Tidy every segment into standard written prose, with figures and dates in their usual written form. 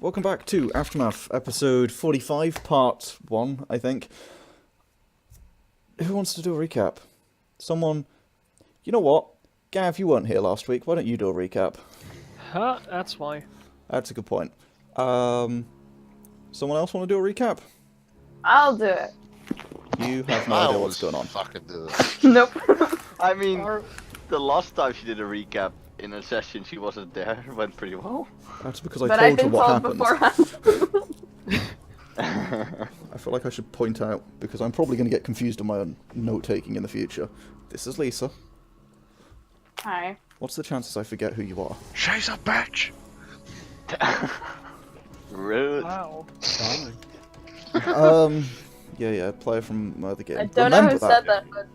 Welcome back to Aftermath, episode 45, part 1, I think. Who wants to do a recap? Someone... You know what? Gav, you weren't here last week. Why don't you do a recap? Huh? That's why. That's a good point. Someone else want to do a recap? I'll do it. You have no idea what's going on. Fucking do it. Nope. I mean, the last time she did a recap in a session she wasn't there went pretty well. That's because I But I've told her been what told happened. beforehand. I feel like I should point out, because I'm probably going to get confused on my own note-taking in the future. This is Lisa. Hi. What's the chances I forget who you are? She's a bitch! Rude. Wow. Yeah, player from the game. I don't know Remember who said that, but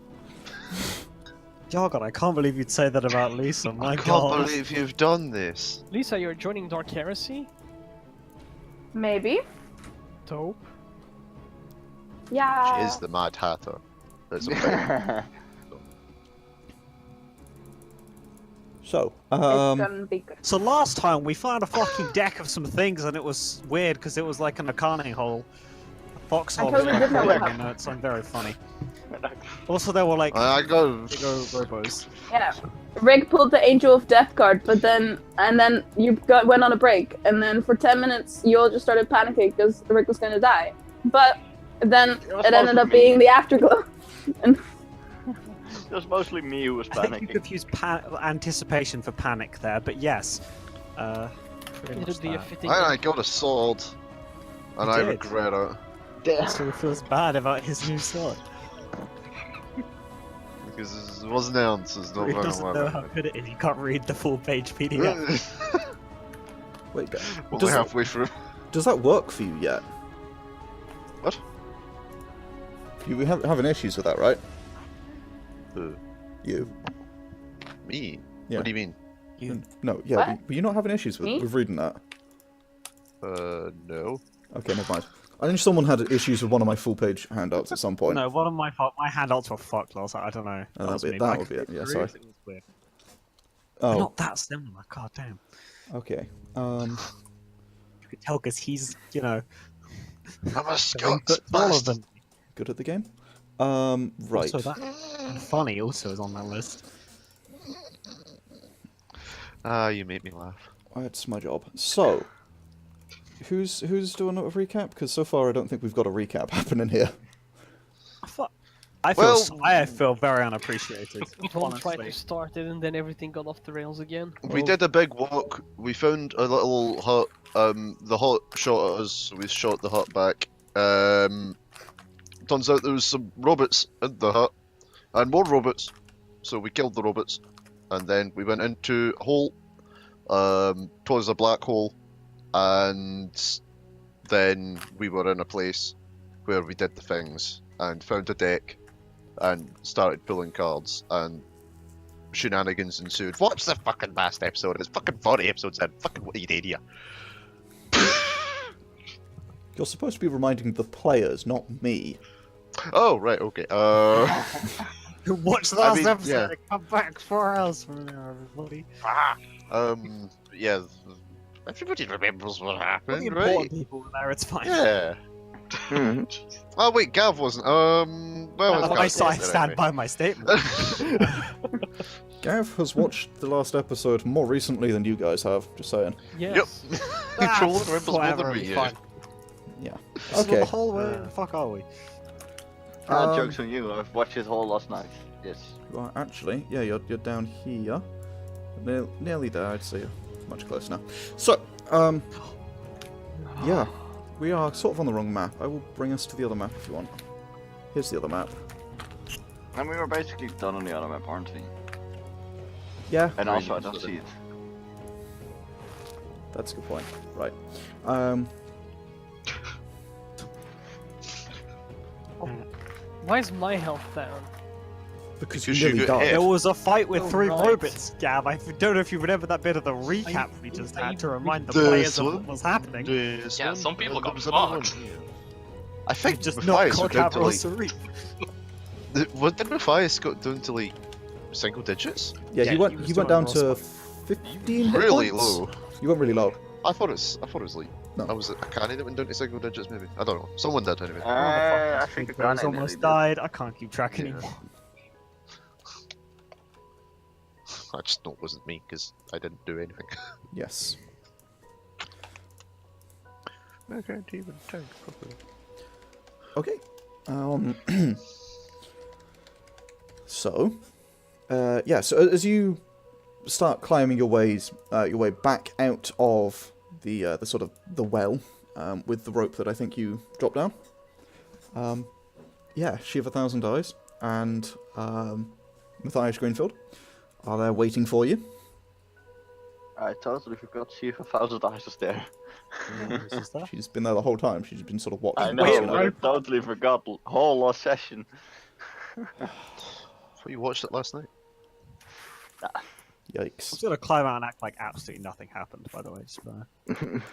Yargon, I can't believe you'd say that about Lisa, my I god. can't believe you've done this. Lisa, you're joining Dark Heresy? maybe. Dope. Yeah. She is the Mad Hatter. That's okay. So, It's gonna be good. So last time we found a fucking deck of some things and it was weird because it was like an Akane hole. A foxhole. I totally didn't know what in notes. I'm very funny. Also there were like I go. big old robos. Yeah. Rick pulled the Angel of Death card, but then you went on a break, and then for 10 minutes you all just started panicking because Rick was gonna die. But then it ended up being the Afterglow. And It was mostly me who was I think you panicking. confused anticipation for panic there, but yes. Pretty It much would be a that. fitting. I got a sword. And You I did? regret it. So he feels bad about his new sword. Because it wasn't answers, not He very doesn't know how good it is. He can't read the full page PDF. wait, Only does, halfway through. does that work for you yet? What? You having issues with that, right? Who? You. Me? Yeah. What do you mean? No, yeah, What? were you not having issues Me? with reading that? No. Okay, never mind. I think someone had issues with one of my full-page handouts at some point. No, one of my handouts were fucked last night. I don't know. Oh, was that'll be me. it, that'll Like, be it, yeah, it sorry. was weird. Oh, Not that similar. God damn. okay. You could tell because he's, you know, I'm a very Scots good at all of bastard. them. Good at the game? Right. Also, that and funny also is on that list. Ah, you make me laugh. That's my job. So, who's doing a recap? Because so far I don't think we've got a recap happening here. I feel very unappreciated. Tom tried honestly. to start it and then everything got off the rails again. We did a big walk. We found a little hut. The hut shot at us. So we shot the hut back. Turns out there was some robots in the hut, and more robots. So we killed the robots, and then we went into a hole. Towards a black hole, and then we were in a place where we did the things and found a deck and started pulling cards and shenanigans ensued. Watch the fucking last episode. It's fucking 40 episodes in. Fucking what are you doing here? You're supposed to be reminding the players, not me. Oh right, okay. Watch the I last mean, episode yeah. and come back 4 hours from now, everybody. Yeah. Everybody remembers what All the happened, important right? people were there, it's fine. Yeah. Oh wait, Gav wasn't. Well, I Gav stand anyway. by my statement. Gav has watched the last episode more recently than you guys have, just saying. Yes. He probably remembers more whatever, than we it's do. fine. Yeah. This is Okay. the whole way the fuck are we? Joke's on you, I've watched it all last night. Yes. You are actually, yeah, you're down here. Nearly there, I'd say. You're much closer now. So, yeah, we are sort of on the wrong map. I will bring us to the other map if you want. Here's the other map. And we were basically done on the other map, aren't we? Yeah, And also, I don't see it. that's a good point. Right. Why is my health down? Because Because you you nearly got died. hit. There was a fight with Oh, 3 right. robots, Gav. I don't know if you remember that bit of the recap we just had to remind the players of what was happening. Yeah, some people got fucked. I think Just not Mathias got down to Coghammer or like. Sauriv. What did Mathias got down to like single digits? Yeah, Yeah, he he went was he went doing down raw to 15 hit Really points. low. You went really low. I thought it was like. No. Was it Akane that went down to single digits? Maybe I don't know. Someone did anyway. I think I Akane almost nearly did. died. I can't keep track Yeah. anymore. I just know it wasn't me because I didn't do anything. Yes. I can't even tank properly. Okay. So, yeah. So as you start climbing your way back out of the sort of the well with the rope that I think you dropped down. Yeah, Shiva Thousand Eyes and Mathias Greenfield are there waiting for you. I totally forgot she had 1,000 eyes was there. She's been there the whole time. She's been sort of watching. I know, watching but I out. totally forgot the whole last session. So you watched it last night? I'm Yikes. just gonna climb out and act like absolutely nothing happened. By the way, just,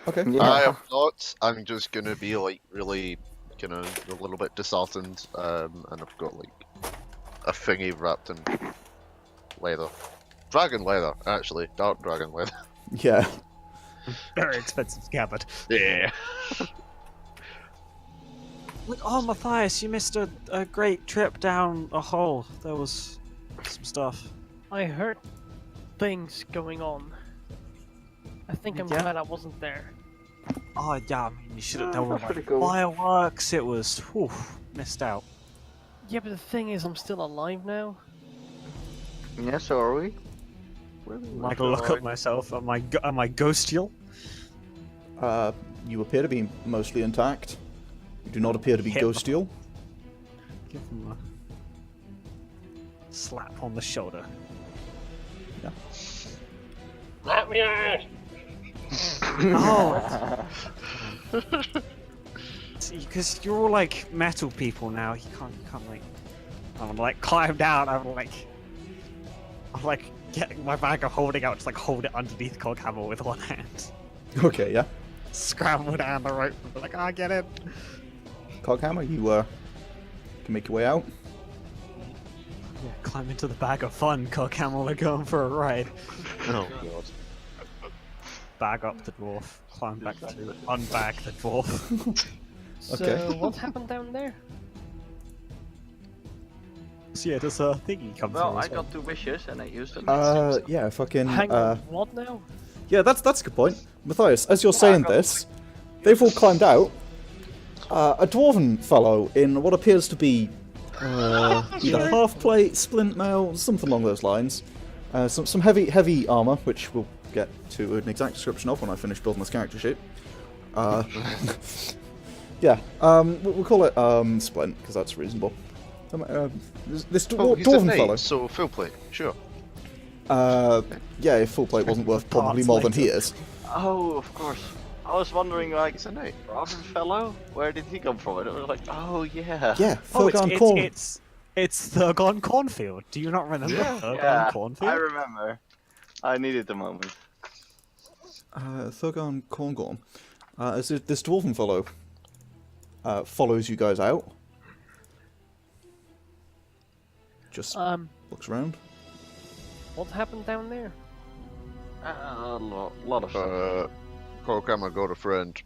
Okay. I am not. I'm just gonna be like really, kind of a little bit disheartened, and I've got like a thingy wrapped in leather, dragon leather, actually, dark dragon leather. Yeah. very expensive scabbard. Yeah. Like, oh, Mathias, you missed a great trip down a hole. There was some stuff. I heard things going on. I think I'm Yeah. glad I wasn't there. Oh, yeah, I mean, you should have done that's like pretty cool. fireworks. It was, whew, missed out. Yeah, but the thing is, I'm still alive now. Yeah, so are we? Like, look at myself. Am I ghostial? You appear to be mostly intact. You do not appear to be Hit. ghostial. Give him a slap on the shoulder. Let me out! Oh! Because you're all like metal people now. You can't like. I'm like climb down. I'm like getting my bag of holding out, just like hold it underneath Coghammer with one hand. Okay, yeah. Scramble down the rope. Like, I get it. Coghammer, you can make your way out. Yeah, climb into the bag of fun, Coghammer. We're going for a ride. Oh god. Bag up the dwarf. Climb back to unbag the dwarf. So, Okay. what happened down there? So yeah, does a thingy come Well, through I as well? got 2 wishes and I used them. Yeah, fucking. Hang on, what now? Yeah, that's a good point. Matthias, as you're saying got- this, they've all climbed out. A dwarven fellow in what appears to be either half plate, splint mail, something along those lines. Some heavy armor, which we'll get to an exact description of when I finish building this character sheet. Yeah, we'll call it splint because that's reasonable. This Oh, he's a dwarven knight, fellow. so full plate, sure. Yeah, if full plate wasn't worth probably Parts more than he later. is. Oh, of course. I was wondering, like, He's a knight. Robin fellow? Where did he come from? And it was like, oh yeah. Yeah, Oh, Thurgon Corn. it's Thurgon Cornfield. Do you not remember Thurgon Yeah, Cornfield? I remember. I needed the moment. Thurgon Corngorn. As this dwarven fellow follows you guys out. Just looks around. What happened down there? A lot of stuff. Coghammer got a friend.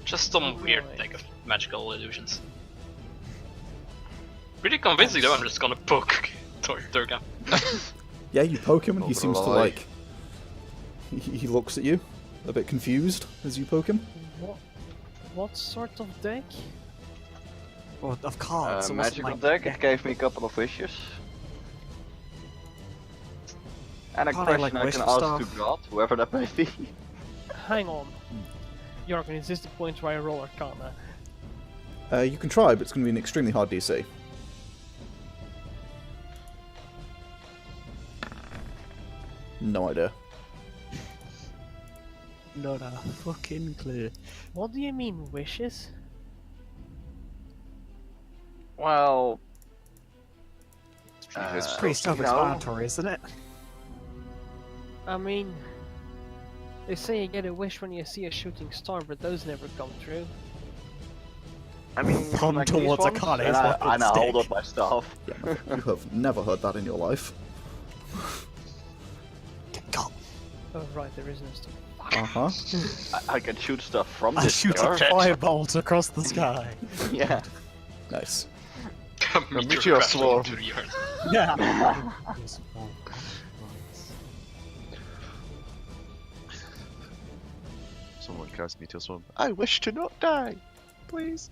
Just some weird Right. deck of magical illusions. Pretty convincing though, I'm just gonna poke Durga. Yeah, you poke him and he Not seems to gonna lie. like... He looks at you, a bit confused as you poke him. What sort of deck? Well, of cards. it wasn't Magical like deck, it gave me a couple of wishes. And a Can't I, question like, I wish can for ask stuff? to God, whoever that may be. Hang on. Yargon, is this the point where I roll Arcana? You can try, but it's going to be an extremely hard DC. No idea. Not a fucking clue. What do you mean, wishes? Well, It's pretty you self-explanatory, isn't it? I mean, they say you get a wish when you see a shooting star, but those never come true. I mean, Come like towards these ones, Akane's and I weapon hold stick. up my stuff. Yeah, you have never heard that in your life. Go. Oh right, there is no star. Uh-huh. I can shoot stuff from I this shoot star. a firebolt across the sky. Yeah. Nice. Meteor swarm. into the earth. Yeah. Someone cast Meteor Swarm. I wish to not die. Please.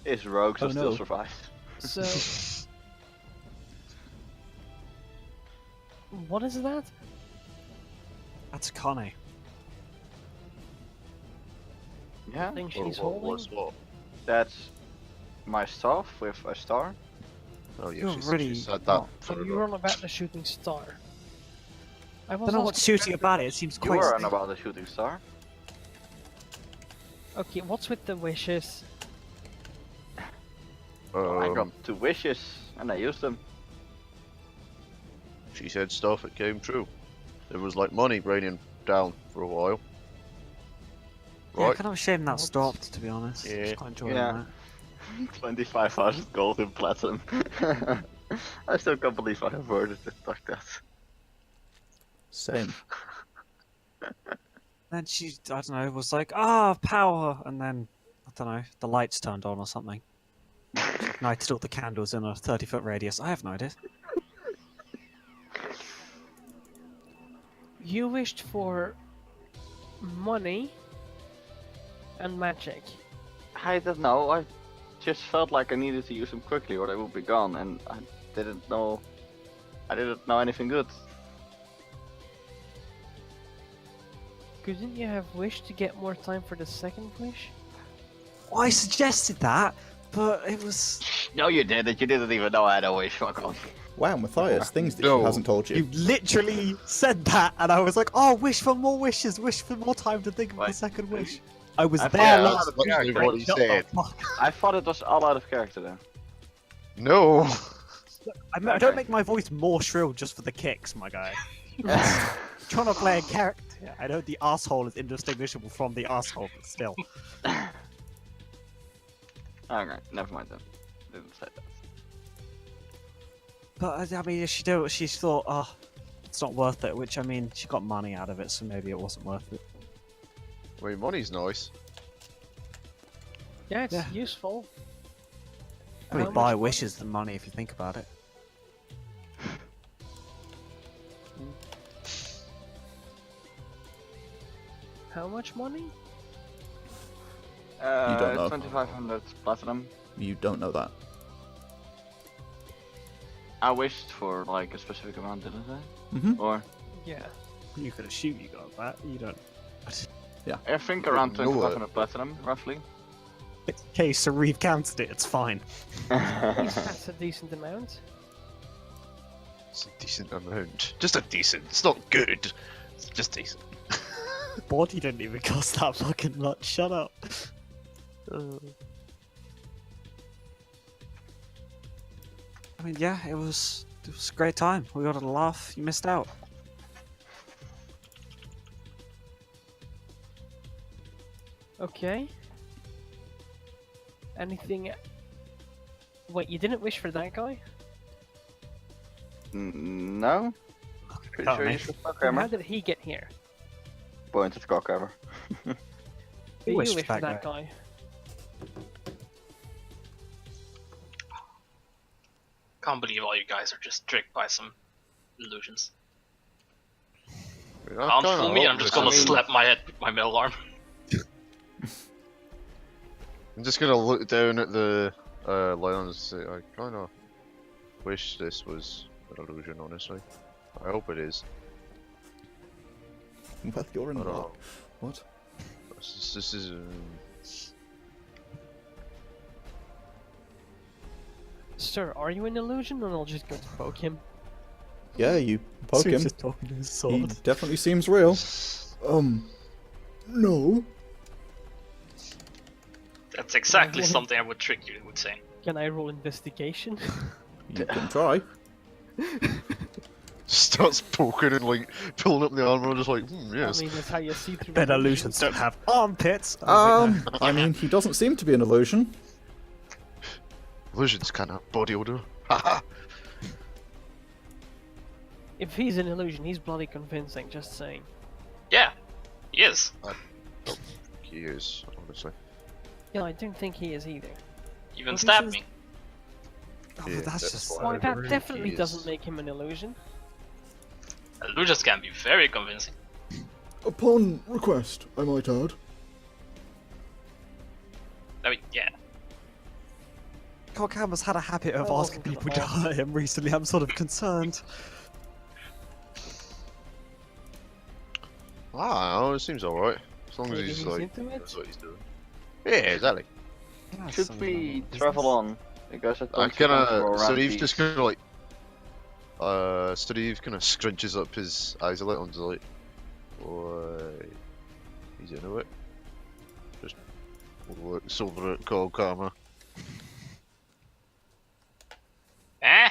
His rogues Oh, will still no. survive. So, what is that? That's Akane. Yeah. Thing What- she's what- holding? what's what? That's my staff with a star. Oh yeah, You're she really- said that. So you were on about the shooting star. I I was don't know what's asking- shooting about it. It seems You quite. were on about the shooting star. Okay, what's with the wishes? I got 2 wishes and I used them. She said stuff that came true. There was like money raining down for a while. Yeah, Right? kind of a shame that stopped, to be honest. Yeah. Just quite enjoying Yeah. that. 25,000 gold in platinum. I still can't believe I have worded it like that. Same. Then she, I don't know, was like, power, and then, I don't know, the lights turned on or something. She ignited all the candles in a 30-foot radius. I have no idea. You wished for money and magic. I don't know, I just felt like I needed to use them quickly or they would be gone and I didn't know anything good. Couldn't you have wished to get more time for the second wish? Well, I suggested that, but it was... No you didn't even know I had a wish, fuck off. Wow, Mathias, things that No. she hasn't told You you. literally said that, and I was like, oh, wish for more wishes, wish for more time to think of the Wait. second wish. I was I there thought- last That's literally what he Shut the said. fuck. I thought it was all out of character then. No. I don't make my voice more shrill just for the kicks, my guy. Trying to play a character. I know the asshole is indistinguishable from the asshole, but still. Okay, never mind then. Didn't say that. But I mean, she thought, oh, it's not worth it. Which I mean, she got money out of it, so maybe it wasn't worth it. I mean, money's nice. Yeah, it's Yeah. useful. I mean, How buy much wishes than money if you think about it. How much money? You don't know. 2500 platinum. You don't know that. I wished for like a specific amount, didn't I? Mm-hmm. Or Yeah. You could assume you got that. You don't. I think around No, 2500 platinum, roughly. Okay, Sauriv counted it. It's fine. That's a decent amount. It's a decent amount. Just a decent. It's not good. It's just decent. Body didn't even cost that fucking much. Shut up. I mean, yeah, it was a great time. We got a laugh. You missed out. Okay. Anything? Wait, you didn't wish for that guy? No? Pretty Oh, sure you nice. should How Coghammer. did he get here? Point at Coghammer. You wished wished for for that that guy. Can't believe all you guys are just tricked by some illusions. Can't fool me, I'm just gonna slap my head with my metal arm. I'm just gonna look down at the lions and say, I kinda wish this was an illusion, honestly. I hope it is. Well, you're in I the don't know. What? This is Sir, are you an illusion? And I'll just go to poke him. Yeah, you poke him. Just talking to his He sword. definitely seems real. No. That's exactly something I would trick you would say. Can I roll investigation? You can try. starts poking and like pulling up the armor, just like, yes. I mean, that's how you see through Then illusions don't have armpits. I was like, I mean, he doesn't seem to be an illusion. Illusions can't have body odor. Haha. If he's an illusion, he's bloody convincing, just saying. Yeah, he is. He is, honestly. Yeah, I don't think he is either. Even Well, stabbed this me. Oh, Yeah, that's that's just why. so Why, that rude. definitely He doesn't is. make him an illusion. Illusions can be very convincing. Upon request, I might add. I mean, yeah. Coghammer's had a habit of Oh, asking God. people to hurt him recently. I'm sort of concerned. It seems alright. As long as Maybe he's he's like, into it? knows what he's doing. Yeah, exactly. Yeah, Should some we business. travel on? Because I I don't feel comfortable kinda, around Sauriv these. just kinda like, Sauriv kinda scrunches up his eyes a little and just like, why, he's into it. Just looks over at Coghammer. Eh?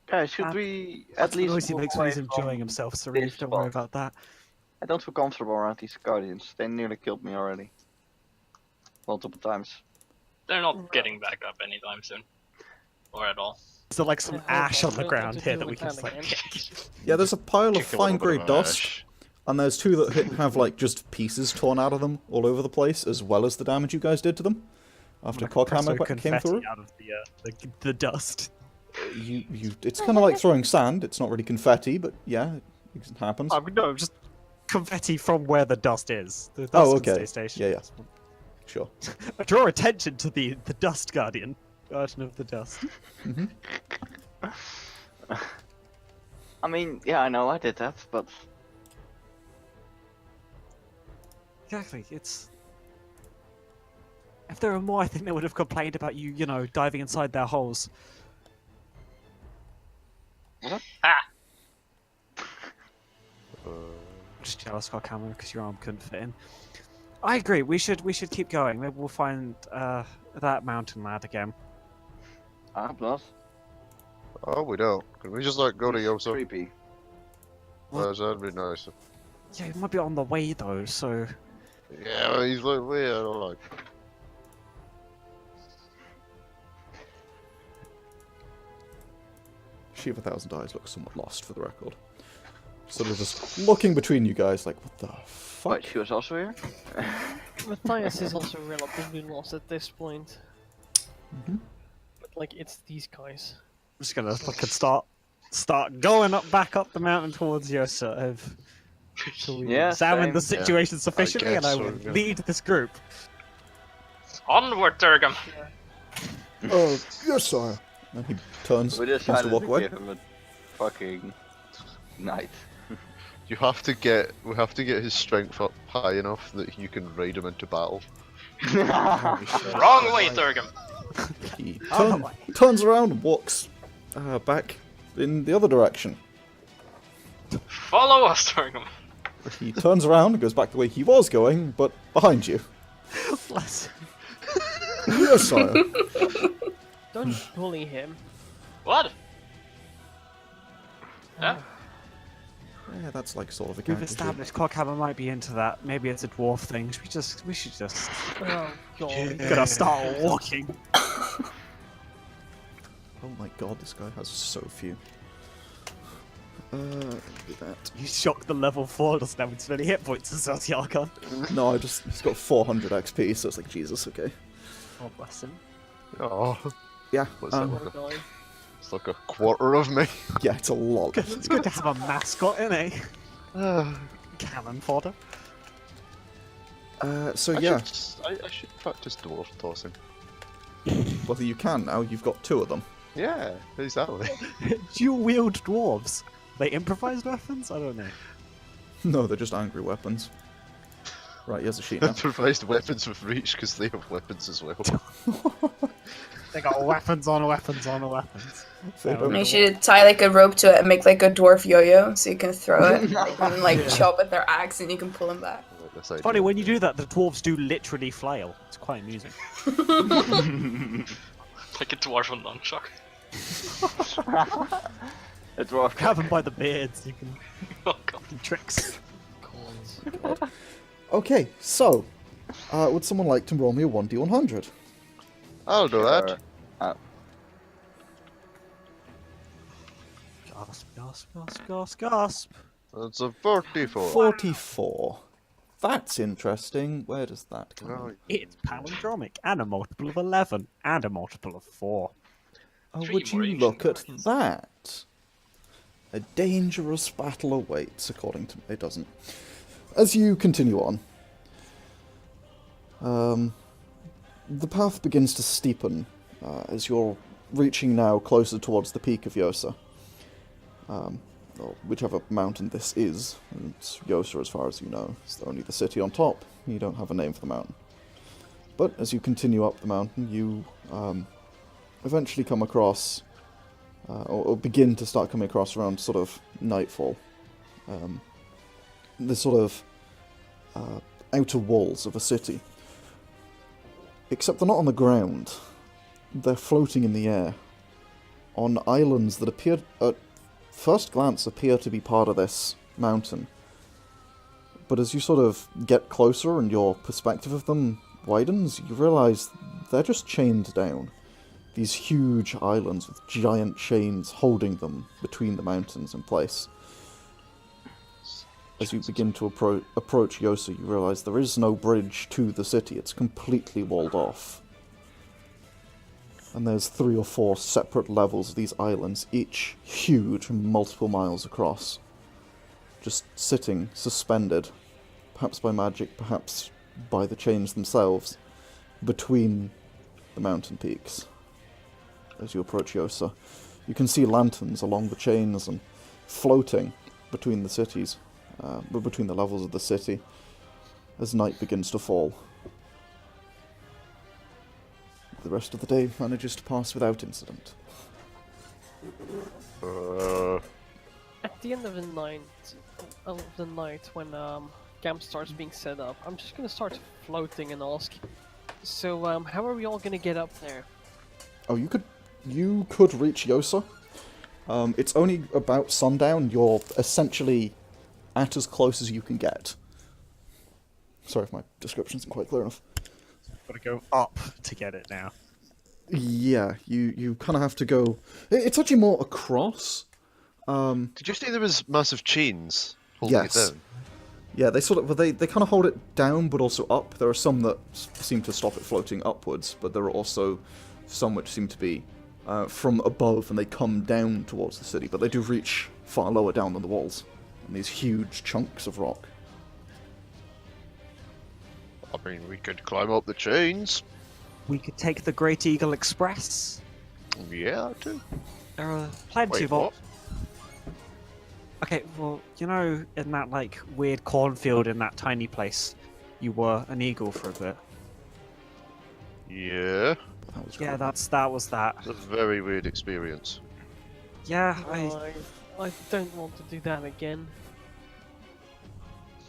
Guys, should we at That's the least noise he move makes when he's away enjoying from himself, Sauriv. this Don't worry spot? about that. I don't feel comfortable around these guardians. They nearly killed me already. Multiple times. They're not getting back up anytime soon. Or at all. Is there like some I hope ash I on the don't ground have to here deal that we with can that just like again. Yeah, there's a pile of Kick a little fine bit grey of dust, ash. and there's two that have like just pieces torn out of them all over the place, as well as the damage you guys did to them after Coghammer came confetti through. out of the dust. It's kind of like throwing sand. It's not really confetti, but yeah, it happens. No, just confetti from where the dust is. The dust Oh, can okay. stay stationary. Yeah. Sure. I draw attention to the dust guardian of the dust. I mean, yeah, I know I did that, but Exactly. It's if there were more, I think they would have complained about you, diving inside their holes. Ha! Just jealous, Coghammer, because your arm couldn't fit in. I agree. We should keep going. Maybe we'll find that mountain lad again. blood. Oh, we don't. Can we just like go to Yosa? Creepy. That'd be nice. Yeah, he might be on the way though. So Yeah, he's like weird. I don't like. She of 1,000 Eyes looks somewhat lost for the record. Sort of just looking between you guys like, what the fuck? But she was also here? Mathias is also relatively lost at this point. But like, it's these guys. I'm just gonna fucking start going back up the mountain towards Yosa. Shall we Yeah, examine same. the situation sufficiently, and guess I so, will yeah. lead this group. Onward, Durgam! Oh, yes, sire. And he turns, We wants decided to walk to away. give him a fucking knight. We have to get his strength up high enough that you can ride him into battle. Wrong way, Durgam! He Oh, turns around and walks back in the other direction. Follow us, Durgam! He turns around and goes back the way he was going, but behind you. Bless. Yes, sire. Don't bully him. What? Huh? Yeah, that's like sort of a We've character trait. established Coghammer might be into that. Maybe it's a dwarf thing. We should just Oh god. gotta start walking. Oh my god, this guy has so few. Do that. You shock the level 4, doesn't have as many hit points as us, Yargon. No, he's got 400 XP, so it's like, Jesus, okay. Oh, bless him. Oh, Yeah, what's that? Poor guy. It's like a quarter of me. yeah, it's a lot. It's good to have a mascot, innit? Cannon fodder. So I yeah, should practice dwarf tossing. whether you can now, you've got 2 of them. Yeah, exactly. Dual wield dwarves. They improvised weapons? I don't know. No, they're just angry weapons. Right, here's a sheet now. Improvised weapons with reach because they have weapons as well. They got weapons on weapons on weapons. They don't- You should tie like a rope to it and make like a dwarf yo-yo so you can throw it and like chop with their axe and you can pull them back. Like this idea. Funny, when you do that, the dwarves do literally flail. It's quite amusing. Like a dwarf on nunchuck. A dwarf. Grab them by the beards, you can Oh god. do tricks. Okay, so, would someone like to roll me a 1d100? I'll do that. Gasp, gasp, gasp, gasp, gasp. That's a 44. 44. That's interesting. Where does that come Oh, in? It's palindromic, and a multiple of 11, and a multiple of 4. Oh, 3 would more you ancient look at guardians. that? A dangerous battle awaits, according to... It doesn't. As you continue on, the path begins to steepen as you're reaching now closer towards the peak of Yosa. Or whichever mountain this is. It's Yosa as far as you know. It's only the city on top. You don't have a name for the mountain. But as you continue up the mountain, you eventually come across, or begin to start coming across around sort of nightfall, the sort of outer walls of a city. Except they're not on the ground. They're floating in the air, on islands that appear, at first glance, appear to be part of this mountain. But as you sort of get closer and your perspective of them widens, you realise they're just chained down. These huge islands with giant chains holding them between the mountains in place. As you begin to approach Yosa, you realise there is no bridge to the city. It's completely walled off. And there's 3 or 4 separate levels of these islands, each huge and multiple miles across. Just sitting, suspended, perhaps by magic, perhaps by the chains themselves, between the mountain peaks. As you approach Yosa, you can see lanterns along the chains and floating between the cities, between the levels of the city, as night begins to fall. The rest of the day manages to pass without incident. At the end of the night when camp starts being set up, I'm just gonna start floating and ask. So, how are we all gonna get up there? Oh, you could reach Yosa. It's only about sundown. You're essentially at as close as you can get. Sorry if my description isn't quite clear enough. Gotta go up to get it now. Yeah, you kind of have to go... It's actually more across. Did you say there was massive chains holding Yes. it down? Yeah, they sort of... Well, they kind of hold it down, but also up. There are some that seem to stop it floating upwards, but there are also some which seem to be from above, and they come down towards the city, but they do reach far lower down than the walls. And these huge chunks of rock. I mean, we could climb up the chains. We could take the Great Eagle Express. Yeah, too. There are plenty Wait, of what? options. Okay, well, you know, in that like weird cornfield in that tiny place, you were an eagle for a bit. Yeah, That was Yeah, cool. that was that. it's a very weird experience. Yeah, I don't want to do that again.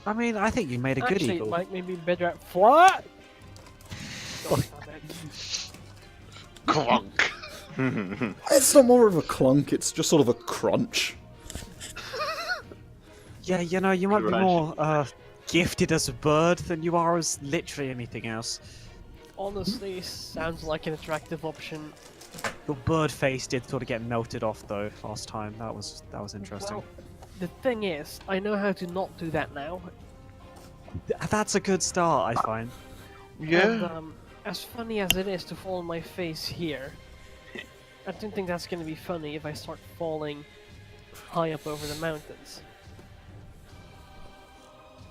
I mean, I think you made a good Actually, eagle. it might make me better at what? Clunk! It's not more of a clunk, it's just sort of a crunch. Yeah, you know, you might be Right. more gifted as a bird than you are as literally anything else. Honestly, sounds like an attractive option. Your bird face did sort of get melted off though last time. That was interesting. Well, the thing is, I know how to not do that now. That's a good start, I find. Yeah. And, as funny as it is to fall on my face here, I don't think that's going to be funny if I start falling high up over the mountains.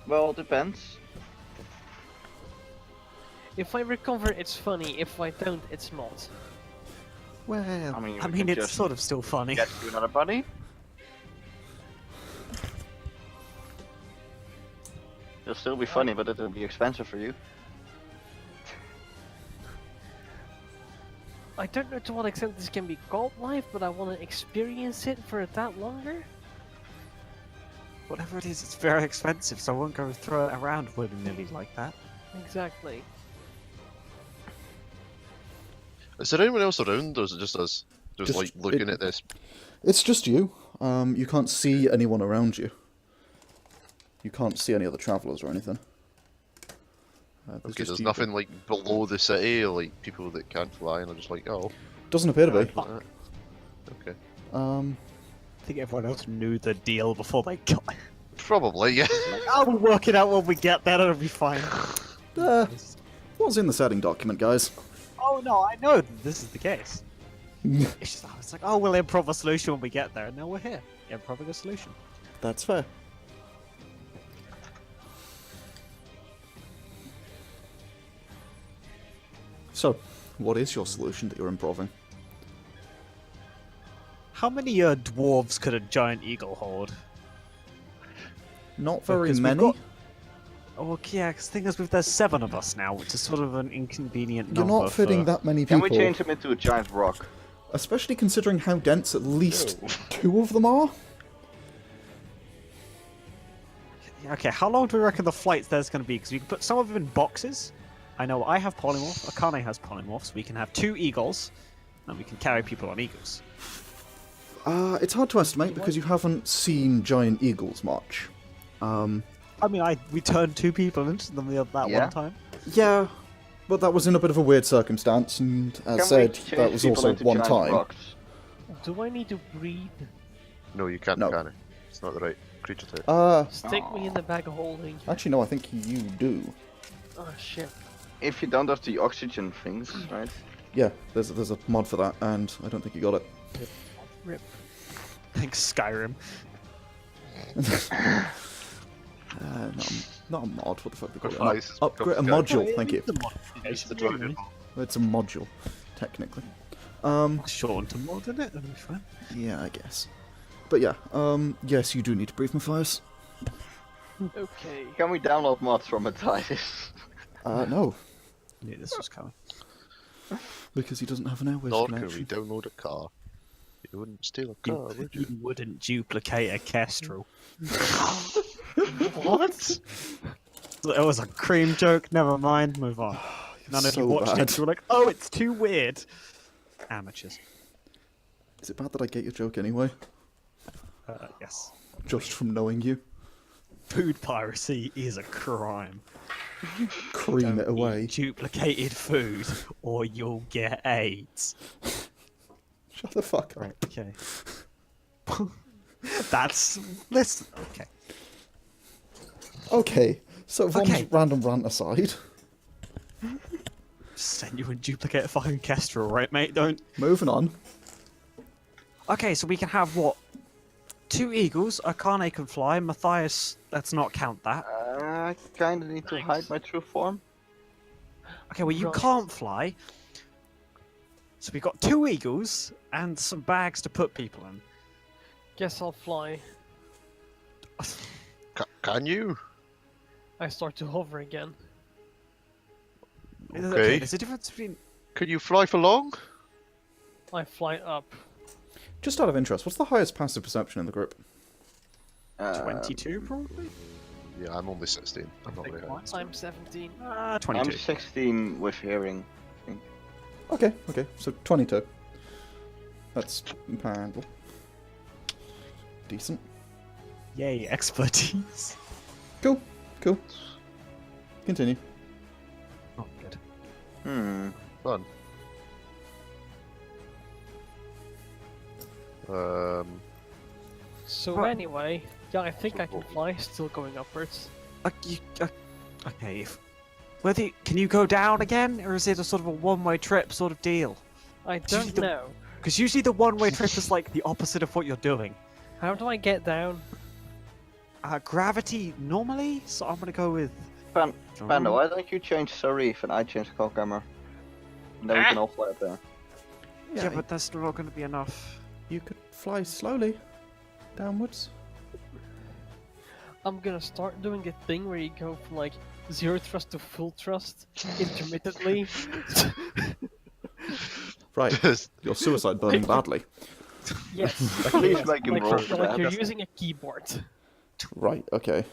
Well, it depends. If I recover, it's funny. If I don't, it's not. Well, I mean, I we mean, can it's just sort of still funny. get to another buddy. It'll still be funny, but it'll be expensive for you. I don't know to what extent this can be called life, but I want to experience it for that longer. Whatever it is, it's very expensive, so I won't go throw it around willy-nilly like that. Exactly. Is there anyone else around, or is it just us? Just like looking at this? it's just you. You can't see anyone around you. You can't see any other travellers or anything. Okay, just there's you. nothing like below the city, or like people that can't fly, and are just like, oh. Doesn't appear to be. Okay. I think everyone else knew the deal before they got it. Probably, yeah. Oh, we'll work it out when we get there, it'll be fine. What's in the setting document, guys? Oh no, I know this is the case. It's like, oh, we'll improv a solution when we get there, and now we're here, improving a solution. That's fair. So, what is your solution that you're improving? How many dwarves could a giant eagle hold? Not very Because we've many. got- Oh, yeah, because the thing is, there's 7 of us now, which is sort of an inconvenient You're number. not fitting that many Can people. we change him into a giant rock? Especially considering how dense at least 2 of them are. Okay, how long do we reckon the flight there's going to be? Because we can put some of them in boxes. I know I have polymorph, Akane has polymorph, so we can have 2 eagles, and we can carry people on eagles. It's hard to estimate because you haven't seen giant eagles much. I mean, we turned 2 people into them that Yeah. one time. Yeah, but that was in a bit of a weird circumstance, and as Can we said, change that was people also into one giant time. rocks? Do I need to breathe? No, you can't, No. can it? It's not the right creature type. Stick me in the bag of holding. Actually, no, I think you do. Oh shit. If you don't have the oxygen things, right? Yeah, there's a mod for that, and I don't think you got it. Rip. Thanks, Skyrim. Not a mod, what the fuck they call it? Mathias has Upgrade, a become module, thank you. It's the dragon. It's a module, technically. Shortened to mod, isn't it? That'll be fine. Yeah, I guess. But yeah, yes, you do need to breathe, Mathias. Okay. Can we download mods from Mathias? No, Knew this was coming. because he doesn't have an airwaves Nor can we connection. download a car. You wouldn't steal a car, would you? You wouldn't duplicate a kestrel. What? It was a cream joke, never mind, move on. None of you so watched bad. it, you were like, oh, it's too weird. Amateurs. Is it bad that I get your joke anyway? Yes. Just from knowing you? Food piracy is a crime. Cream it Don't away. eat duplicated food, or you'll get AIDS. Shut the fuck up. Right, okay. That's... Listen, okay. Okay, so Von's Okay. random rant aside, Send you and duplicate a fucking kestrel, right, mate? Don't... moving on. Okay, so we can have, what? 2 eagles, Akane can fly, Mathias, let's not count that. I kinda need to hide my true form. Okay, well, you Right. can't fly. So we've got 2 eagles and some bags to put people in. Guess I'll fly. Can you? I start to hover again. Okay. There's a difference between... Can you fly for long? I fly up. Just out of interest, what's the highest passive perception in the group? 22, probably? Yeah, I'm only 16. I'm not very high. I'm 17. 22. I'm 16 with hearing. Okay, so 22. That's Pandal. Decent. Yay, expertise. Cool. Continue. Oh, good. Fun. So Right. anyway, yeah, I think I can fly, still going upwards. Okay, can you go down again, or is it a sort of a one-way trip sort of deal? I don't know. Because usually the one-way trip is like the opposite of what you're doing. How do I get down? Gravity normally, so I'm gonna go with... Panda, why don't you change Sauriv and I change Coghammer? And then we can all fly up there. Yeah, but that's still not gonna be enough. You could fly slowly downwards. I'm gonna start doing a thing where you go from like 0 thrust to full thrust intermittently. Right, your suicide burning badly. Yes. Please make him like, roll you're, for like that. you're using a keyboard. Right, okay.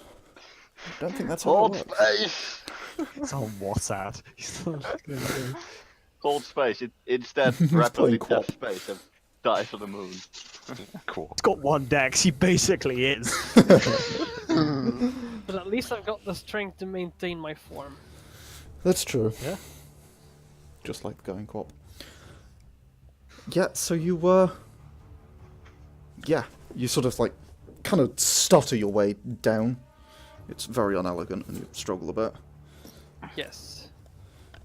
I don't think that's how it Hold works. space! It's on WhatsApp. Hold space. Instead, rapidly playing tap space and die for the moon. Cool. It's got 1 dex, he basically is. But at least I've got the strength to maintain my form. That's true. Yeah. Just like the going co-op. Yeah, so you were... Yeah, You sort of like, kind of stutter your way down. It's very unelegant and you struggle a bit. Yes.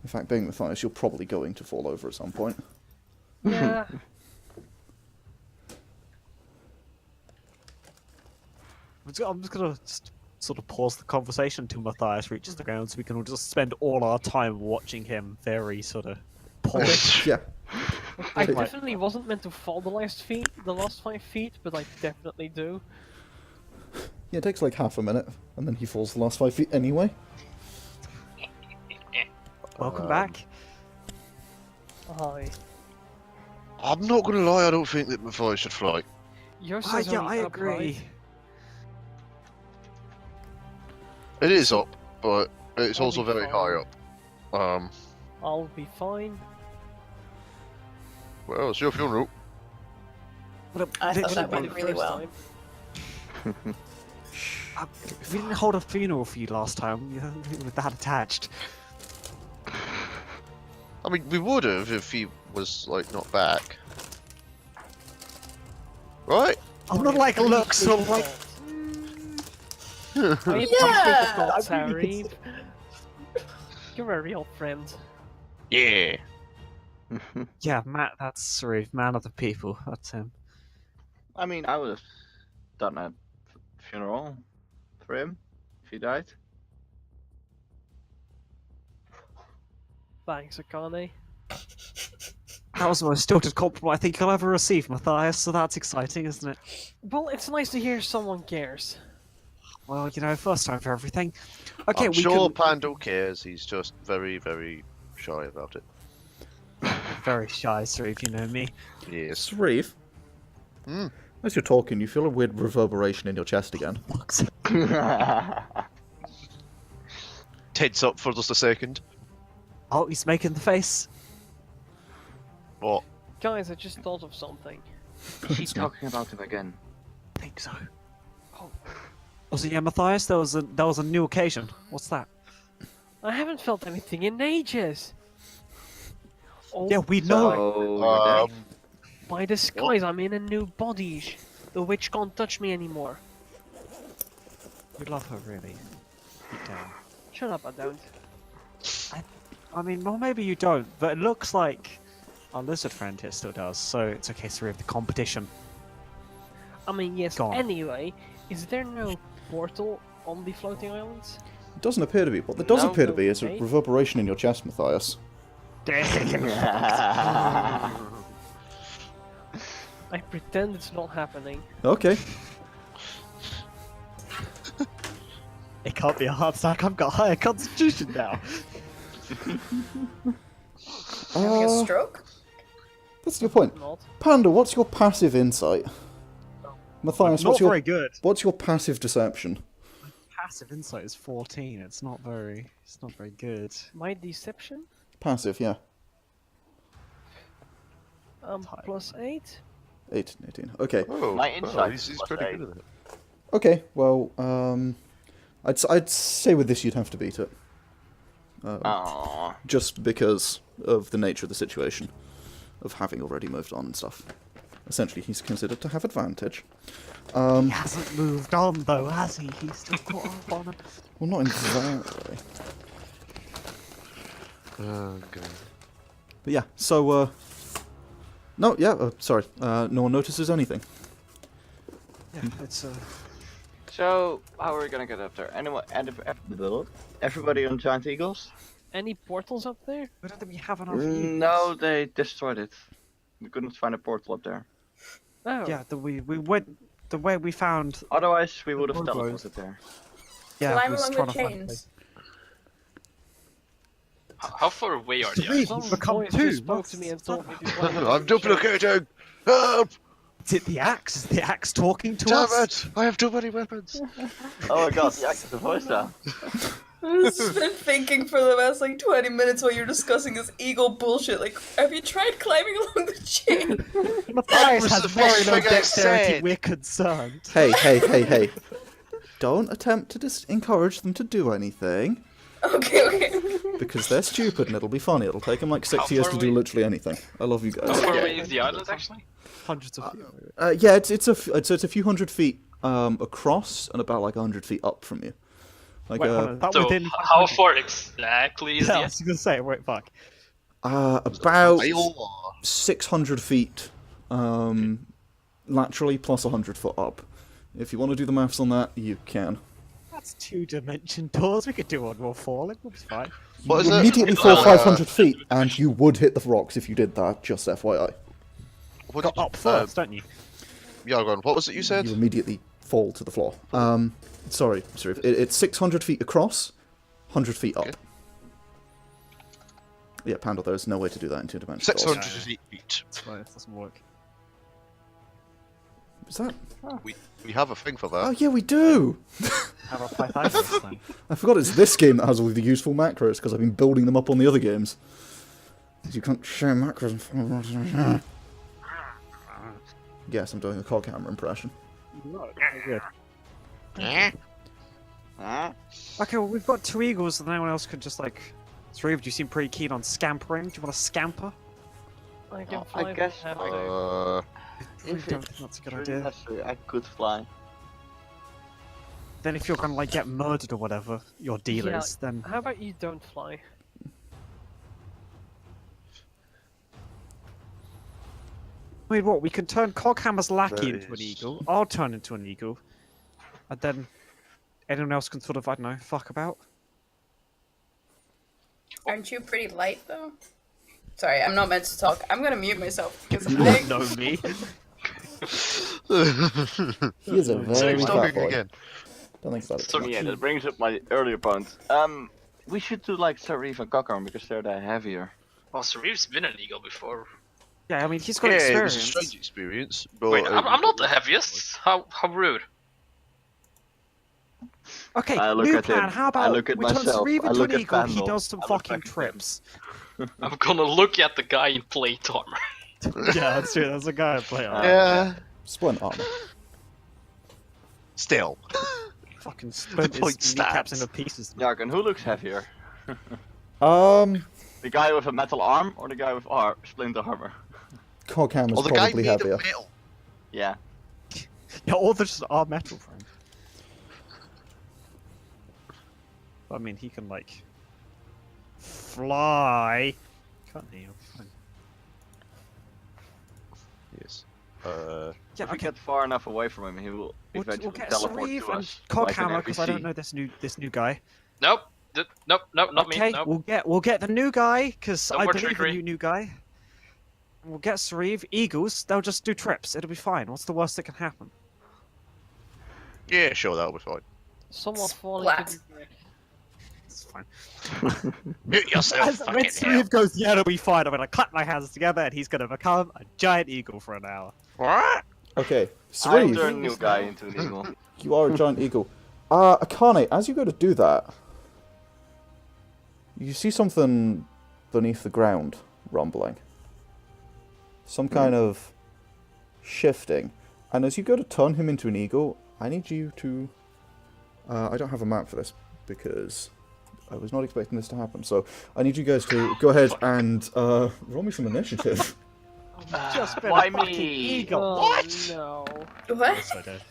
In fact, being Mathias, you're probably going to fall over at some point. Yeah. I'm just gonna sort of pause the conversation until Mathias reaches the ground, so we can all just spend all our time watching him very sort of pause. Yeah. I Okay. definitely wasn't meant to fall the last 5 feet, but I definitely do. Yeah, it takes like half a minute, and then he falls the last 5 feet anyway. Welcome back. Hi. I'm not gonna lie, I don't think that Mathias should fly. Yosa's Yeah, only I up, right? agree. It is up, but it's I'll also be very fine. high up. I'll be fine. Well, it's your funeral. I thought Would've that been went the really first well. time. If we didn't hold a funeral for you last time, with that attached. I mean, we would have if he was, like, not back. Right? I'm not like look so like. I appreciate Yeah! the thought, I really Sauriv. You're a real friend. Yeah. Yeah, Matt, that's Sauriv, man of the people. That's him. I mean, I would have done a funeral for him if he died. Thanks, Akane. That was the most stilted compliment I think I'll ever receive, Mathias. So that's exciting, isn't it? Well, it's nice to hear someone cares. Well, you know, first time for everything. Okay, I'm we sure can... Pandal cares, he's just very, very shy about it. Very shy, Sauriv, you know me. Yes. Sauriv, Hmm. as you're talking, you feel a weird reverberation in your chest again. Tense up for just a second. Oh, he's making the face. What? Guys, I just thought of something. Is he talking about him again? I think so. Oh, so yeah, Mathias, there was a new occasion. What's that? I haven't felt anything in ages. Oh, Yeah, we know. So, by the skies, I'm in a new body. The witch can't touch me anymore. We love her, really. Deep down. Shut up, I don't. I mean, well, maybe you don't, but it looks like our lizard friend here still does, so it's okay, Sauriv, the competition. I mean, yes, Go on. anyway, is there no portal on the floating islands? It doesn't appear to be. What there does No, appear to be is a okay. reverberation in your chest, Mathias. I pretend it's not happening. Okay. It can't be a heart attack, I've got higher constitution now. Having a stroke? That's your point. Not. Panda, what's your passive insight? Matthias, Not what's your very good. what's your passive deception? Passive insight is 14, it's not very good. My deception? Passive, yeah. Plus 8? 18, 18. Okay. Oh, My well, insight he's was pretty eight. good at it. Okay, well, I'd say with this you'd have to beat it. Aww. Just because of the nature of the situation. Of having already moved on and stuff. Essentially, he's considered to have advantage. He hasn't moved on though, has he? He's still caught up on it. Well, not exactly. Okay. But yeah, so, no, yeah, sorry. No one notices anything. Yeah, it's So, how are we gonna get up there? Anyone? Everybody on Giant Eagles? Any portals up there? I don't think we have enough. No, they destroyed it. We couldn't find a portal up there. Oh. Yeah, we went the way we found. Otherwise, we would have Portals. teleported there. Yeah, Climb was along trying the to find a chains. place. How far away are the Three. islands? Some become voice two. just spoke to me and told me to climb I'm over the duplicating! Help! Is it the axe? Is the axe talking to Damn us? it! I have too many weapons! Oh my god, the actor the voice now. I've just been thinking for the last like 20 minutes while you're discussing this eagle bullshit. Like, have you tried climbing along the chain? Mathias was has the very first low thing I dexterity. said. We're concerned. Hey, hey, hey, hey. Don't attempt to encourage them to do anything. Okay. Because they're stupid and it'll be funny. It'll take them like 6 How years far to do away- literally anything. I love you How guys. far away is the island actually? Hundreds of feet. Yeah, it's a few hundred feet across and about like 100 feet up from you. Like Wait, hold on, that So within how far exactly is Yeah, I the was gonna say, wait, fuck. about Iowa. 600 feet laterally plus 100 foot up. If you want to do the maths on that, you can. That's 2-dimension doors. We could do one more falling. We'll be fine. What is You it? immediately fall 500 feet, and you would hit the rocks if you did that, just FYI. What Got did up first, don't you? Yargon, what was it you said? You immediately fall to the floor. Sorry. It's 600 feet across, 100 feet up. Okay. Yeah, Pandal, there's no way to do that in 2 dimensions. 600 feet. That's why it doesn't work. Is that? We have a thing for Oh, that. yeah, we do! Have a Pythagoras then. I forgot it's this game that has all the useful macros, because I've been building them up on the other games. You can't share macros. Yes, I'm doing a Coghammer impression. Good. Okay, well, we've got 2 eagles, and anyone else could just like. Sauriv, do you seem pretty keen on scampering? Do you want to scamper? I can I fly. guess but have I- to. I really If don't it's think that's a good really idea. necessary, I could fly. Then if you're gonna like get murdered or whatever, your deal Yeah. is, then How about you don't fly? I mean, what we can turn Coghammer's lackey There into an is- eagle. I'll turn into an eagle, and then anyone else can sort of, I don't know, fuck about. Aren't you pretty light though? Sorry, I'm not meant to talk. I'm gonna mute myself because You I don't know me. He is a very Save's fat talking boy. again. Don't think about it. So too much. Yeah, that brings up my earlier point. We should do like Sauriv and Coghammer because they're the heavier. Well, Sariv's been an eagle before. Yeah, I mean, he's got Yeah, it experience. was a strange experience. But Wait, I'm not the heaviest. How rude. Okay, I look new at plan. him, How I about look at we turn myself, Sauriv I into look an at eagle, he Pandal, does some I look fucking back at him. trips. I'm gonna look at the guy in plate armor. Yeah, that's true. That's a guy I play on. Yeah. Splint armor. Still. Fucking split point his kneecaps stats. into pieces. Yargon, who looks heavier? The The guy with a metal arm or the guy with splinter armor? Coghammer's Or the guy probably made heavier. of metal. Yeah. Yeah, all the just are metal frame. I mean, he can like fly. Can't he? Fine. Yes. Yeah, If we okay. get far enough away from him, he will We'll eventually get teleport Sauriv to and us. like an Coghammer because I don't NPC. know this new guy. Nope. Nope. Not Okay, me. Nope. we'll get the new guy because No I more believe in trickery. you, new guy. And we'll get Sauriv, Eagles. They'll just do trips. It'll be fine. What's the worst that can happen? Yeah, sure, that'll be fine. Someone falling Splat. to the wreck. It's fine. Mute yourself, As when fucking hell. Sauriv goes, yeah, it'll be fine. I'm gonna clap my hands together, and he's gonna become a giant eagle for an hour. What? Okay, I Sauriv, turn new guy into an eagle. you are a giant eagle. Akane, as you go to do that, you see something beneath the ground rumbling. Some kind of shifting. And as you go to turn him into an eagle, I need you to... I don't have a map for this, because I was not expecting this to happen. So I need you guys to go ahead and roll me some initiative. Just been Why a fucking me? eagle. Oh, What? No. What? Yes, I did.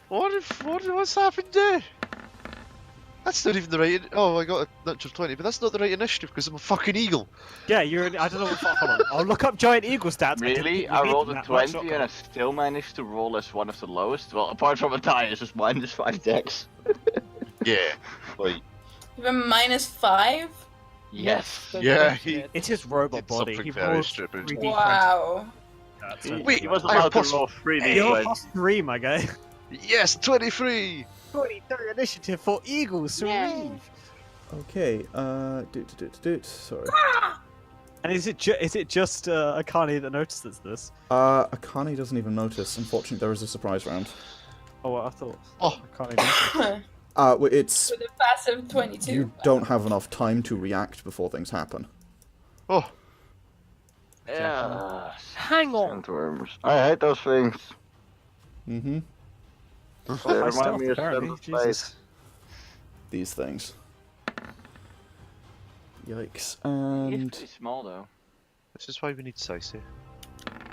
What's happened there? That's not even the right... Oh, I got a natural 20, but that's not the right initiative because I'm a fucking eagle. Yeah, you're. I don't know what. Hold on. I'll look up giant eagle stats. Really? I rolled a 20 and I still managed to roll as one of the lowest? Well, apart from Mathias, it's -5 dex. Yeah. Like, Even -5? Yes. Don't Yeah, touch he- it. It's his robot It's body. something He very rolls stupid. 3D Wow. Wait, He was I about to pos- roll 3D. You're but- plus 3, my guy. yes, 23! 23 initiative for Eagles, Sauriv. Okay, sorry. And is it just Akane that notices this? Akane doesn't even notice. Unfortunately, there is a surprise round. Oh, well, I thought. Oh. Akane noticed. Well, it's... With a passive 22. You don't have enough time to react before things happen. Oh, Yeah. Hang on. Sandworms. I hate those things. Mm-hmm. They High remind stealth, me of apparently. Seventh Jesus. Place. These things. Yikes. He's And pretty small though. This is why we need Sicey.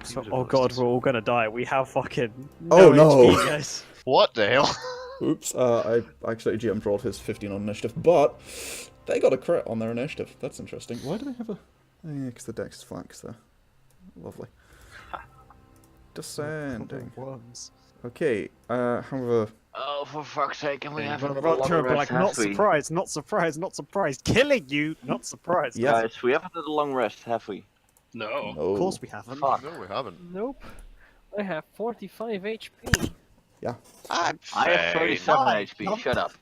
So, oh god, we're all gonna die. We have fucking Oh, no no. HP, guys. What the hell? oops, I actually GM rolled his 15 on initiative, but they got a crit on their initiative. That's interesting. Why do they have a? Yeah, because the dex is flat. 'Cause they're lovely. Descending. Worms. Okay. However, Oh, for fuck's sake, can we have a Roger, longer rest? like, not have we? surprised, not surprised, not surprised. Killing you, not surprised. Yeah. Guys, we haven't had a long rest, have we? No. no. Of course we haven't. Fuck. No, we haven't. Nope. I have 45 HP. I have 37 HP, shut up.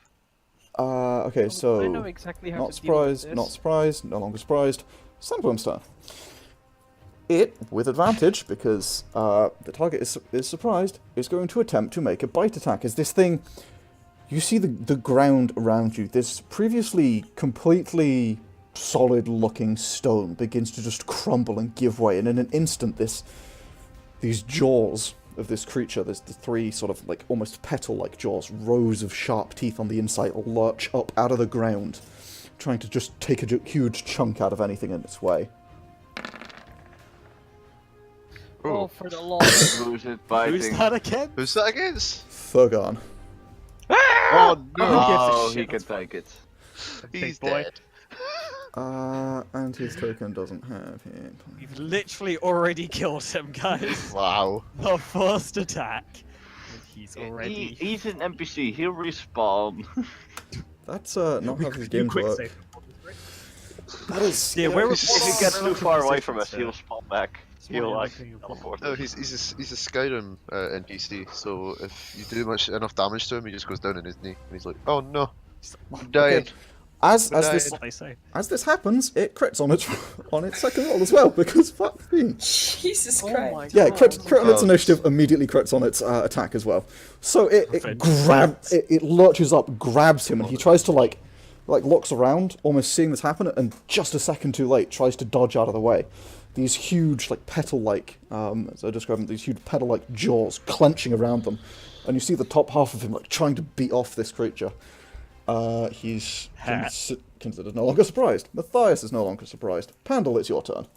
Okay, so I know exactly how not to deal with surprised, this. not surprised, no longer surprised. Sandworm's turn. It, with advantage, because the target is surprised, is going to attempt to make a bite attack. As this thing, you see the ground around you, this previously completely solid-looking stone begins to just crumble and give way, and in an instant, these jaws of this creature, there's the three sort of like almost petal-like jaws, rows of sharp teeth on the inside, lurch up out of the ground, trying to just take a huge chunk out of anything in its way. Oh, for the law. Who's it biting? Who's that again? Who's that against? Thurgon. Oh no! Oh, shit, he can take it. He's boy. dead. And his token doesn't have hit. We've literally already killed him, guys. Wow. The first attack. He's already. He's an NPC, he'll respawn. That's not how these games quick work. save. That is Yeah, where If he gets too far away from us, he'll spawn back. He'll like teleport. No, he's a Skyrim NPC. So if you do enough damage to him, he just goes down on his knee, and he's like, "Oh no, I'm dying." Okay. As But this What they say. as this happens, it crits on its second roll as well because fuck me. Jesus Oh Christ. my god. Yeah, crit on its Oh. initiative, immediately crits on its attack as well. So it Perfect. it lurches up, grabs him, and he tries to like looks around, almost seeing this happen, and just a second too late tries to dodge out of the way. These huge petal-like, as I described them, these huge petal-like jaws clenching around them, and you see the top half of him trying to beat off this creature. He's considered no longer surprised. Mathias is no longer surprised. Pandal, it's your turn.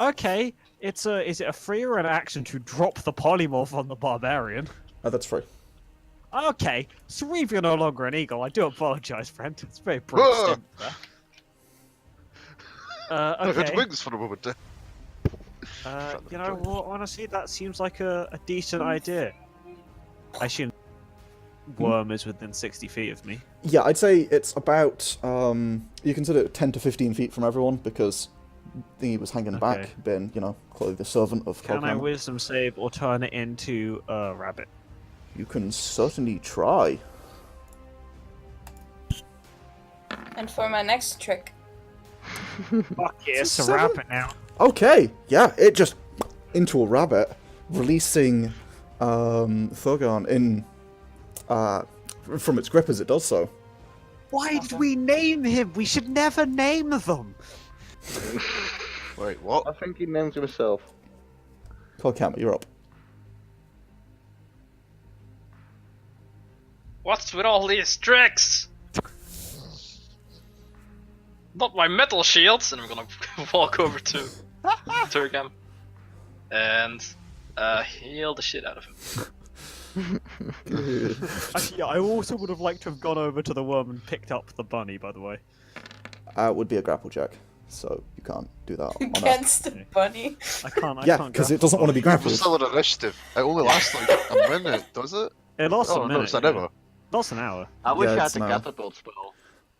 Okay. Is it a free or an action to drop the polymorph on the barbarian? That's free. Okay, Sauriv, you're no longer an eagle. I do apologize, friend. It's very brief stint there. I had Okay. wings for a moment. You know what? Honestly, that seems like a decent idea. I assume worm is within 60 feet of me. Yeah, I'd say it's about, you consider it 10 to 15 feet from everyone, because he was hanging back, Okay. being, clearly the servant of Can I Coghammer. wisdom save or turn it into a rabbit? You can certainly try. And for my next trick, Fuck yeah, it's a Seven? rabbit now. Okay, yeah, it just into a rabbit, releasing Thurgon in from its grip as it does so. Why did we name him? We should never name them. Wait, what? I think he names himself. Coghammer, you're up. What's with all these tricks? Not my metal shields, and I'm gonna walk over to Turgam and heal the shit out of him. Actually, yeah, I also would have liked to have gone over to the worm and picked up the bunny, by the way. Would be a grapple check, so you can't do that. On a... against the bunny. I can't. Yeah, can't because grapple it doesn't want to be the We're grappled. still in initiative. It only lasts like a minute, does it? bunny. It lasts Oh a no, minute. it's an yeah. hour. Lasts an hour. I wish Yeah, I had it's the now. catapult spell.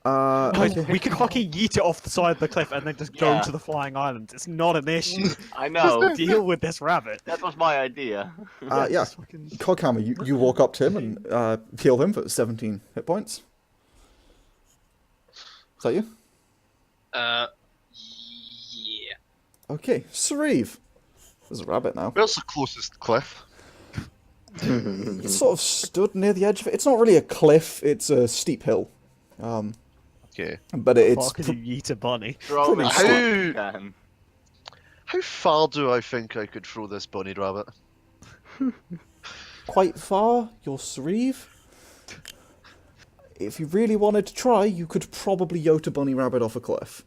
Guys, Okay. we could fucking yeet it off the side of the cliff and then just go Yeah. to the flying islands. It's not an issue. I know. Deal with this rabbit. That was my idea. Yeah, Just fucking- Coghammer, you walk up to him and heal him for 17 hit points. Is that you? Yeah. Okay, Sauriv. There's a rabbit now. Where's the closest cliff? It's sort of stood near the edge of it. It's not really a cliff, it's a steep hill. Okay. But it's Fuck, you yeet a bunny. Throw Pretty me steep. what you can. How far do I think I could throw this bunny rabbit? quite far. You're Sauriv. if you really wanted to try, you could probably Yota bunny rabbit off a cliff.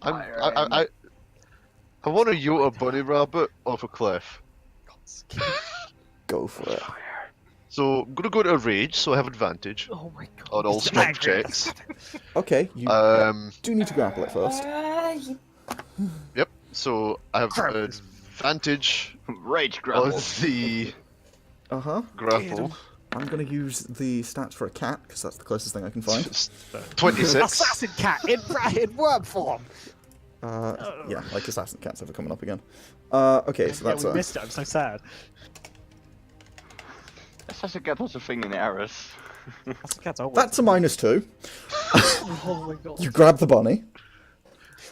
I want to Yota bunny rabbit off a cliff. Go for it. So I'm gonna go to a rage, so I have advantage Oh my god. on all strength checks. Okay, you do need to grapple it first. Yep. So I have advantage Rage on grapple. the Uh-huh. grapple. I'm going to use the stats for a cat, because that's the closest thing I can find. 26. Assassin cat in worm form. Yeah, like assassin cats ever coming up again. Okay, so that's we missed it. I'm so sad. Assassin cat has a thing in arrows. Assassin cat's always. That's a -2. Oh my god. You grab the bunny.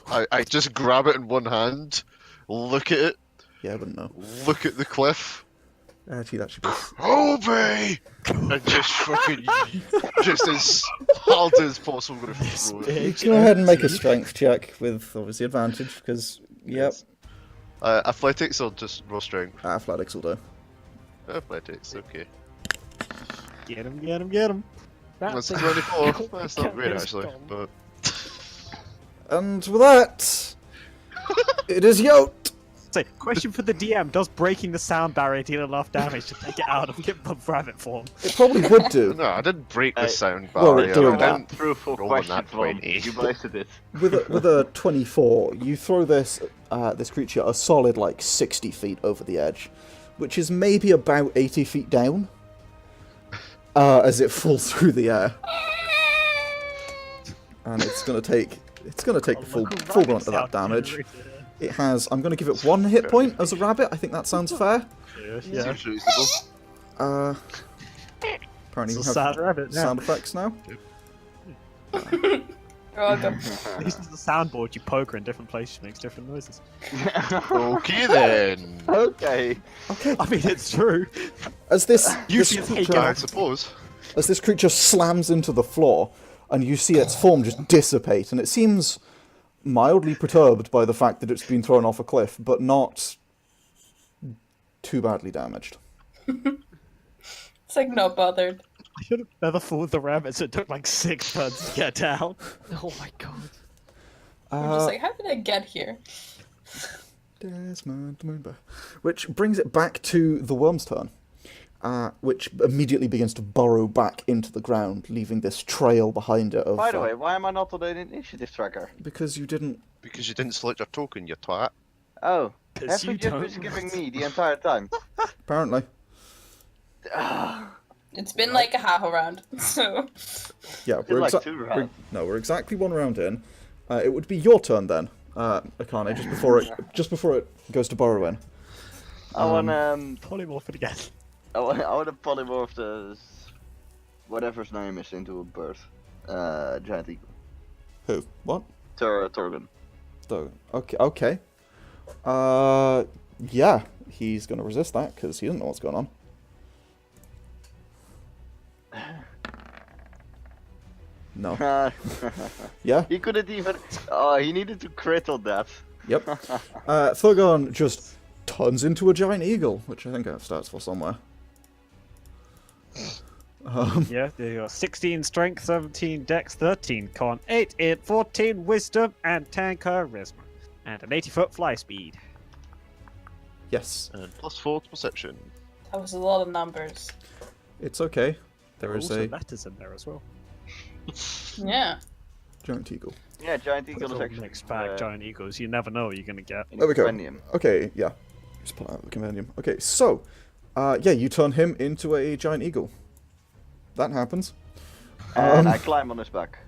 I just grab it in one hand, look at it, Yeah, I wouldn't know. look at the cliff. Actually, that should be... Obey! And just fucking, just as hard as possible, I'm gonna throw it. Go ahead and make a strength check with, obviously, advantage, because, yep, Athletics or just raw strength? athletics will do. Athletics, okay. Get him, get him, get him. That's thing- 24. That's Cat not great, is actually, gone. but... And with that, it is Yote! So, question for the DM: does breaking the sound barrier deal enough damage to take it out of rabbit form? It probably would do. No, I didn't break the sound well, barrier. doing I that. didn't Truthful roll on question that from 20. you blasted it. With a 24, you throw this this creature a solid, like, 60 feet over the edge, which is maybe about 80 feet down, as it falls through the air. And it's gonna take the full brunt of that damage. It has. I'm gonna give it 1 hit point as a rabbit. I think that sounds fair. Yeah. Seems reasonable. Apparently we It's a have sad rabbit now. sound effects now. You're welcome. This is the soundboard. You poker in different places, makes different noises. Okay then. Okay. Okay. I mean, it's true. As this Usually it's creature, taken I suppose. as this creature slams into the floor, and you see its form just dissipate, and it seems mildly perturbed by the fact that it's been thrown off a cliff, but not too badly damaged. It's like not bothered. I should have never fooled the rabbits. It took like 6 turns to get down. Oh my god. I'm just like, how did I get here? Desmond Moonbear. Which brings it back to the worm's turn, which immediately begins to burrow back into the ground, leaving this trail behind it of... By the way, why am I not on the initiative tracker? because you didn't... Because you didn't select your token, you twat. Oh, Because have you you just don't been skipping me the entire time? Apparently. It's been like a half a round, so... Yeah, Been like 2 we're, rounds. no, we're exactly 1 round in. It would be your turn then, Akane, just before it goes to burrow in. I want polymorph it again. I want to polymorph the whatever's name is into a bird. Giant eagle. Who? What? Torgon. Okay. Yeah, he's gonna resist that because he doesn't know what's going on. No. Yeah. He couldn't even. Oh, he needed to crit on that. Yep. Thurgon just turns into a giant eagle, which I think I have stats for somewhere. Yeah, there you go. 16 strength, 17 dex, 13 con, 8 int, 14 wisdom, and 10 charisma. And an 80-foot fly speed. Yes, And +4 to perception. That was a lot of numbers. it's okay. There There are is also a letters in there as well. Yeah. giant eagle. Yeah, giant eagle is Little actually mixed bag giant eagles. You never know what you're gonna get. in There we go. compendium. Okay, yeah. Just pull out the compendium. Okay, so, yeah, you turn him into a giant eagle. That happens. And I climb on his back.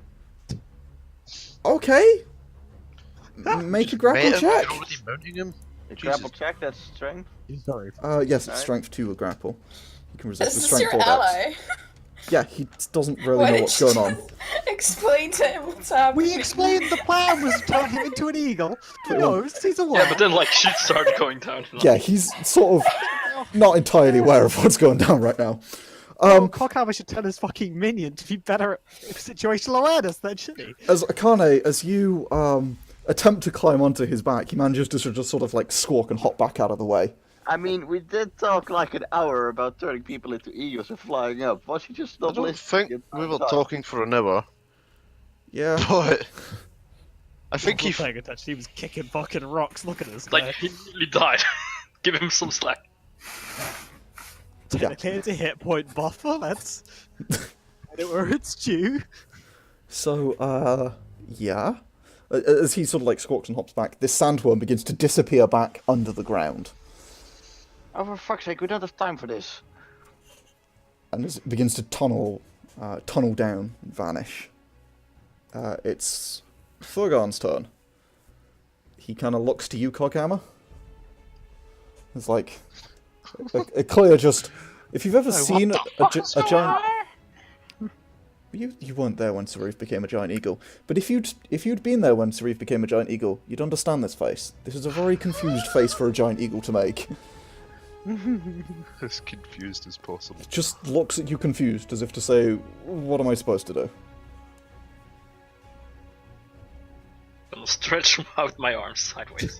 Okay. Make a grapple Mate, check. you're already mounting him? A Jesus. grapple check, that's strength. Sorry. Yes, it's Alright. strength 2 with grapple. You can resist This with is your strength 4 dex. ally. Yeah, he doesn't really Why know did what's you going on. Explain to him what's happening. We explained the plan was to turn him into an eagle. He knows, he's aware. Yeah, but then like shit started going down. Yeah, he's sort of not entirely aware of what's going down right now. Coghammer should tell his fucking minion to be better at situational awareness than should he? As Akane, as you attempt to climb onto his back, he manages to just sort of like squawk and hop back out of the way I mean, we did talk like an hour about turning people into eagles and flying up. Was he just I not don't listening? think we were talking for an hour, Yeah. but I think He he. paying attention. He was kicking fucking rocks. Look at this guy. Like, he nearly died. Give him some slack. Technically, it's a hit point buffer. That's where it's due. So, yeah. As he sort of like squawks and hops back, this sandworm begins to disappear back under the ground. Oh, for fuck's sake, we don't have time for this. And as it begins to tunnel down and vanish, it's Thurgon's turn. He kind of looks to you, Coghammer. It's like a clear just. If you've ever seen a giant. You weren't there when Sauriv became a giant eagle, but if you'd been there when Sauriv became a giant eagle, you'd understand this face. This is a very confused face for a giant eagle to make. As confused as possible. Just looks at you confused, as if to say, "What am I supposed to do?" I'll stretch out my arms sideways.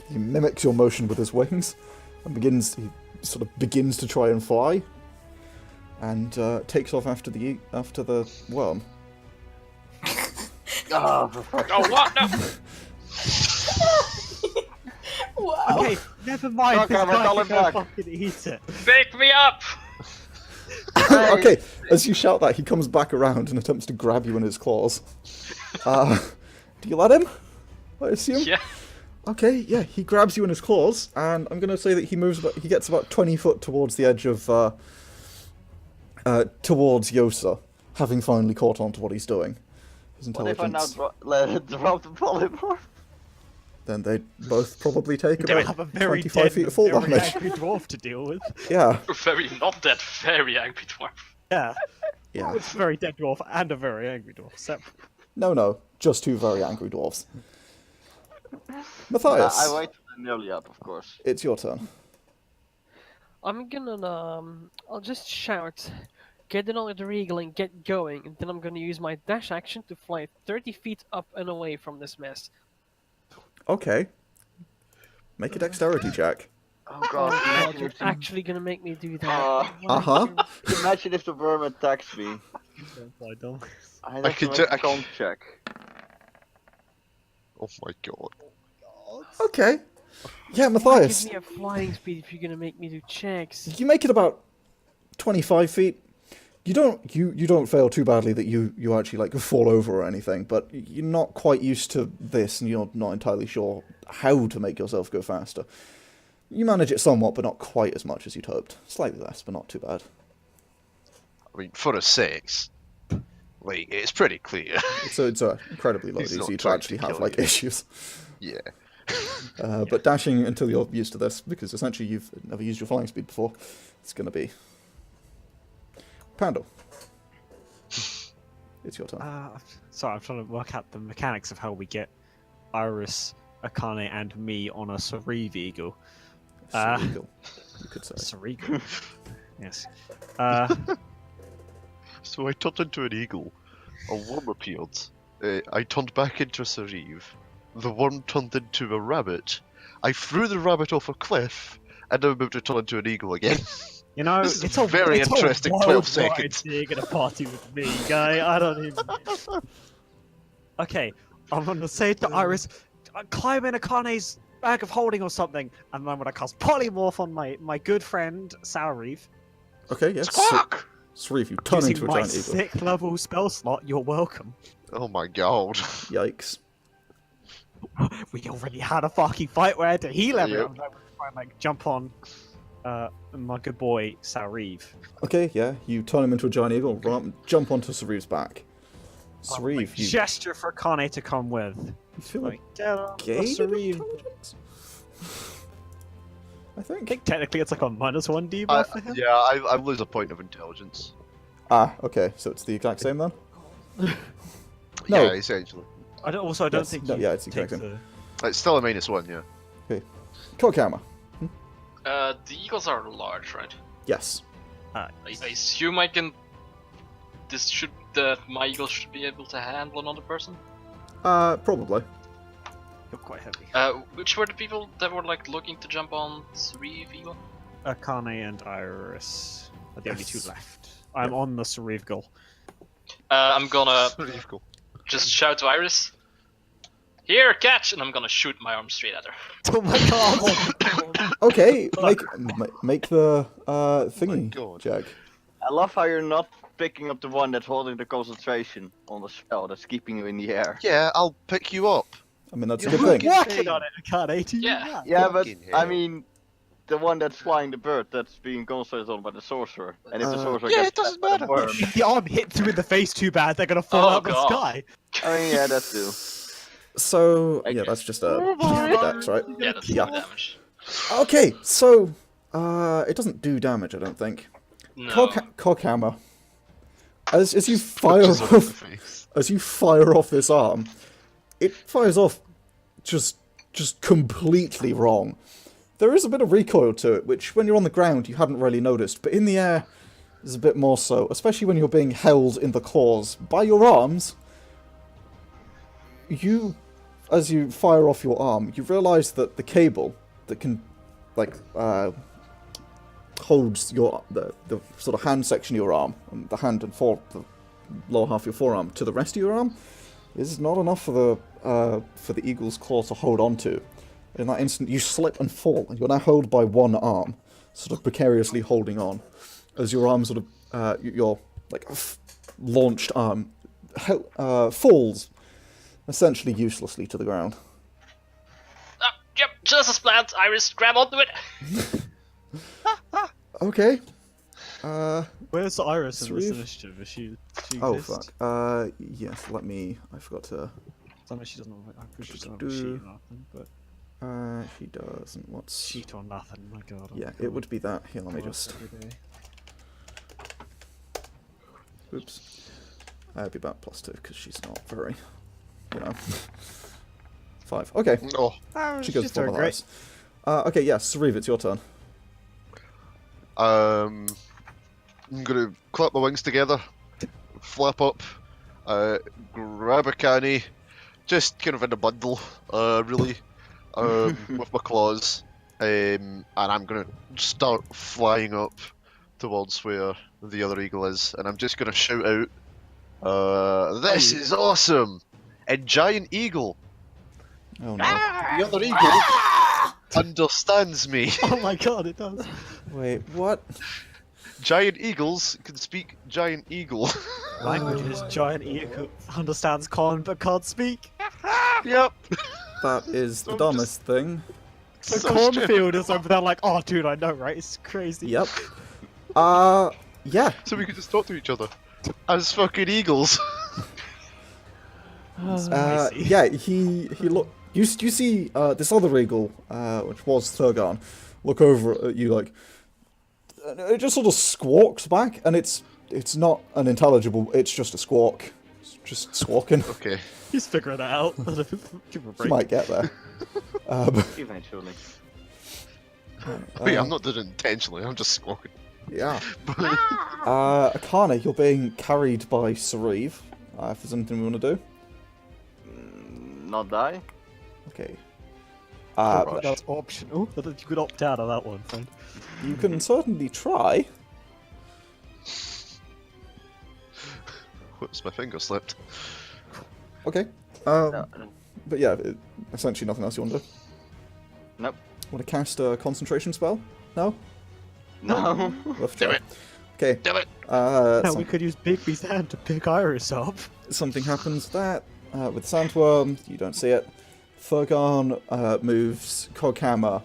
He mimics your motion with his wings, and he sort of begins to try and fly, and takes off after the worm. Oh, for fuck's Oh, sake. what? No! Wow. Okay, never mind. This Coghammer, guy call can him go back. fucking eat it. Pick me up! Okay, as you shout that, he comes back around and attempts to grab you in his claws. Do you let him? I assume? Yeah. Okay, yeah, he grabs you in his claws, and I'm going to say that he gets about 20 foot towards the edge of, towards Yosa, having finally caught on to what he's doing. His What if I now intelligence, drop the polymorph? then they both probably take They about have a very 25 dead, feet of fall very damage. angry dwarf to deal with. Yeah, Not that very angry dwarf. Yeah, yeah. it's a very dead dwarf and a very angry dwarf. So, No, just two very angry dwarves. Matthias, I waited nearly up, of course. it's your turn. I'm gonna I'll just shout, get another eagle and get going, and then I'm gonna use my dash action to fly 30 feet up and away from this mess. Okay. Make a dexterity check. Oh god, God, imagine you're if the, actually gonna make me do that. Uh-huh. imagine if the worm attacks me. don't fly dumb. I have I to could make do- a con check. Oh my god. Okay. Yeah, Give Matthias, me a flying speed if you're gonna make me do checks. you make it about 25 feet. You don't fail too badly that you actually like fall over or anything, but you're not quite used to this, and you're not entirely sure how to make yourself go faster. You manage it somewhat, but not quite as much as you'd hoped. Slightly less, but not too bad. I mean, for a 6, like, it's pretty clear. So it's incredibly low He's not DC to trying actually to have kill like you. issues. Yeah. But dashing until you're used to this, because essentially you've never used your flying speed before, it's going to be Pandal. It's your turn. Sorry, I'm trying to work out the mechanics of how we get Iris, Akane, and me on a Sauriv eagle. Cerebral, you could say. Sauriv. Yes. So I turned into an eagle. A worm appeared. I turned back into a Sauriv. The worm turned into a rabbit. I threw the rabbit off a cliff, and I'm about to turn into an eagle again. You know, This is it's a very it's interesting a 12 wild seconds. ride being at a party with me, guy. I don't even. Okay, I'm gonna say to Iris, climb in Akane's bag of holding or something, and then I'm gonna cast polymorph on my good friend Sauriv. Okay, yes. Squawk! Sauriv, you turn Using into a my giant eagle. 6th level spell slot. You're welcome. Oh my god. Yikes. We already had a fucking fight where I had to heal everyone. Yep. I was trying to like jump on my good boy Sauriv. Okay, yeah, you turn him into a giant eagle, run up and jump onto Sariv's back. Sauriv, you Gesture for Akane to come with. feel like Like, get on the gain Sauriv. intelligence? I I think. think technically it's like a -1 debuff for him. Yeah, I lose a point of intelligence. Ah, okay, so it's the exact same then? No. Yeah, essentially. I don't Yes, think no, you yeah, it's take exactly. It's still a -1, yeah. Coghammer. The eagles are large, right? Yes. I assume I can. My eagle should be able to handle another person. Probably. You're quite heavy. Which were the people that were like looking to jump on Sauriv Eagle? Akane and Iris are the only two left. I'm on the Sauriv Gull. I'm gonna Very cool. just shout to Iris. Here, catch! And I'm gonna shoot my arm straight at her. Oh my god! Okay, make the thingy, God. Jack. I love how you're not picking up the one that's holding the concentration on the spell that's keeping you in the air. Yeah, I'll pick you up. I mean, that's a You're good thing. Working on it, Akane. Do you Yeah. know that? Yeah, but Fucking I hell. mean, the one that's flying the bird that's being concentrated on by the sorcerer. And if the sorcerer yeah, gets it doesn't stabbed by the matter. worm, If the arm hits you in the face too bad, they're gonna fall Oh, out of the God. sky. I mean, yeah, that too. So Okay. yeah, that's just dex, right? Yeah, that's Yeah. no damage. Okay, so it doesn't do damage, I don't think. No. Coghammer. As you fire Punches him in the off, face. as you fire off this arm, it fires off just completely wrong. There is a bit of recoil to it, which when you're on the ground you hadn't really noticed, but in the air is a bit more so, especially when you're being held in the claws by your arms. As you fire off your arm, you realise that the cable that can, like, holds the sort of hand section of your arm, and the hand and the lower half of your forearm to the rest of your arm, is not enough for the eagle's claw to hold on to. In that instant, you slip and fall, and you're now held by one arm, sort of precariously holding on, as your arm sort of, your like launched arm falls essentially uselessly to the ground. Yep, just as planned. Iris, grab onto it. Okay. Where's Iris in this Sauriv? initiative? Is she Oh exist? fuck. Yes. I forgot to. I mean, she doesn't. I appreciate she doesn't have a sheet or nothing, but She doesn't. What's? sheet or nothing. My god. Yeah, it would be that. Here, let me just. Oops. It'd be about +2 because she's not very, 5. Okay. Oh, She goes she's for doing the great. highest. Okay, yeah, Sauriv, it's your turn. I'm gonna clap my wings together, flap up, grab a canny, just kind of in a bundle, really, with my claws, and I'm gonna start flying up towards where the other eagle is, and I'm just gonna shout out, "This is awesome!" And giant eagle, Oh no. the other eagle, understands me. Oh my god, it does. Wait, what? Giant eagles can speak giant eagle. Language is giant eagle understands con but can't speak. Yep. That is the I'm dumbest thing. The So cornfield is over there like, oh dude, I know, right? It's crazy. Yep. Yeah. So we could just talk to each other as fucking eagles. Spicy. Yeah, he look. You see this other eagle, which was Thurgon, look over at you like. And it just sort of squawks back, and it's not an intelligible. It's just a squawk. It's just squawking. Okay. He's figuring it out. Give him a You break. might get there. Eventually. Wait, I'm not doing it intentionally. I'm just squawking. Yeah. Akane, you're being carried by Sauriv. If there's anything we want to do. Not die? Okay. That's optional, but you could opt out of that one, friend. You can certainly try. Whoops, my finger slipped. Okay. No. But yeah, essentially nothing else you want to do. Nope. Want to cast a concentration spell? No? No. We'll have to Do try. it. Okay. Do it. No, we could use Bigby's hand to pick Iris up. Something happens that with Sandworm, you don't see it. Thurgon moves Coghammer.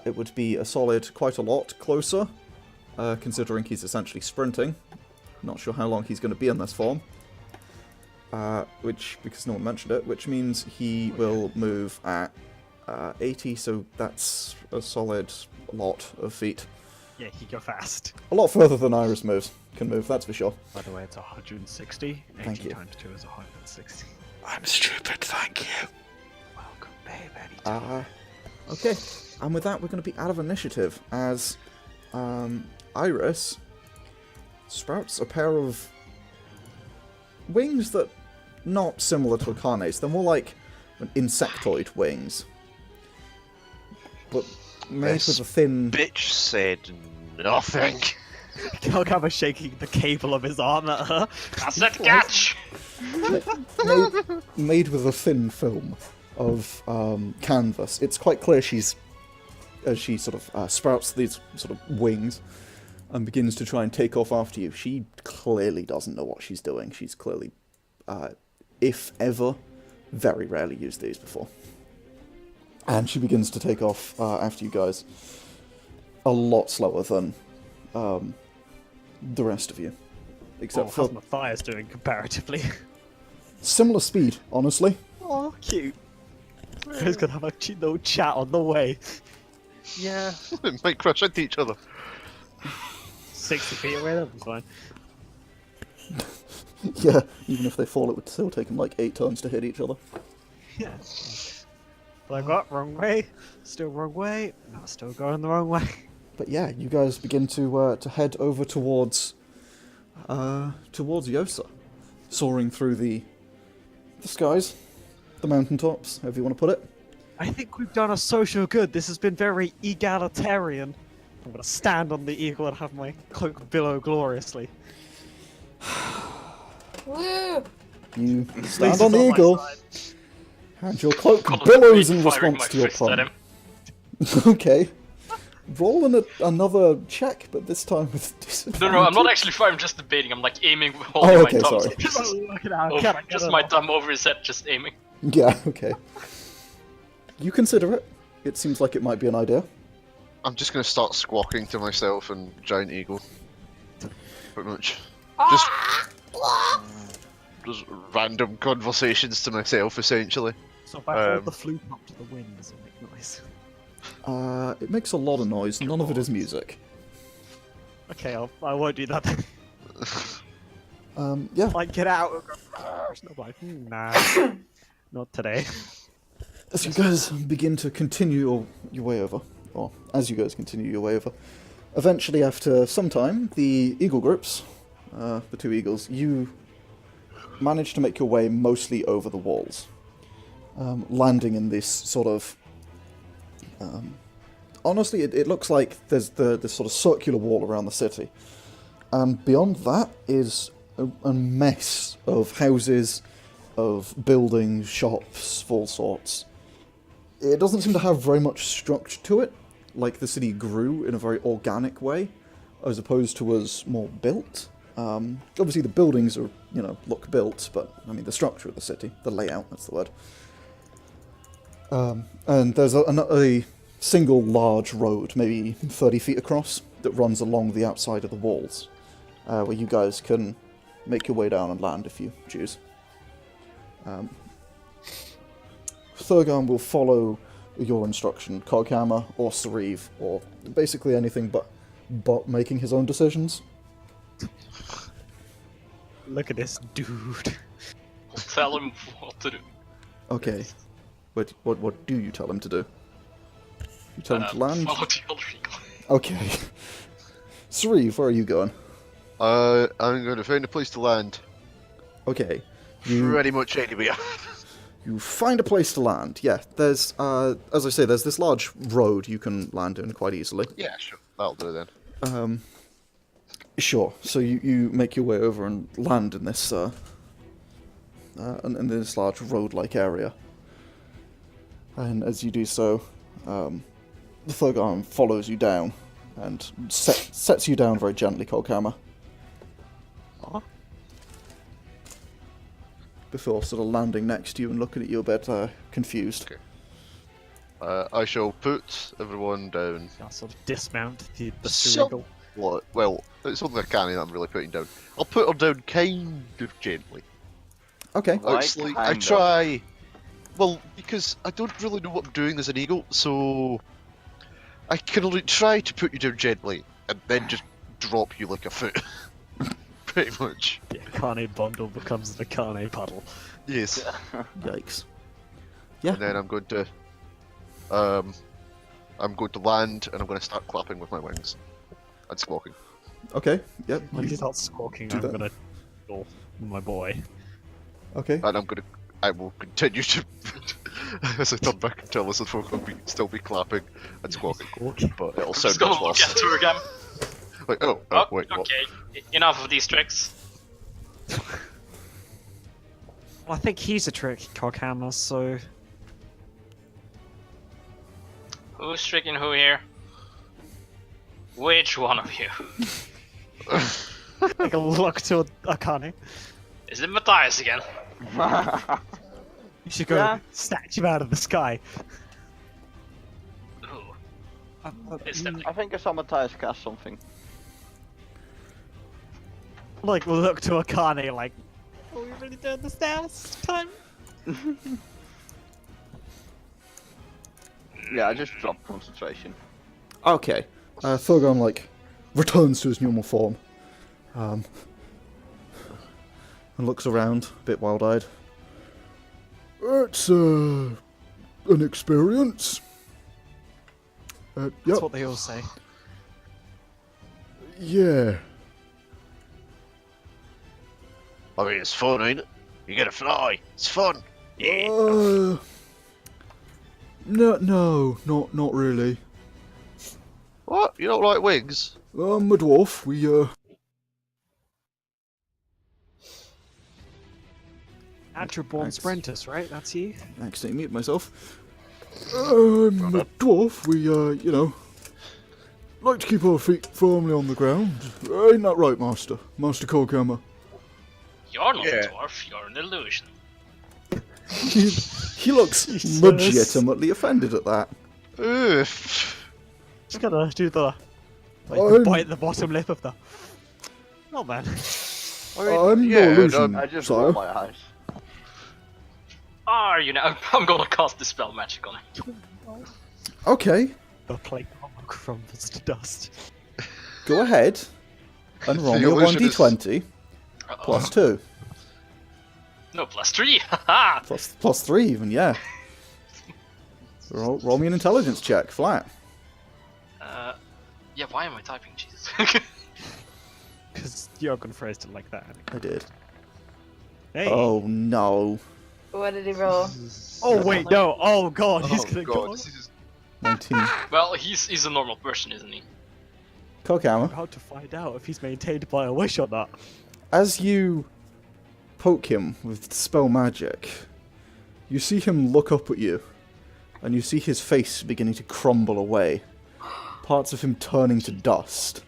It would be a solid quite a lot closer, considering he's essentially sprinting. Not sure how long he's going to be in this form. Because no one mentioned it, which means he will move at 80, so that's a solid lot of feet. Yeah, he go fast. A lot further than Iris can move, that's for sure. By the way, it's 160. Thank 80 you. times 2 is 160. I'm stupid, thank you. Welcome, babe, anytime. Okay, and with that we're going to be out of initiative as Iris sprouts a pair of wings that not similar to Akane's. They're more like insectoid wings, but made with a thin. Bitch said nothing. Coghammer shaking the cable of his arm at her. I said catch! Made with a thin film of canvas. It's quite clear as she sort of sprouts these sort of wings and begins to try and take off after you. She clearly doesn't know what she's doing. She's clearly, if ever, very rarely used these before. And she begins to take off after you guys a lot slower than the rest of you. Except for how's Mathias doing comparatively? similar speed, honestly. Oh, cute. Who's gonna have a little chat on the way? Yeah. Might crash into each other. 60 feet away, that'll be fine. Yeah, even if they fall, it would still take them like 8 turns to hit each other. Yeah. Like what? Wrong way? Still wrong way? No, still going the wrong way. But yeah, you guys begin to head over towards Yosa, soaring through the skies, the mountaintops, however you want to put it. I think we've done a social good. This has been very egalitarian. I'm gonna stand on the eagle and have my cloak billow gloriously. Woo! You At stand least on the it's my eagle, side. and your cloak Call it billows in firing response my to your fist at palm. him. Okay. Roll another check, but this time with disadvantage. No, I'm not actually firing, I'm just debating. I'm like aiming, holding Oh, okay, my thumb. sorry. Look at how Over, can I get just it my off? thumb over his head, just aiming. Yeah, okay. You consider it. It seems like it might be an idea. I'm just gonna start squawking to myself and Giant Eagle. Pretty much. Just random conversations to myself, essentially. So if I hold the flute up to the wind, does it make noise? It makes a lot of noise. None of it is music. Okay, I won't do that then. Yeah. Like, get out! And go, "Argh." No, like, nah. Not today. As you guys begin to continue your way over, or as you guys continue your way over, eventually after some time, the eagle groups, the 2 eagles, you manage to make your way mostly over the walls, landing in this sort of... honestly, it looks like there's this sort of circular wall around the city. And beyond that is a mess of houses, of buildings, shops, all sorts. It doesn't seem to have very much structure to it, like the city grew in a very organic way, as opposed to was more built. Obviously the buildings are, look built, but, I mean, the structure of the city, the layout, that's the word. And there's a single large road, maybe 30 feet across, that runs along the outside of the walls, where you guys can make your way down and land if you choose. Thurgon will follow your instruction, Coghammer or Sauriv, or basically anything but making his own decisions. Look at this dude. Tell him what to do. Okay. What do you tell him to do? You tell him to land? Follow the other eagle. Okay. Sauriv, where are you going? I'm going to find a place to land. Okay. You Pretty much anywhere. You find a place to land. Yeah, there's, as I say, there's this large road you can land in quite easily. Yeah, sure. That'll do then. Sure. So you make your way over and land in this, in this large road-like area. And as you do so, the Thurgon follows you down and sets you down very gently, Coghammer. Before sort of landing next to you and looking at you a bit confused. Okay. I shall put everyone down. I'll sort of dismount the So- eagle. Well, it's something Akane that I'm really putting down. I'll put her down kind of gently. Okay. Why It's like, kind I of? try... Well, because I don't really know what I'm doing as an eagle, so... I can only try to put you down gently, and then just drop you like a foot. Pretty much. The Akane bundle becomes the Akane puddle. Yes. Yikes. Yeah. And then I'm going to... I'm going to land, and I'm going to start clapping with my wings. And squawking. Okay. Yep. When he starts squawking, do I'm that. gonna kill my boy. Okay. And I will continue to As I turn back and tell us that folk will still be clapping and squawking, but it'll I'm sound just gonna much look worse. at Turgam. Like, Oh, wait, what? okay. Enough of these tricks. Well, I think he's a trick, Coghammer, so... Who's tricking who here? Which one of you? Like a look to Akane. Is it Mathias again? You should go Yeah. snatch him out of the sky. Ooh. Is that I think I saw Mathias cast something. Like, we'll look to Akane like, are we really doing this now? This time? Yeah, I just dropped concentration. Okay. Thorgon, like, returns to his normal form. And looks around, a bit wild-eyed. It's, an experience. That's Yep. what they all say. Yeah. I mean, it's fun, ain't it? You get to fly. It's fun. No, not really. What? You don't like wings? I'm a dwarf. Natural-born Thanks. sprinters, right? That's you? Accidentally mute myself. I'm a dwarf. We, like to keep our feet firmly on the ground. Ain't that right, Master? Master Coghammer? You're not Yeah. a dwarf, you're an illusion. He looks Jesus. legitimately offended at that. Ugh. Just gotta do the... Like, I'm- bite the bottom lip of the... Oh, man. I'm yeah, no illusion, I just sire. roll my eyes. Are you now? I'm gonna cast Dispel Magic on him. Okay, The plate armor crumbles to dust. go ahead and roll The me a illusion is- 1d20 Uh-oh. plus 2. No, +3. Haha! Plus 3 even, yeah. Roll me an intelligence check, flat. Yeah, why am I typing? Jesus. Because Yargon phrased it like that. I did. Hey! Oh no. What did he roll? Oh, wait, no! Oh, God, he's Oh, gonna God, go... this is... 19. Well, he's a normal person, isn't he? Coghammer, How to find out if he's maintained by a wish or not. as you poke him with spell magic, you see him look up at you, and you see his face beginning to crumble away. Parts of him turning to dust.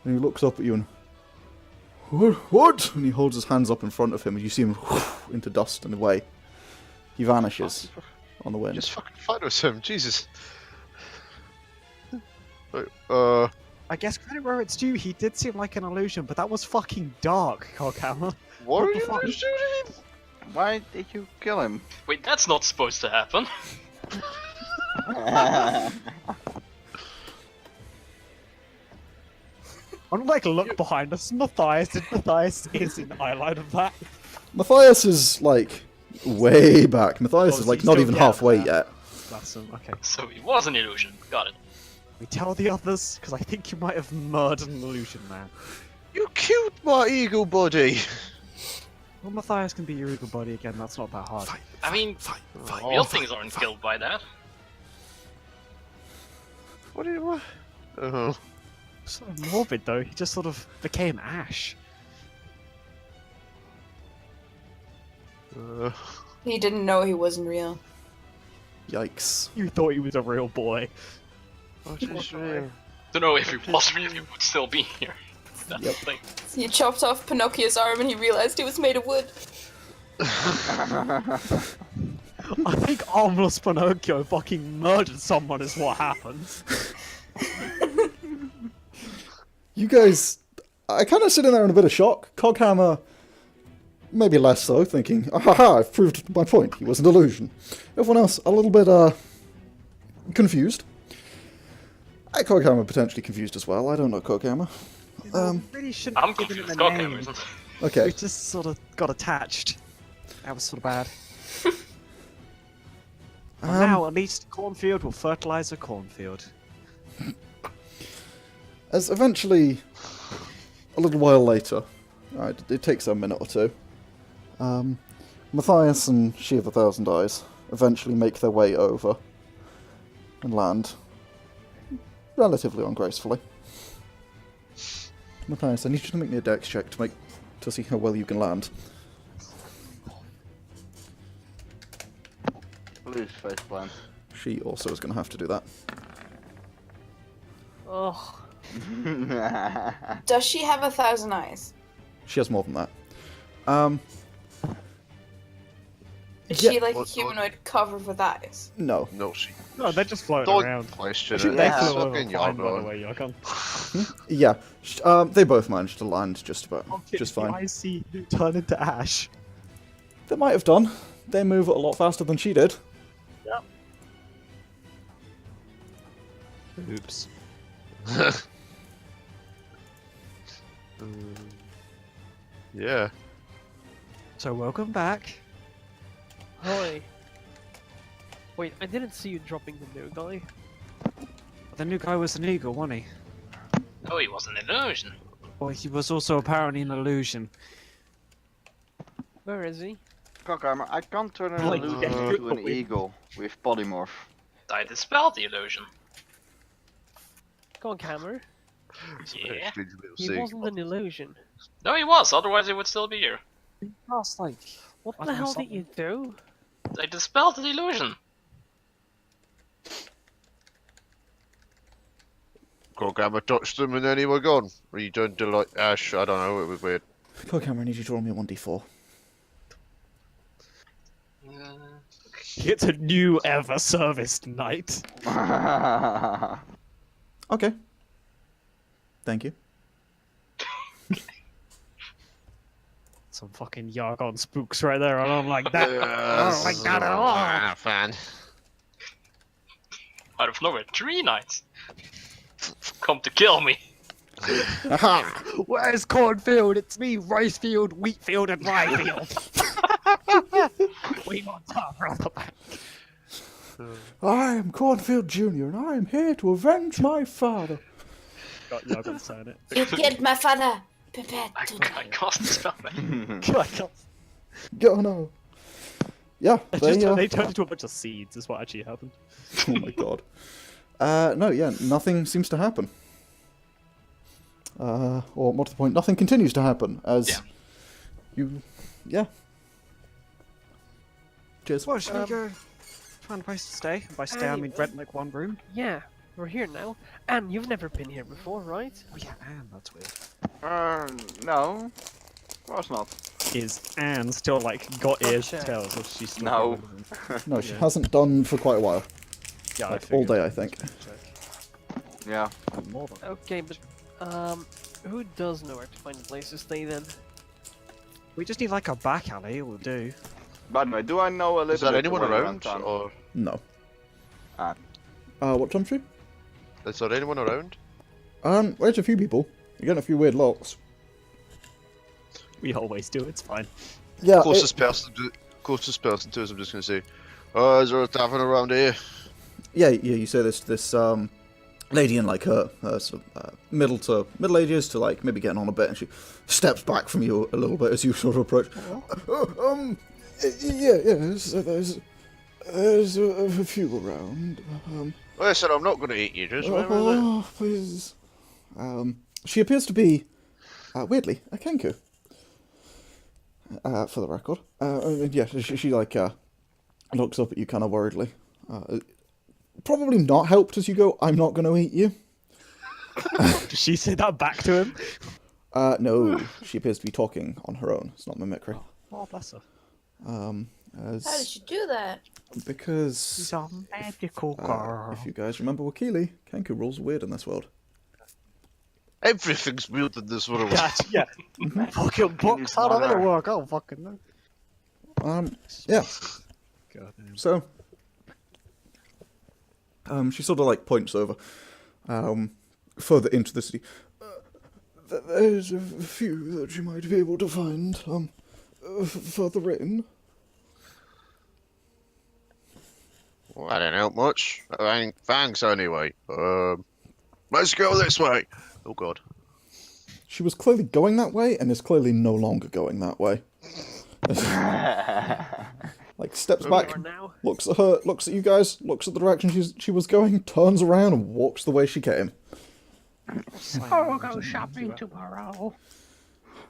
And he looks up at you and... What? And he holds his hands up in front of him, and you see him into dust and away. He vanishes on the wind. Just fucking photos him, Jesus. Right, I guess credit where it's due, he did seem like an illusion, but that was fucking dark, Coghammer. what are the you fuck? gonna shoot at him? Why did you kill him? Wait, that's not supposed to happen. I'm like, look behind us, Mathias is in eyeline of that. Matthias is, like, way back. Matthias Oh, is, is like, he not still even down halfway there? yet. That's him, okay. So it was an illusion. Got it. We tell the others, because I think you might have murdered an illusion man. You killed my eagle body! Well, Mathias can be your eagle body again, that's not that hard. I mean, real things aren't killed by that. What are you... What? Oh. So morbid though, he just sort of became ash. He didn't know he wasn't real. Yikes. You thought he was a real boy. What is real? Don't know if he was real, he would still be here. That's Yep. the thing. He chopped off Pinocchio's arm and he realized he was made of wood. I think armless Pinocchio fucking murdered someone is what happened. You guys... I kind of sitting there in a bit of shock. Coghammer, maybe less so, thinking, aha, I've proved my point. He was an illusion. Everyone else, a little bit, confused. Coghammer potentially confused as well. I don't know Coghammer. Really shouldn't I'm have given confused. him a Coghammer name. isn't. Okay. We just sort of got attached. That was sort of bad. Well, now at least cornfield will fertilize a cornfield. As eventually, a little while later, it takes a minute or two, Matthias and She of a Thousand Eyes eventually make their way over and land relatively ungracefully. Mathias, I need you to make me a dex check to see how well you can land. Please face plant. She also is going to have to do that. Oh, Does she have 1,000 eyes? She has more than that. Is Yeah. she like a What- humanoid covered with eyes? No. No, she. No, they're just floating Don't around. question I think it. they Yeah. flew over Fucking fine, by the Yargon. way, Yargon. Yeah. They both managed to land just about. Just fine. I see you turn into ash. They might have done. They move a lot faster than she did. Oops. Yeah. So welcome back. hi. Wait, I didn't see you dropping the new guy. The new guy was an eagle, wasn't he? Oh, he was an illusion. Well, he was also apparently an illusion. Where is he? Coghammer, I can't turn an Like, illusion yeah. into an eagle with polymorph. I dispelled the illusion. Coghammer? Yeah. He wasn't an illusion. No, he was. Otherwise, he would still be here. That's like... What I the don't hell know, did you do? I dispelled the illusion. Coghammer touched them and then he were gone. Or you turned to like ash. I don't know. It was weird. Coghammer, I need you to roll me a 1d4. It's a new ever serviced knight. Okay. Thank you. Some fucking Yargon spooks right there. I don't like that. I don't like that at all. Fan. Out of nowhere, 3 knights come to kill me. Aha! Where's cornfield? It's me, rice field, wheat field, and rye field. We want top on the back. I am Cornfield Jr. and I am here to avenge my father. Got Yargon saying it. You killed my father. Prepare I to die. can't spell it. Go no. Yeah, they, They turned into a bunch of seeds, is what actually happened. oh my god. No, yeah, nothing seems to happen. Or more to the point, nothing continues to happen as Yeah. you, yeah. Cheers. Well, should we go find a place to stay? By stay, I mean rent like one room. Yeah, we're here now. And you've never been here before, right? Oh yeah, Anne, that's weird. No. Of course not. Is Anne still like got ears to check. tell? Or she's still No. got one of them? No, she Yeah. hasn't done for quite a while. Yeah, Like, all day, I think. Yeah. More than Okay, but who does know where to find a place to stay then? we just need like a back alley. It will do. By the way, do I know a little Is there bit anyone the way around? town? Or No. Ah. What jump street? is there anyone around? There's a few people. You're getting a few weird looks. We always do. It's fine. Yeah, Closest person to us. I'm just gonna say. Is there a tavern around here? yeah. You say this lady in like her sort of, middle ages to like maybe getting on a bit, and she steps back from you a little bit as you sort of approach. There's a few around. Listen, I'm not gonna eat you. Just remember that. Oh, please. She appears to be weirdly a Kenku. For the record, yeah, she like looks up at you kind of worriedly. Probably not helped as you go, I'm not going to eat you. Did she say that back to him? No, she appears to be talking on her own. It's not mimicry. Oh, bless her. How did As she do that? because She's a magical girl. if you guys remember Wakili, Kenku rules are weird in this world. Everything's weird in this world. Yeah. Fucking books. How do they work? I don't fucking know. Yeah. Goddamn. So, she sort of like points over, further into the city. There's a few that you might be able to find, further in. Well, I don't help much. Thanks anyway. Let's go this way. Oh god. She was clearly going that way, and is clearly no longer going that way. Like, steps We back, are now. looks at her, looks at you guys, looks at the direction she was going, turns around and walks the way she came. I'll go shopping tomorrow.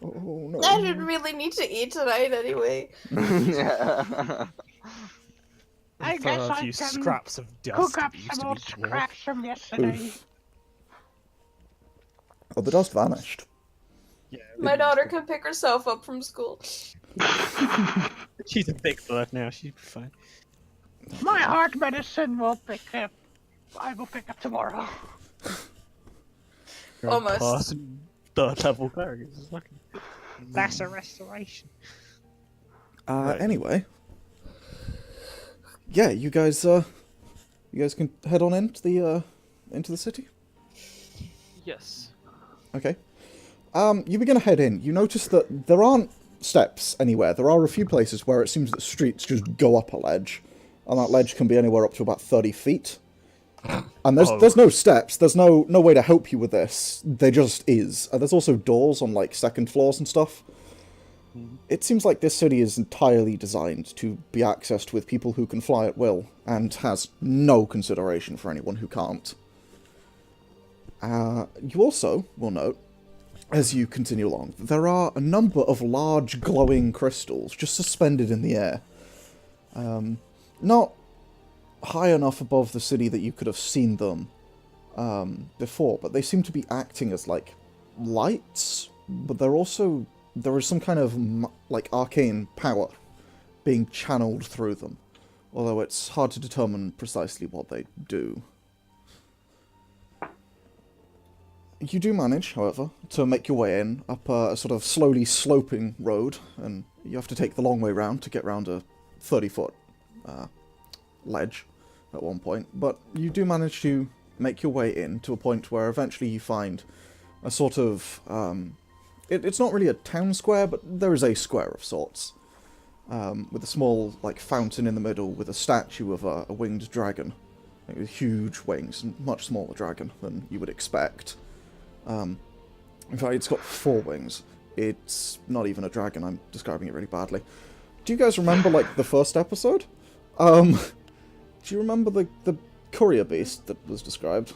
Oh no. I didn't really need to eat tonight anyway. Yeah. I For guess a I few can scraps of dust. cook up that used some to old be dwarf. scraps from yesterday. Oh, the dust vanished. Yeah, My daughter can pick herself up from school. she's a big bird now. She'll be fine. My heart medicine will pick up. I will pick up tomorrow. Almost. Passing third level cleric. That's a restoration. Right. Anyway. Yeah, you guys can head on into the city? Yes. Okay. You begin to head in. You notice that there aren't steps anywhere. There are a few places where it seems that streets just go up a ledge. And that ledge can be anywhere up to about 30 feet. And there's no steps. There's no way to help you with this. There just is. There's also doors on, like, second floors and stuff. It seems like this city is entirely designed to be accessed with people who can fly at will, and has no consideration for anyone who can't. You also will note, as you continue along, there are a number of large glowing crystals just suspended in the air. Not high enough above the city that you could have seen them before, but they seem to be acting as, like, lights, but there is some kind of, like, arcane power being channeled through them, although it's hard to determine precisely what they do. You do manage, however, to make your way in up a sort of slowly sloping road, and you have to take the long way round to get round a 30-foot ledge at one point, but you do manage to make your way in to a point where eventually you find a sort of... It's not really a town square, but there is a square of sorts, with a small, like, fountain in the middle with a statue of a winged dragon, like, with huge wings, and much smaller dragon than you would expect. In fact, it's got 4 wings. It's not even a dragon. I'm describing it really badly. Do you guys remember, like, the first episode? Do you remember the courier beast that was described?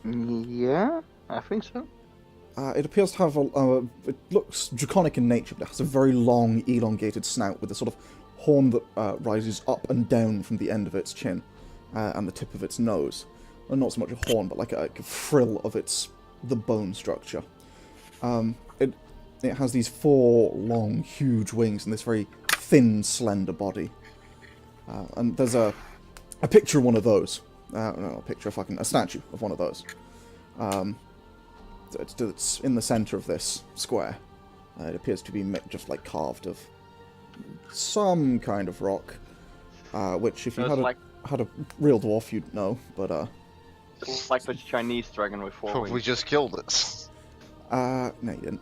Yeah, I think so. It appears to have it looks draconic in nature, but it has a very long, elongated snout with a sort of horn that rises up and down from the end of its chin and the tip of its nose. Well, not so much a horn, but like a frill of the bone structure. It has these 4 long, huge wings and this very thin, slender body. And there's a picture of one of those. A statue of one of those. It's in the center of this square. It appears to be just, like, carved of some kind of rock, which if you had a real dwarf you'd know, but It's like the Chinese dragon with 4 wings. We just killed it. no you didn't.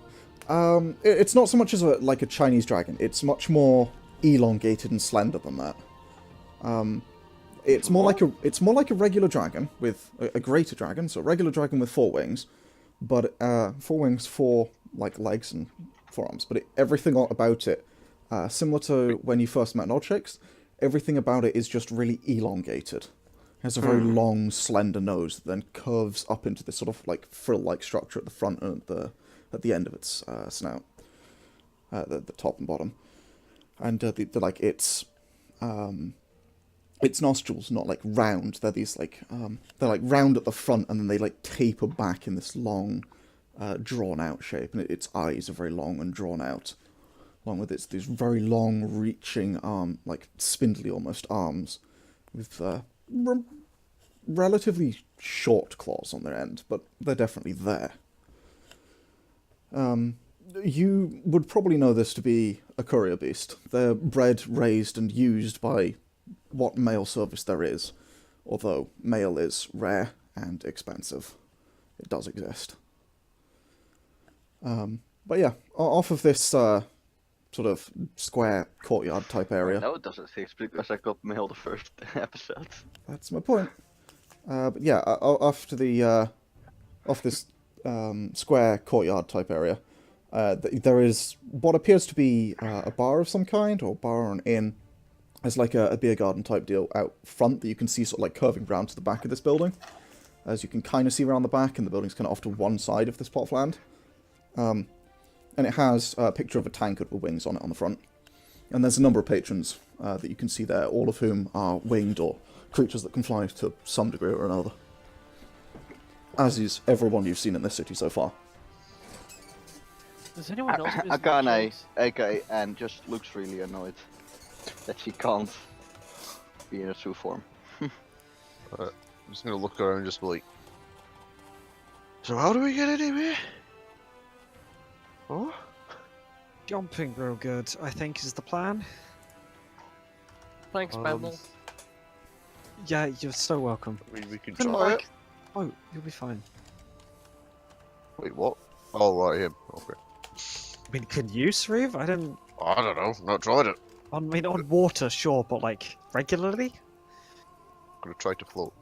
It's not so much as like a Chinese dragon, it's much more elongated and slender than that. It's more like a regular dragon with a greater dragon, so a regular dragon with 4 wings. But 4 wings, 4 like legs and 4 arms. But everything about it, similar to when you first met Nodshakes, everything about it is just really elongated. It has a very long, slender nose that then curves up into this sort of like frill-like structure at the front and at the end of its snout, the top and bottom, and its nostrils not like round. They're these like they're like round at the front, and then they like taper back in this long, drawn out shape. And its eyes are very long and drawn out, along with these very long, reaching like spindly almost arms, with relatively short claws on their end, but they're definitely there. You would probably know this to be a courier beast. They're bred, raised, and used by what mail service there is, although mail is rare and expensive. It does exist. But yeah, off of this sort of square courtyard type area. No, it doesn't exist because I got mail the first episode. That's my point. But yeah, off this square courtyard type area, there is what appears to be a bar of some kind, or bar or an inn, There's like a beer garden type deal out front that you can see sort of like curving round to the back of this building. As you can kind of see around the back, and the building's kind of off to one side of this plot of land. And it has a picture of a tankard with wings on it on the front. And there's a number of patrons that you can see there, all of whom are winged or creatures that can fly to some degree or another. As is everyone you've seen in this city so far. Does anyone else visit Akane, shows? aka, and just looks really annoyed that she can't be in her true form. I'm just gonna look around and just be like, so how do we get anywhere? Oh? Jumping real good, I think, is the plan. Thanks, Pandal. Yeah, you're so welcome. I mean, we can Couldn't try work. it. Oh, you'll be fine. Wait, what? Oh, right, him. Okay. I mean, can you, Sauriv? I don't... I don't know. Not tried it. I mean, on water, sure, but, like, regularly? Gonna try to float.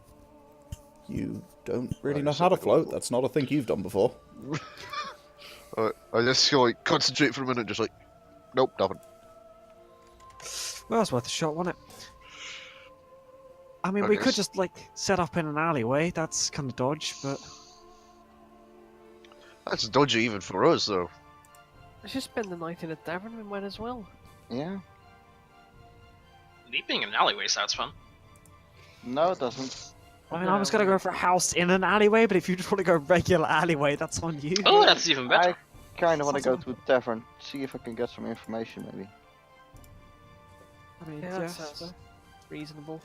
You don't really Right, know so how to I don't float. float. That's not a thing you've done before. I just like concentrate for a minute, just like, nope, nothing. Well, it's worth a shot, wasn't it? I mean, we could guess. just, like, set up in an alleyway. That's kind of dodge, but... That's dodgy even for us, though. Let's just spend the night in a tavern, we might as well. Yeah. Leaping in an alleyway sounds fun. No, it doesn't. I mean, I was gonna go for a house in an alleyway, but if you just want to go regular alleyway, that's on you. Oh, that's even better. I kind of want to go to a tavern, see if I can get some information, maybe. I mean, Yeah, yeah, that sounds reasonable.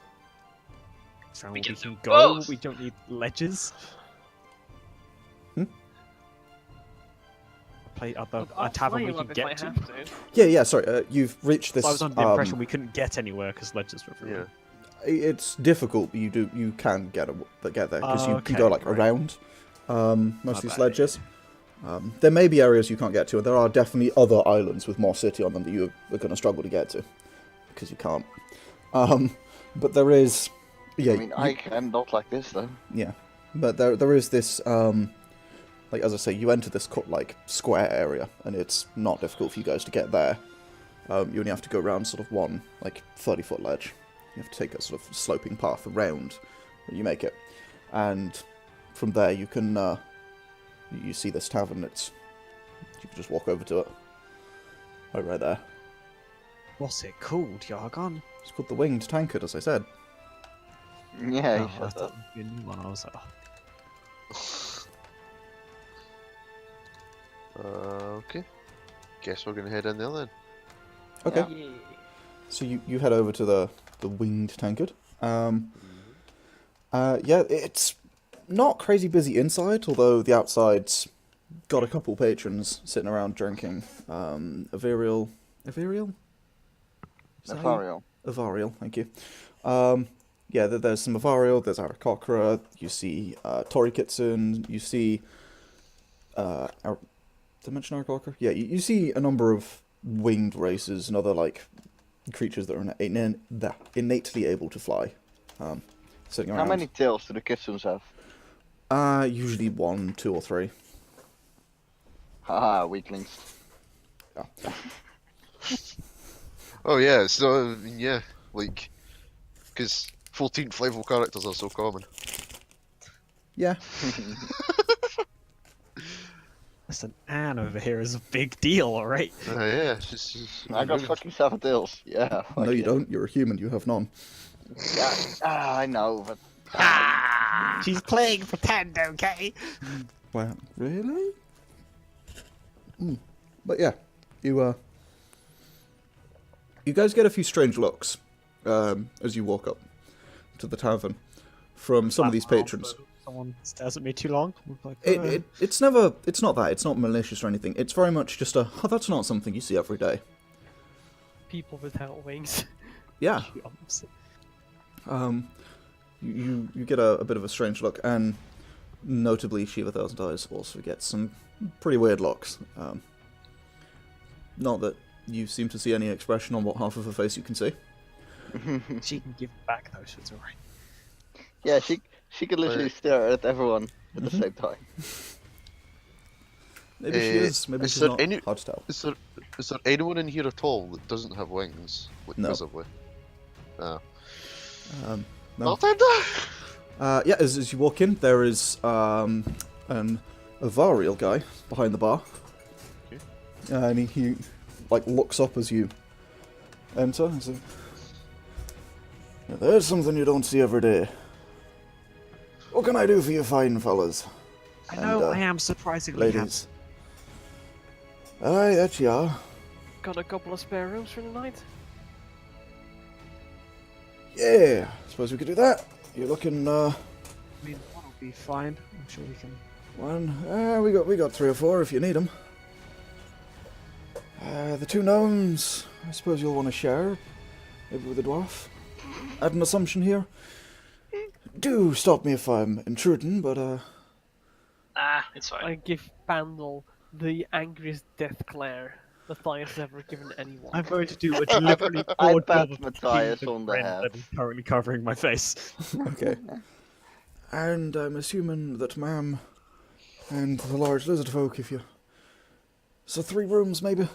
so We we can can do go. both. We don't need ledges. Hmm? Play at the I'll a tavern fly we you can up if I get to. have to. Yeah, sorry. You've reached this. I was under the impression we couldn't get anywhere because ledges were everywhere. It's difficult, but you can get there because you can Okay, go like right. around most My of these bad. ledges. There may be areas you can't get to, and there are definitely other islands with more city on them that you are going to struggle to get to because you can't. But there is, yeah, I mean, I can, not like this, though. yeah. But there is this, like as I say, you enter this like square area, and it's not difficult for you guys to get there. You only have to go around sort of one like 30-foot ledge. You have to take a sort of sloping path around when you make it, and from there you can you see this tavern. You can just walk over to it. Right there. What's it called, Yargon? It's called the Winged Tankard, as I said. Yeah, Oh, he I said thought that. it would be a new one. I was like, oh. Okay. Guess we're gonna head in there then. Okay. Yeah. So you head over to the Winged Tankard. Yeah, it's not crazy busy inside, although the outside's got a couple patrons sitting around drinking. Avariel? Is that how you- Nefarial. Avariel, thank you. Yeah, there's some Avariel, there's Arakokra, you see Tori Kitsun, you see... did I mention Arakokra? Yeah, you see a number of winged races and other, like, creatures that are innately able to fly. Sitting around. How many tails do the Kitsuns have? Usually 1, 2, or 3. Haha, weaklings. Yeah. Oh yeah, so yeah, like, because 14th level characters are so common. Yeah. Listen, Anne over here is a big deal, alright? Yeah, she's I got fucking 7 tails. Yeah. No, fuck you yeah. don't. You're a human. You have none. Yeah, I know, but. She's playing pretend, okay? Wow, really? But yeah, you guys get a few strange looks as you walk up to the tavern from some of these patrons. Someone stares at me too long. Like, It's not that. It's not malicious or anything. It's very much just that's not something you see every day. People without wings. Yeah. Yums. You get a bit of a strange look, and notably Shiva Thousand Eyes also gets some pretty weird looks. Not that you seem to see any expression on what half of her face you can see. She can give back though, so it's alright. Yeah, she could literally stare at everyone at the same time. Maybe she is. Maybe is she's there not. any- Hard to tell. Is there anyone in here at all that doesn't have wings, like No. visibly? Oh. No. Nothing? Yeah, as you walk in, there is a Varial guy behind the bar. And he like looks up as you enter and says, "There's something you don't see every day. What can I do for you fine fellas? I know And, I am surprisingly ladies." Aye, that you are. Got a couple of spare rooms for the night? Yeah, suppose we could do that. You're looking, I mean, that'll be fine. I'm sure we can. one. We got 3 or 4 if you need them. The 2 gnomes, I suppose you'll want to share, maybe with the dwarf. Add an assumption here. Do stop me if I'm intruding, but It's fine. I give Pandal the angriest death glare Mathias has ever given anyone. I'm going to do a deliberately I poor pat job of Mathias keeping on the grin head. that is currently covering my face. okay. And I'm assuming that ma'am and the large lizard folk, if you... So 3 rooms, maybe?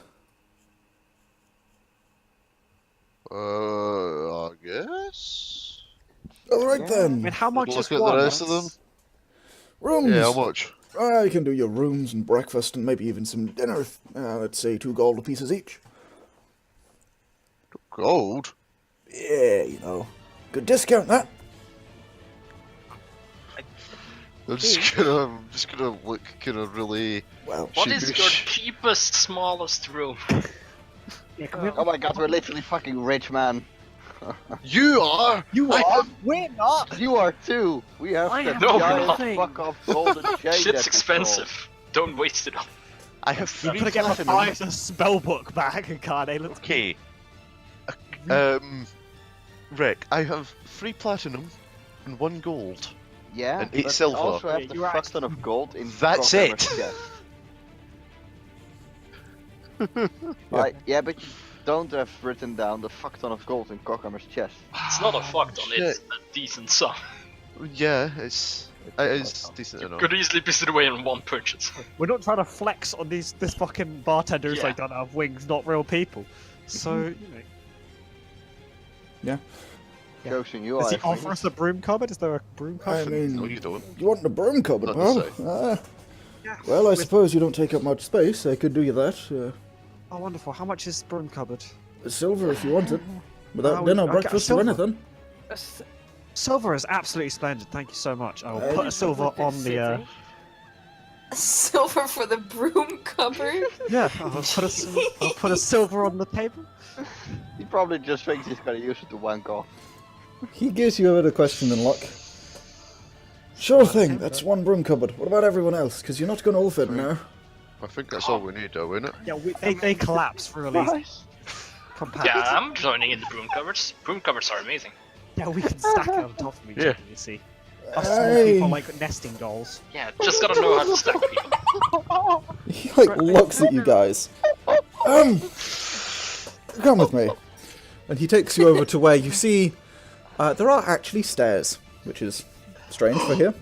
I guess? Alright I then. mean, how much Look is at the one? rest of them. Rooms! Yeah, how much? I can do your rooms and breakfast and maybe even some dinner. Let's say 2 gold pieces each. Gold? Yeah, you know. Good discount, that. I'm just gonna look kind of really... Well, What is your sheepish. cheapest, smallest room? Yeah, can we Oh my god, we're literally fucking rich, man. You are! You are? We're not! You are too! We have I the have no giant nothing. fuck off golden chain Shit's that we expensive. Don't waste it all. I have I'm 3 gonna get platinum. Mathias a spellbook back, Akane. Let's Okay. Rick, I have 3 platinum and 1 gold. sold. Yeah, And 8 but silver. we also have Yeah, the you are fuck ton of gold in That's Coghammer's it. chest. Right, yeah, but you don't have written down the fuck ton of gold in Coghammer's chest. It's not a fuck ton, it's Shit. a decent sum. Yeah, it's decent enough. Could easily piss it away in 1 purchase. We're not trying to flex on this fucking bartender who's Yeah. like don't have wings, not real people. So, you know. yeah. Yeah. Ghost you Does are. he offer us a broom cupboard? Is there a broom I cupboard? mean, No, you don't. you want a broom cupboard, Not pal? to say. Yeah. Well, I With- suppose you don't take up much space. I could do you that. Oh, wonderful. How much is broom cupboard? Silver if you want it. Without Oh, dinner, okay, breakfast, or silver. anything. Silver is absolutely splendid. Thank you so much. I will Hey. put a silver on the. Silver for the broom cupboard? Yeah, I'll put a silver on the table. He probably just thinks he's gonna use it to wank off. He gives you a bit of question and luck. Sure thing, that's 1 broom cupboard. What about everyone else? Because you're not going to all fit in there. I think that's all we need, though, isn't it? Yeah, they collapse really compact. Yeah, I'm joining in the broom cupboards. Broom cupboards are amazing. Yeah, we can stack it on top of each Yeah. other, you see. Us small Hey. people like nesting dolls. Yeah, just gotta know how to stack people. He like looks at you guys. Come with me. And he takes you over to where you see there are actually stairs, which is strange for here.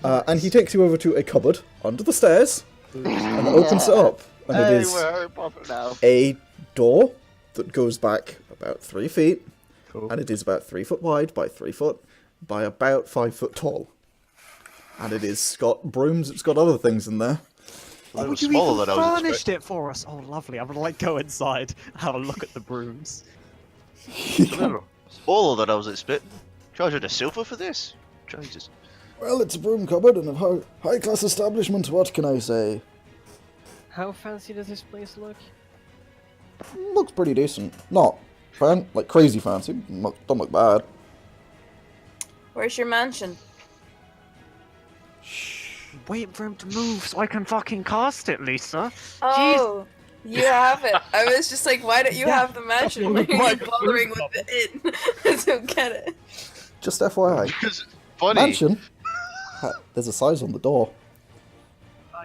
And he takes you over to a cupboard under the stairs and opens it up. And it Hey, is we're Harry Potter now. a door that goes back about 3 feet. Cool. And it is about 3 foot wide by 3 foot by about 5 foot tall. And it is got brooms, it's got other things in there. It was you smaller even than I was furnished it for us. Oh, lovely. I'm gonna like go inside and have a look at the brooms. expecting. Smaller than I was expecting. Charging a silver for this? Jesus. Well, it's a broom cupboard and a high class establishment, what can I say? How fancy does this place look? Looks pretty decent. Not like crazy fancy, don't look bad. Where's your mansion? Waiting for him to move so I can fucking cast it, Lisa. Oh, you have it. I was just like, why don't you Yeah, have the mansion? that's Why what are we you want. bothering with the inn? I don't get it. Just FYI, Because funny. mansion. There's a size on the door.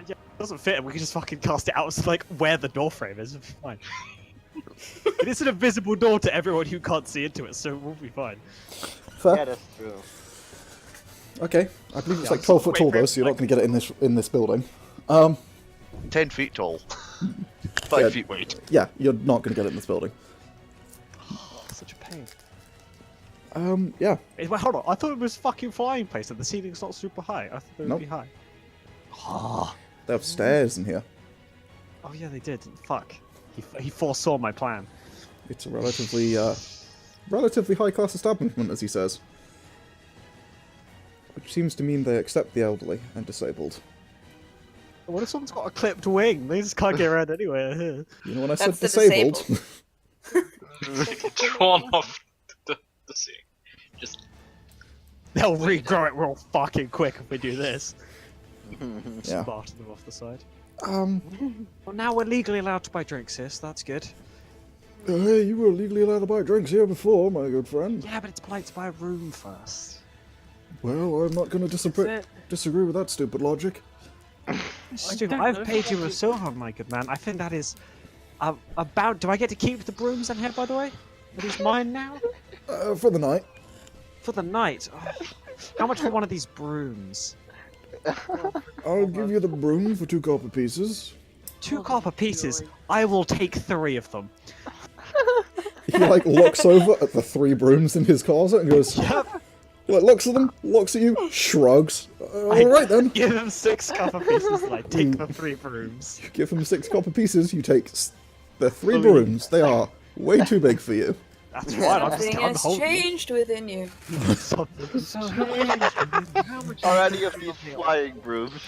Yeah, it doesn't fit. We can just fucking cast it out. It's like where the door frame is. It'll be fine. It is an invisible door to everyone who can't see into it, so we'll be fine. Fair. Yeah, that's true. Okay, I believe it's Yeah, like 12 foot wait tall for though, it, so you're not like- going to get it in this building. 10 feet tall. 5 Yeah. feet wide. Yeah, you're not going to get it in this building. Such a pain. Yeah. Wait, hold on. I thought it was fucking flying place and the ceiling's not super high. I thought it would Nope. be high. Ah. They have stairs in here. Oh yeah, they did. Fuck. He foresaw my plan. It's a relatively high-class establishment, as he says. Which seems to mean they accept the elderly and disabled. What if someone's got a clipped wing? They just can't get around anywhere. You know when I said That's the disabled? Drawn off the sea. Just They'll regrow it real fucking quick if we do this. Yeah. Spartan them off the side. Well, Well, now we're legally allowed to buy drinks here, so that's good. hey, you were legally allowed to buy drinks here before, my good friend. Yeah, but it's polite to buy a room first. Well, I'm not going to disagree with that stupid logic. Stu, don't I've know. paid you a silver, my good man. I think that is about. Do I get to keep the brooms in here, by the way? Are these mine now? For the night. For the night. Oh, how much for one of these brooms? I'll give you the broom for 2 copper pieces. 2 copper pieces. I will take 3 of them. He, like, looks over at the 3 brooms in his closet and goes, Yep. like, looks at them, looks at you, shrugs. Alright then. Give them 6 copper pieces and I take the 3 brooms. Give him 6 copper pieces, you take the 3 brooms. They are way too big for you. That's right, I'm Something just has holding changed within you. something. So how much Are any of these flying brooms?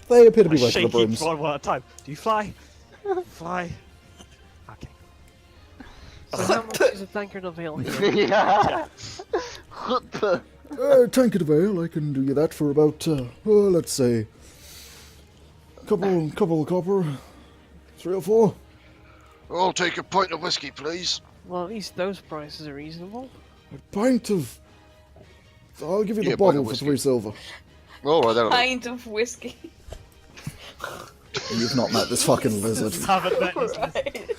They appear to be I regular shake each brooms. one at a time. Do you fly? Fly. Okay. So how much is a tankard of ale here? Yeah. Tankard of ale, I can do you that for about, well, let's say, couple of copper, 3 or 4. I'll take a pint of whiskey, please. Well, at least those prices are reasonable. A pint of... I'll give you the Yeah, bottle pint for of 3 silver. Oh, I don't know. Pint of whiskey. You've not met this fucking lizard. Haven't met this. Right.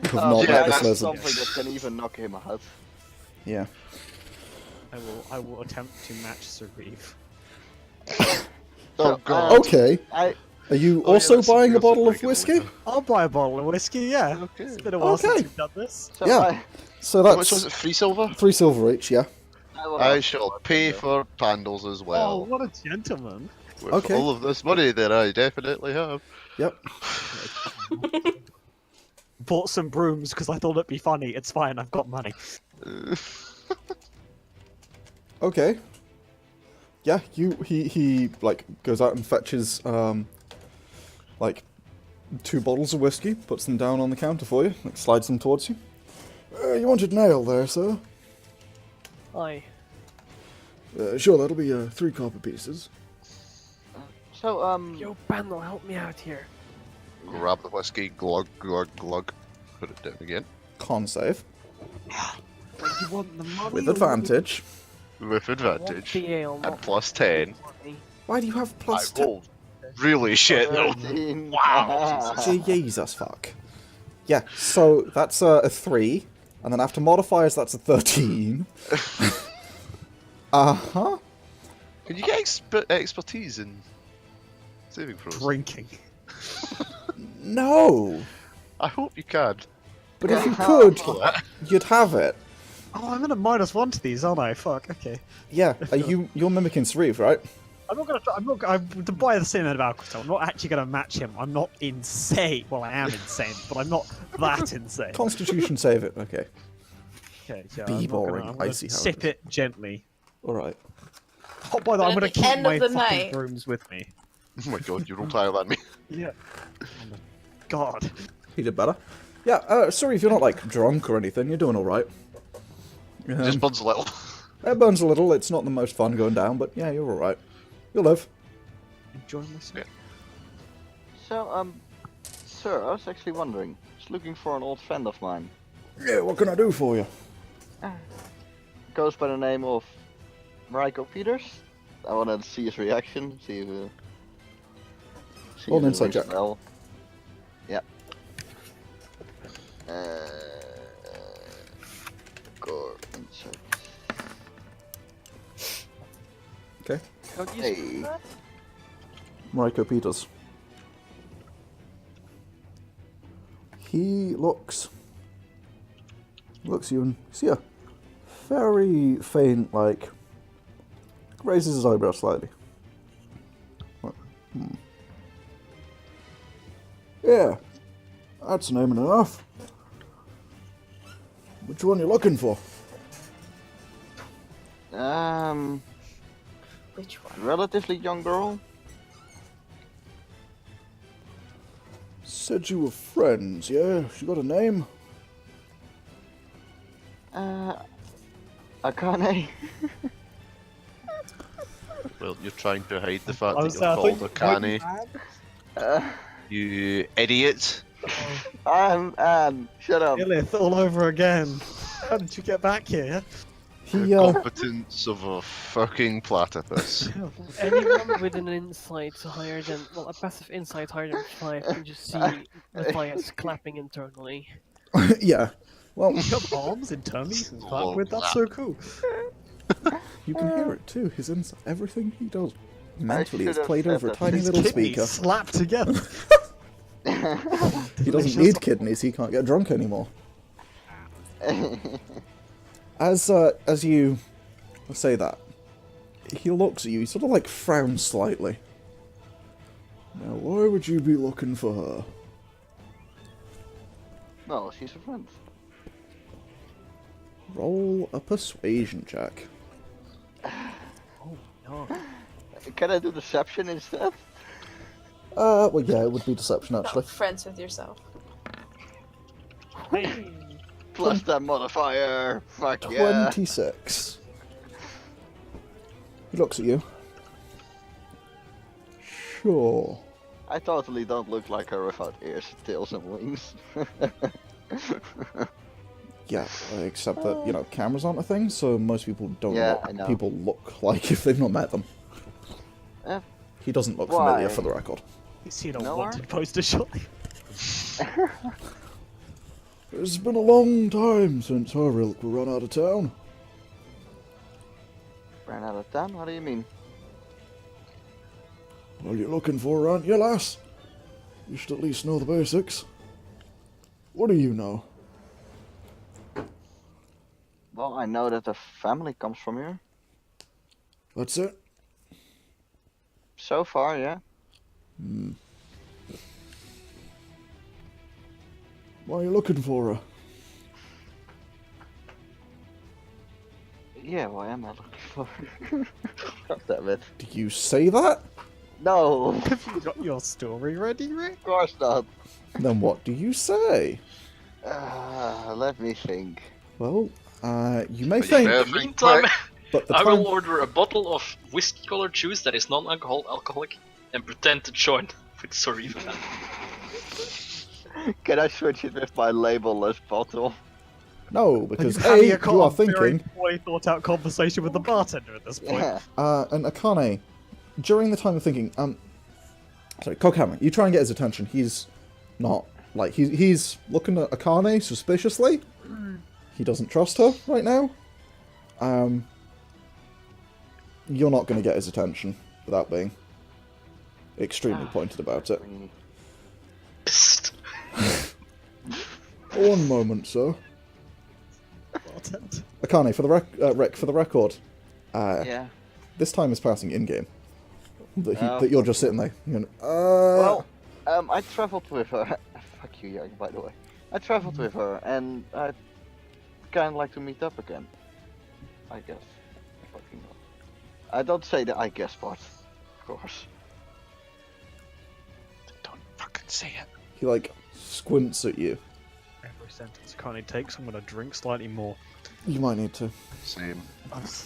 You've not yeah, met this That's lizard. something that can even knock him out. Yeah. I will attempt to match Sauriv. Oh, God. Okay. I Are you Oh, yeah, also that's buying a something else bottle that's of regular whiskey? with I'll buy a bottle of whiskey, yeah. Okay. It's been a while Okay. since we've done this. so I, So How much was that's it? 3 silver? 3 silver each, yeah. I shall pay for Pandals as Oh, well. what a gentleman. With Okay. all of this money that I definitely have. Yep. Bought some brooms because I thought it'd be funny. It's fine, I've got money. Okay. Yeah, he like goes out and fetches like 2 bottles of whiskey, puts them down on the counter for you, like slides them towards you. You wanted an ale there, sir? Aye. Sure, that'll be 3 copper pieces. so Yo, Pandal, help me out here. Grab the whiskey, glug, glug, glug. Put it down again. Con save. But you want the money? With advantage. With I want advantage. the ale, At not plus 10. money. Why do you have I plus 10? rolled really shit though. 13. Wow. Jesus fuck. Yeah, so that's a 3, and then after modifiers that's a 13. Uh-huh. Can you get expertise in saving throws? Drinking. No! I hope you can. But if you could, For that. you'd have it. Oh, I'm gonna -1 to these, aren't I? Fuck, okay. Yeah, you're mimicking Sauriv, right? I'm not gonna try, I'm to buy the same amount of alcohol. I'm not actually gonna match him. I'm not insane. Well, I am insane, but I'm not that insane. Constitution save it, okay. Okay, yeah, Be I'm not boring, I'm I gonna see how it sip is. it gently. Alright. Oh, by the way, I'm At gonna the keep end of my the fucking night- brooms with me. Oh my god, you rolled higher than me. Yeah. Oh my God. He did better. Yeah, sorry if you're not, like, drunk or anything, you're doing alright. Just buns a little. It burns a little, it's not the most fun going down, but yeah, you're alright. You'll live. Enjoy myself. Yeah. So sir, I was actually wondering. Just looking for an old friend of mine. Yeah, what can I do for you? Goes by the name of Mariko Peters. I wanted to see his reaction. See if. See Roll if an it insight rings check. a bell. Yep. Gore insight. Okay. How do you Hey. spell that? Mariko Peters. He looks at you and see a very faint, like, raises his eyebrow slightly. Yeah, that's a name enough. Which one you looking for? Which one? Relatively young girl. Said you were friends, yeah? She got a name? Akane. Well, you're trying to hide the fact I that was you're there, I called thought Akane. Uh, You idiot. shut up. Lilith all over again. How did you get back here? He, The competence of a fucking platypus. Anyone with an insight higher than, well, a passive insight higher than 5 can just see Mathias clapping internally. yeah. Well, You got arms internally you can clap with. That's so cool. you can hear it too. His everything he does mentally is should've played said over a that. tiny His little kidneys speaker. slapped together. He doesn't need kidneys. He can't get drunk anymore. As you say that, he looks at you. He sort of like frowns slightly. Now, why would you be looking for her? No, she's a friend. Roll a persuasion check. No. Can I do deception instead? Well, yeah, it would be deception No, actually. friends with yourself. Plus that modifier. Fuck yeah. 26. He looks at you. Sure. I totally don't look like her without ears, tails, and wings. Yeah, except that, you know, cameras aren't a thing, so most people don't Yeah, know I know. what people look like if they've not met them. He doesn't look familiar, Why? for the record. He's seen a No wanted poster shot. It's been a long time since our ilk were run out of town. Ran out of town? What do you mean? Well, you're looking for her, aren't you, lass? You should at least know the basics. What do you know? Well, I know that the family comes from here. That's it? So far, yeah. Why are you looking for her? Yeah, why am I looking for? God damn it. Do you say that? No, Have you got your story ready, Rick? of course not. Then what do you say? Let me think. Well, you may You think, better In the think meantime, quick. but the I time... will order a bottle of whiskey-colored juice that is non-alcoholic and pretend to join with Sauriv. Can I switch it with my labelless bottle? No, because You're having A, you are thinking, very thought-out conversation with the bartender at this point. Yeah. and Akane, during the time of thinking, sorry, Coghammer, you try and get his attention. He's not, like, he's looking at Akane suspiciously. He doesn't trust her right now. You're not going to get his attention without being extremely pointed about it. Psst. One moment, sir. Bartender. Akane, for the Rick, for the record, Yeah. this time is passing in-game. That, Oh. that you're just sitting there. You're Well, I traveled with her. Fuck you, Yargon, by the way. I traveled with her, and I'd kind of like to meet up again. I guess. Fucking hell. I don't say the I guess part, of course. Don't fucking say it. he, like, squints at you. Every sentence Connie takes, I'm gonna drink slightly more. You might need to. Same.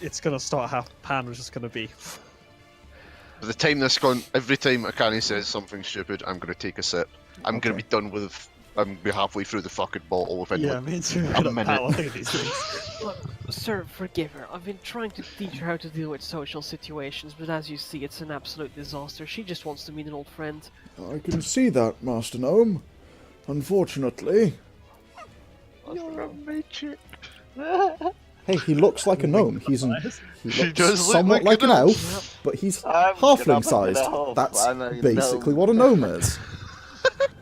It's gonna start how Pan was just gonna be. By the time this gone, every time Akane says something stupid, I'm gonna take a sip. I'm gonna Okay. be done with. I'm gonna be halfway through the fucking bottle within Yeah, like me too. a minute. Power through these things. Look, sir, forgive her. I've been trying to teach her how to deal with social situations, but as you see, it's an absolute disaster. She just wants to meet an old friend. I can see that, Master Gnome. Unfortunately. Hey, he looks like a gnome. He He looks does look somewhat like like a an gnome. elf, but he's I'm halfling gonna sized. fucking elf. That's I'm a basically gnome. what a gnome is.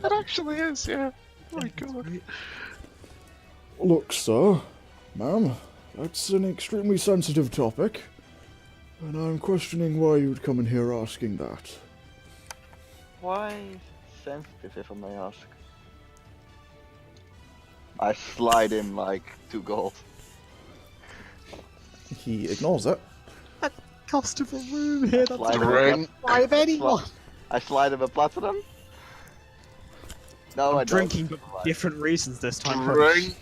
It actually is, yeah. Oh my god. Look, sir, ma'am, That's an extremely sensitive topic, and I'm questioning why you would come in here asking that. Why sensitive, if I may ask? I slide in like 2 gold. He ignores it. Cost of a room here. That's Slide him Drink. five anyone. I slide him a platinum. No, I I'm don't. drinking for different reasons this time. Drink.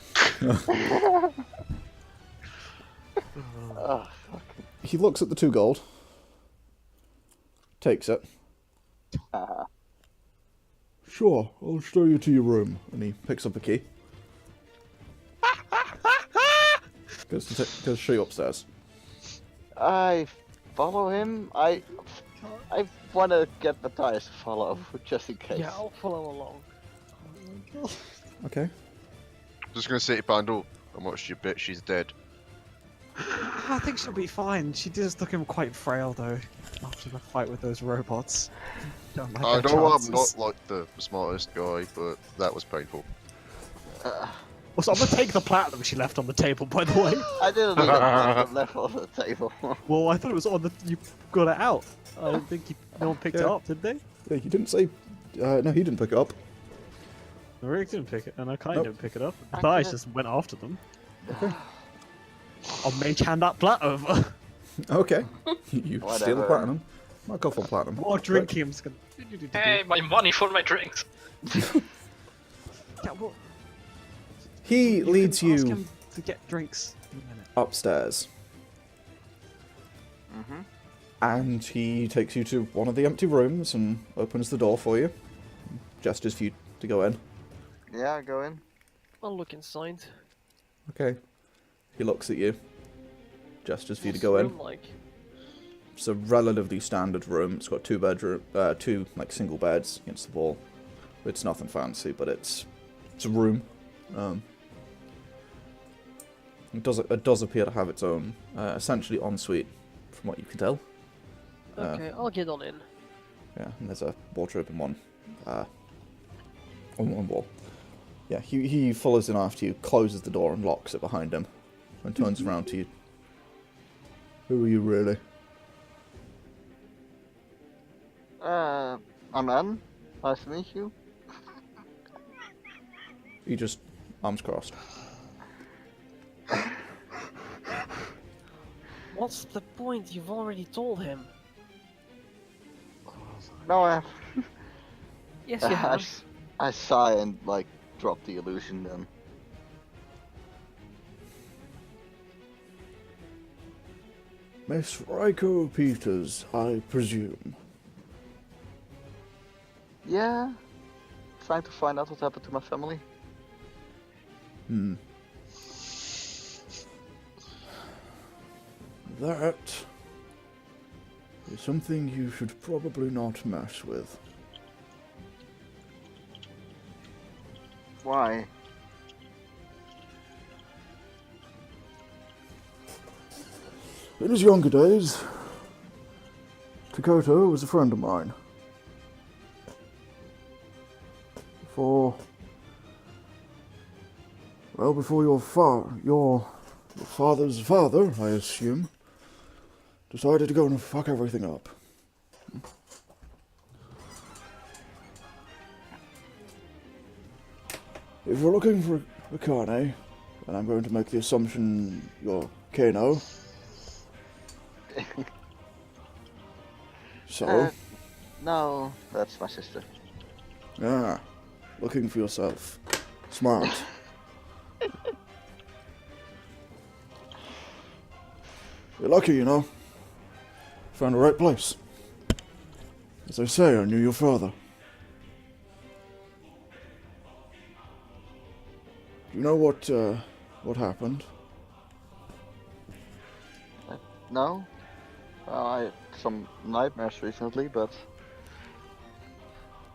Oh, fuck. He looks at the 2 gold, takes it. Sure, I'll show you to your room. And he picks up a key. Goes to show you upstairs. I follow him. I want to get Mathias to follow, just in case. Yeah, I'll follow along. Okay. Just gonna say to Pandal, I'm not your bitch, she's dead. I think she'll be fine. She does look quite frail though, after the fight with those robots. Don't like I her know I'm chances. not like the smartest guy, but that was painful. Also, I'm gonna take the platinum she left on the table, by the way. I didn't even have it left on the table. Well, I thought it was on the. You got it out. I don't think no one picked it Yeah. up, did they? Yeah, you didn't say... no, he didn't pick it up. The Rick didn't pick it, and I kind Nope. didn't pick it up. I Mathias could've- just went after them. I'll mage hand that plat over. Okay. You steal the Whatever. platinum. I'll go for platinum. More drinking, I'm just gonna. Hey, my money for my drinks. Yeah, well, He you leads can ask you him to get drinks in a minute. upstairs. Mm-hmm. And he takes you to one of the empty rooms and opens the door for you. Gestures for you to go in. Yeah, go in. I'll look inside. Okay. He looks at you. Gestures for you to What's go the in. room like? It's a relatively standard room. It's got 2 bedroom, 2 like single beds against the wall. It's nothing fancy, but it's a room. It does appear to have its own essentially ensuite, from what you can tell. Okay, I'll get on in. Yeah, and there's a wardrobe in one on one wall. Yeah, he follows in after you, closes the door and locks it behind him, and turns around to you. Who are you really? I'm Ann. Nice to meet you. He just arms crossed. What's the point? You've already told him. No, Yes, you have. I sigh and like drop the illusion then. Miss Ryko Peters, I presume. Yeah. Trying to find out what happened to my family. That is something you should probably not mess with. Why? In his younger days, Takoto was a friend of mine. Before your father's father, I assume, decided to go and fuck everything up. If you're looking for Akane, then I'm going to make the assumption you're Kano. So, No, that's my sister. yeah, looking for yourself. Smart. You're lucky, you know. Found the right place. As I say, I knew your father. Do you know what happened? No? I had some nightmares recently, but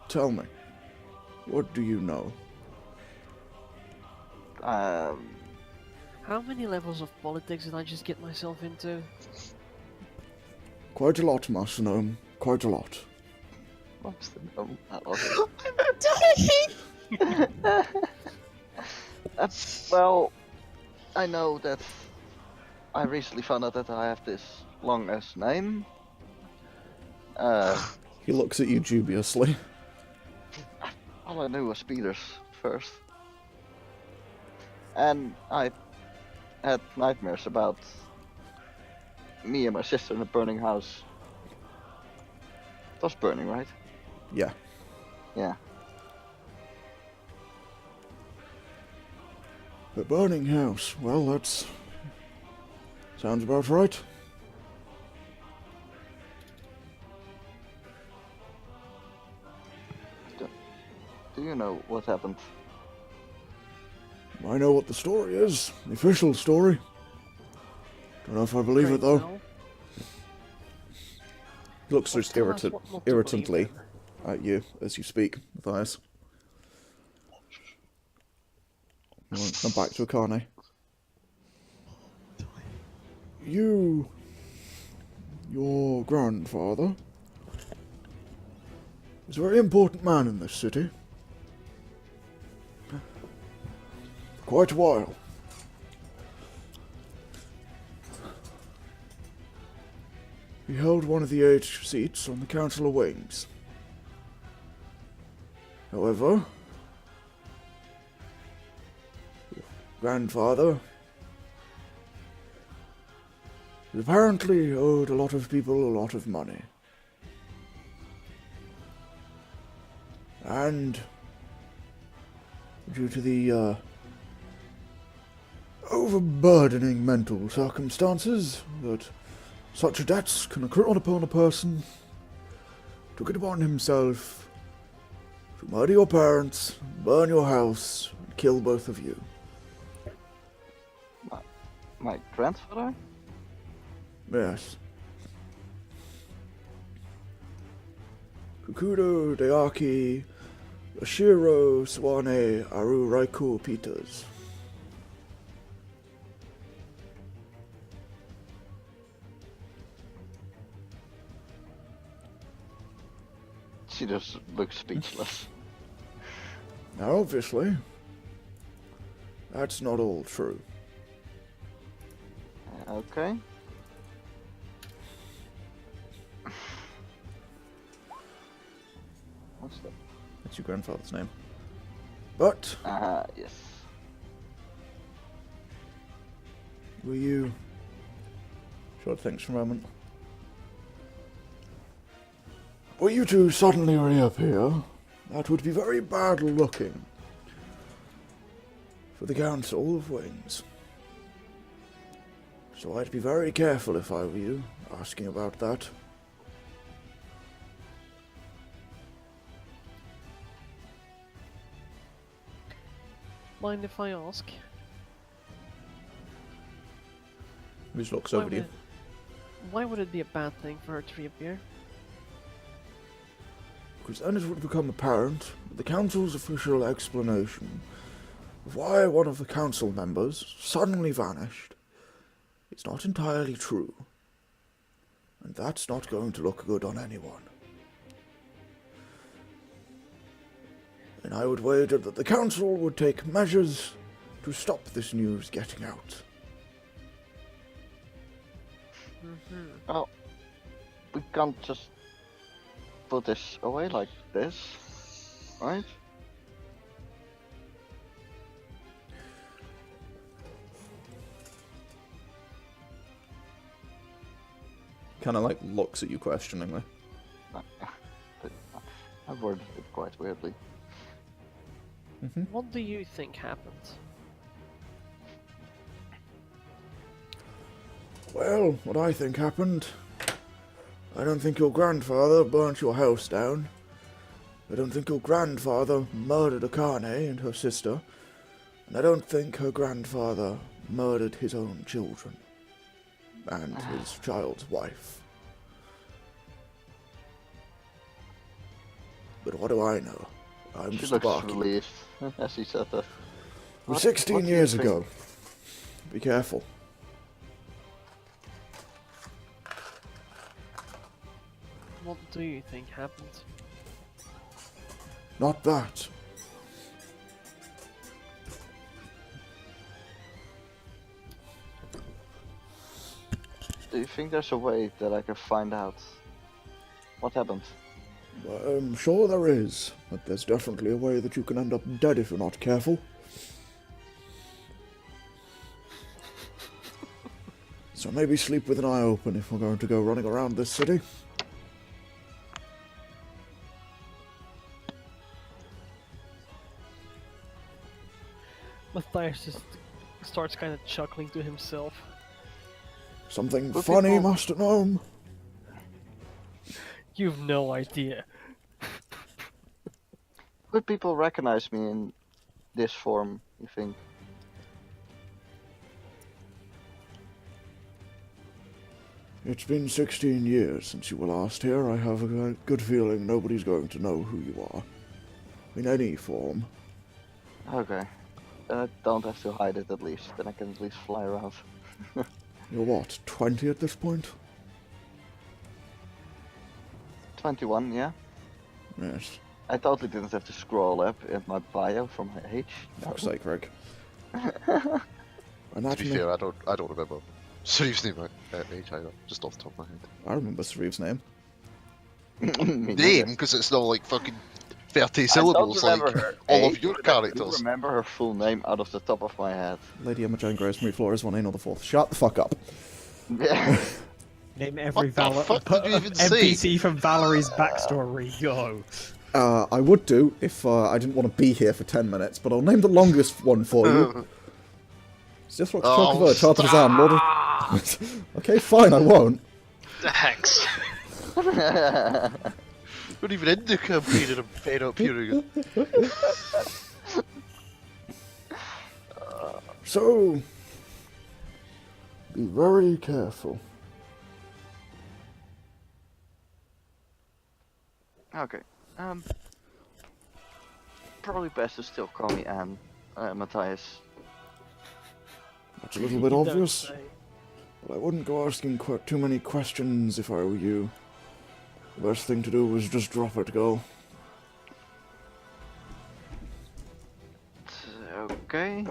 Tell me. What do you know? How many levels of politics did I just get myself into? Quite a lot, Masanome. Quite a lot. what's the no? Well, I know that I recently found out that I have this long ass name. He looks at you dubiously. All I knew was Peter's first. And I had nightmares about me and my sister in a burning house. It was burning, right? Yeah. Yeah. A burning house. Well, that's... sounds about right. Do you know what happened? I know what the story is. The official story. Don't know if I believe it, though. No. He looks just Tell us what not to believe irritantly in. at you as you speak, Mathias. I'm back to Akane. Your grandfather, is a very important man in this city. For quite a while. He held one of the 8 seats on the Council of Wings. However, your grandfather apparently owed a lot of people a lot of money. And due to the overburdening mental circumstances that such debts can accrue upon a person, took it upon himself to murder your parents, burn your house, and kill both of you. My grandfather? Yes. Kukudo, Deaki, Yoshiro, Swane, Aru, Raikou, Peters. She just looks speechless. Now, obviously, that's not all true. Okay. What's that? That's your grandfather's name. But, Yes. were you... Short thinks for a moment. Were you to suddenly reappear, that would be very bad looking for the Council of Wings. So I'd be very careful if I were you, asking about that. Mind if I ask? He just looks Why over to you. why would it be a bad thing for her to reappear? Because then it would become apparent that the Council's official explanation of why one of the Council members suddenly vanished is not entirely true. And that's not going to look good on anyone. And I would wager that the Council would take measures to stop this news getting out. Oh, we can't just put this away like this, right? Kind of like looks at you questioningly. I worded it quite weirdly. What do you think happened? Well, what I think happened, I don't think your grandfather burnt your house down. I don't think your grandfather murdered Akane and her sister. And I don't think her grandfather murdered his own children. And his child's wife. But what do I know? I'm She just a looks barkeep. relieved as he said that. It was 16 do you years think? ago. Be careful. What do you think happened? Not that. Do you think there's a way that I can find out what happened? I'm sure there is, but there's definitely a way that you can end up dead if you're not careful. So maybe sleep with an eye open if we're going to go running around this city. Mathias just starts kind of chuckling to himself. Something But funny, people- Master Gnome. You've no idea. Would people recognize me in this form, you think? It's been 16 years since you were last here. I have a good feeling nobody's going to know who you are. In any form. Okay. Then I don't have to hide it at least. Then I can at least fly around. You're what, 20 at this point? 21, yeah? Yes. I totally didn't have to scroll up in my bio for my age. Fuck's sake, Rick. To be Anatomy. fair, I don't remember Sauriv's name at age either, just off the top of my head. I remember Sauriv's name. Name, because it's not like fucking 30 syllables like all of your I characters. remember her full name out of the top of my head. Lady Emma Jane Grey's Marie Flores 1 or the 4th. Shut the fuck up. Yeah. Name every What the fuck did you even say? NPC from Valerie's backstory. Go. I would do if I didn't want to be here for 10 minutes, but I'll name the longest one for you. Zdithrox Oh, Chocobo, Chartrazan, Lord of... Okay, fine, I won't. Thanks. We're not even in the campaign and I'm fed up hearing it. So... Be very careful. Okay. Probably best to still call me Mathias. That's a little bit Don't obvious, say. but I wouldn't go asking too many questions if I were you. The best thing to do was just drop it, go. Okay.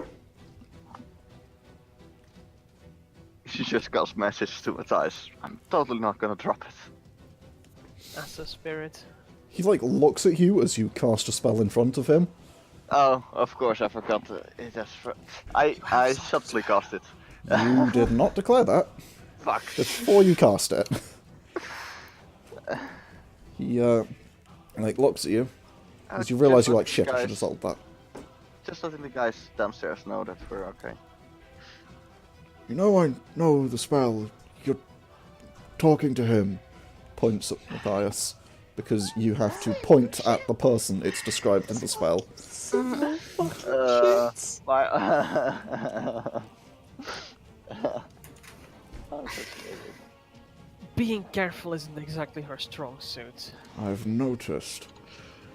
She just got a message to Mathias. I'm totally not gonna drop it. As a spirit. He, like, looks at you as you cast a spell in front of him. Oh, of course I forgot. It has I subtly cast it. You did not declare that Fuck. before you cast it. He, like, looks at you as you realise you're like, shit, I should have sold that. Just letting the guys downstairs know that we're okay. You know, I know the spell. You're talking to him. Points at Mathias. Because you have to point at the person it's described in the spell. Being careful isn't exactly her strong suit. I've noticed.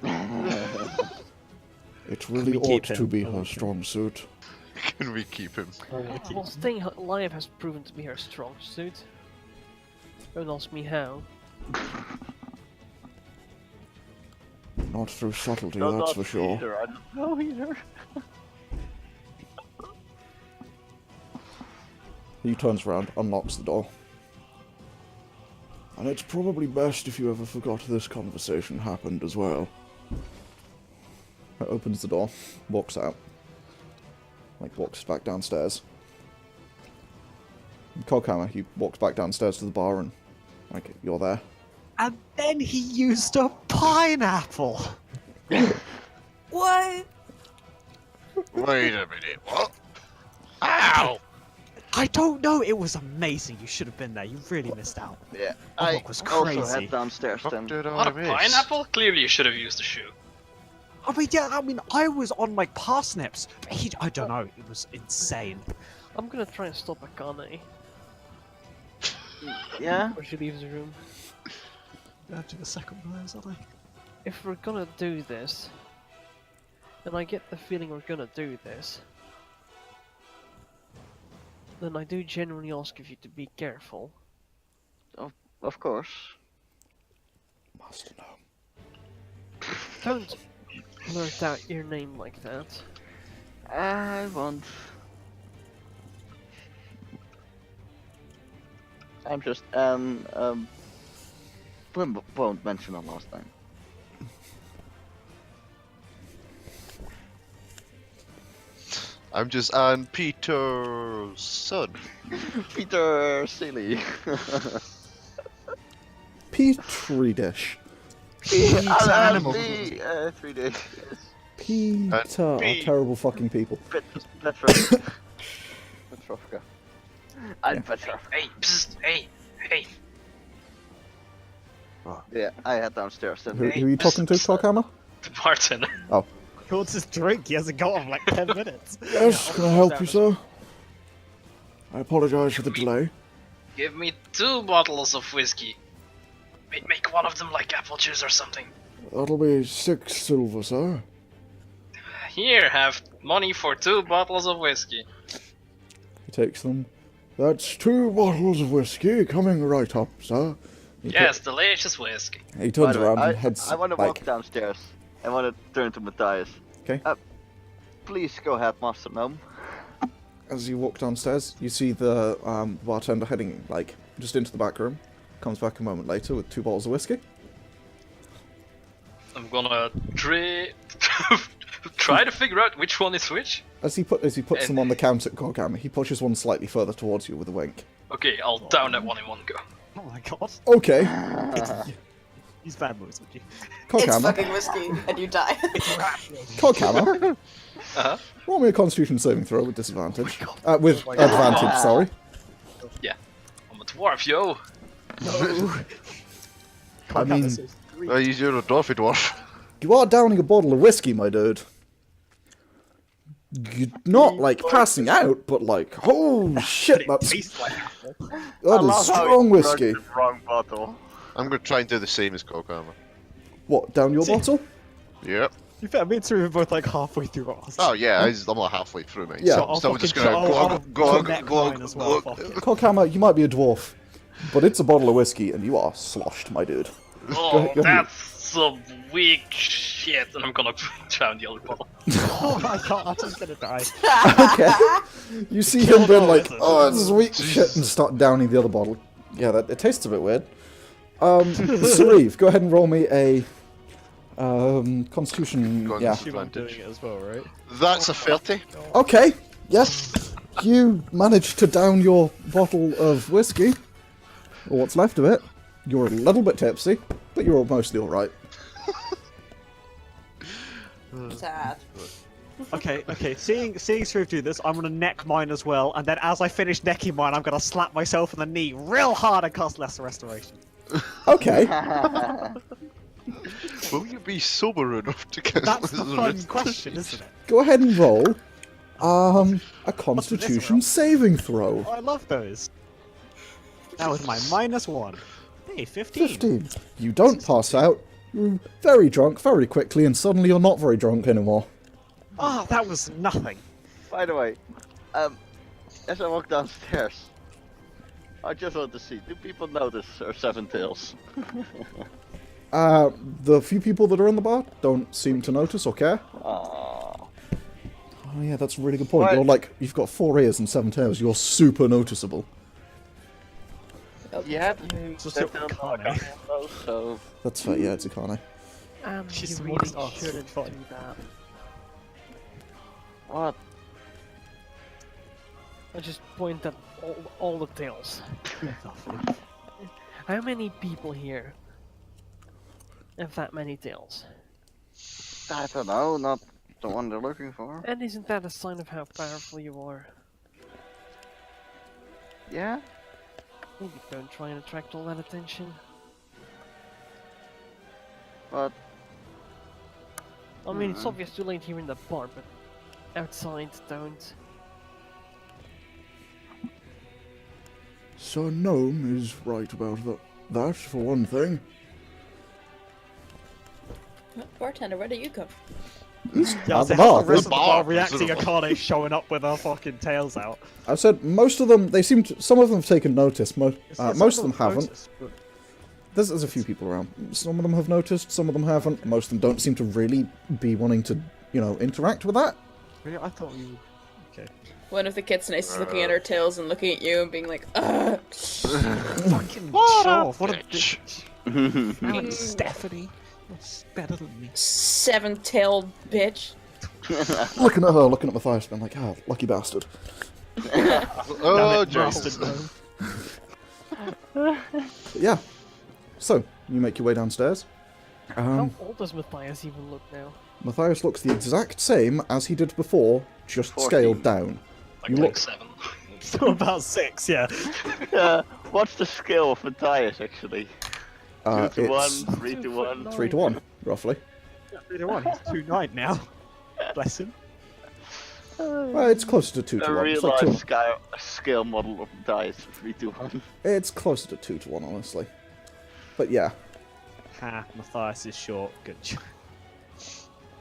It really we keep ought to him? be her strong suit. Can we keep him? Well, staying alive has proven to be her strong suit. Don't ask me how. Not through subtlety, that's for sure. I don't know either. He turns around, unlocks the door. And it's probably best if you ever forgot this conversation happened as well. Opens the door, walks out. Like, walks back downstairs. Coghammer, he walks back downstairs to the bar and, like, you're there. And then he used a pineapple. What? Wait a minute, what? Ow! I don't know. It was amazing. You should have been there. You really missed out. Yeah, Oh, I it was also crazy. head downstairs What then. did I What, a miss? pineapple? Clearly you should have used the shoe. I mean, yeah. I mean, I was on like parsnips. I don't know. It was insane. I'm gonna try and stop Akane Yeah? before she leaves the room. To the second verse, aren't I? If we're gonna do this, and I get the feeling we're gonna do this, then I do genuinely ask of you to be careful. Of course. Master Gnome. Don't blurt out your name like that. I won't. I'm just won't mention it last time. I'm just Ann Peter's son. Peter Seeley. Petri dish. animal. 3D. Peter are terrible fucking people. Petrovka. I'm Petrovka. Hey, psst, hey. Yeah, I had downstairs. Who are you talking to, Coghammer? The bartender. He wants his drink. He hasn't got him like 10 minutes. Yes, can I help you, sir? I apologise for the delay. Give me 2 bottles of whiskey. Make one of them like apple juice or something. That'll be 6 silver, sir. Here, have money for 2 bottles of whiskey. He takes them. That's 2 bottles of whiskey coming right up, sir. Yes, delicious whiskey. He turns around and I heads want to back. walk downstairs. I want to turn to Mathias. Okay. Please go ahead, Master Gnome. As you walk downstairs, you see the bartender heading, like, just into the back room. Comes back a moment later with 2 bottles of whiskey. I'm gonna try to figure out which one is which. As he puts them on the counter at Coghammer, he pushes one slightly further towards you with a wink. Okay, I'll down that one in one go. Oh my god. Okay. He's bad boys, would you? It's Coghammer. fucking whiskey, and you die. Coghammer. Uh-huh. Roll me a Constitution saving throw with disadvantage. With advantage, sorry. Yeah. I'm a dwarf, yo. I mean, You're a dwarfy dwarf. you are downing a bottle of whiskey, my dude. You're not, like, passing out, but, like, oh shit, that is strong whiskey. Wrong bottle. I'm gonna try and do the same as Coghammer. What, down your bottle? Yep. You bet me and Sauriv are both like halfway through ours. Oh yeah, I'm like halfway through, mate. Yeah. So, I'll so I'm just fucking gonna connect mine as well, fuck it. Coghammer, you might be a dwarf, but it's a bottle of whiskey, and you are sloshed, my dude. Oh, go ahead. that's some weak shit. And I'm gonna down the other bottle. Oh my god, I'm just gonna die. Okay. You see him then, like, wizard. oh, this is weak shit, and start downing the other bottle. Yeah, it tastes a bit weird. Sauriv, go ahead and roll me a Constitution. Go on, Yeah. I'm doing it as well, right? That's a 30. Okay. Yes. You managed to down your bottle of whiskey, or what's left of it. You're a little bit tipsy, but you're mostly all right. Sad. Okay. Seeing Sauriv do this, I'm gonna neck mine as well, and then as I finish necking mine, I'm gonna slap myself in the knee real hard and cast Lesser Restoration. Okay. Will you be sober enough to get That's the this fun wrist? question, isn't it? Go ahead and roll a Constitution saving throw. Oh, I love those. That was my -1. Hey, 15. 15. You don't pass out. You're very drunk very quickly, and suddenly you're not very drunk anymore. Oh, that was nothing. By the way, as I walk downstairs, I just want to see, do people notice our 7 tails? The few people that are in the bar don't seem to notice or care. Aww. Oh yeah, that's a really good point. What? You're like, you've got 4 ears and 7 tails. You're super noticeable. Yeah, Just that look don't Akane. know, so... That's fair, yeah, it's Akane. She's You the really worst artist shouldn't fun. do that. What? I just point at all the tails. How many people here have that many tails? I don't know, not the one they're looking for. And isn't that a sign of how powerful you are? Yeah? Maybe don't try and attract all that attention. But... I mean, it's obvious too late here in the bar, but outside, don't. So Gnome is right about that for one thing. Bartender, where do you come? Yeah, At the so bar. how's the rest of the bar Bar, reacting presumably. Akane showing up with her fucking tails out? I said most of them. They seem to. Some of them have taken notice. Most of them haven't. Noticed, but- There's a few people around. Some of them have noticed. Some of them haven't. Most of them don't seem to really be wanting to, interact with that. Really, I thought you Okay. One of the kitsune is looking at her tails and looking at you and being like, ugh. Fucking What a sure. What a bitch. bitch. Damn it, Stephanie. You're better than me. 7-tailed bitch. Looking at her, looking at Mathias, being like, ah, lucky bastard. Oh, Damn it, Jesus. bastard gnome. Yeah. So, you make your way downstairs. How old does Mathias even look now? Mathias looks the exact same as he did before, just 14. scaled down. Like, You like look 7. So about 6, yeah. What's the skill of Mathias actually? 2 to 1, it's 3 to 1. 3 to 1, roughly. 3 to 1. He's 2-9 now. Bless him. Well, it's closer to 2 to A 1. It's, real like life scale model of Mathias, 3 to 1. it's closer to 2 to 1, honestly. But yeah. Ha, Mathias is short. Good job.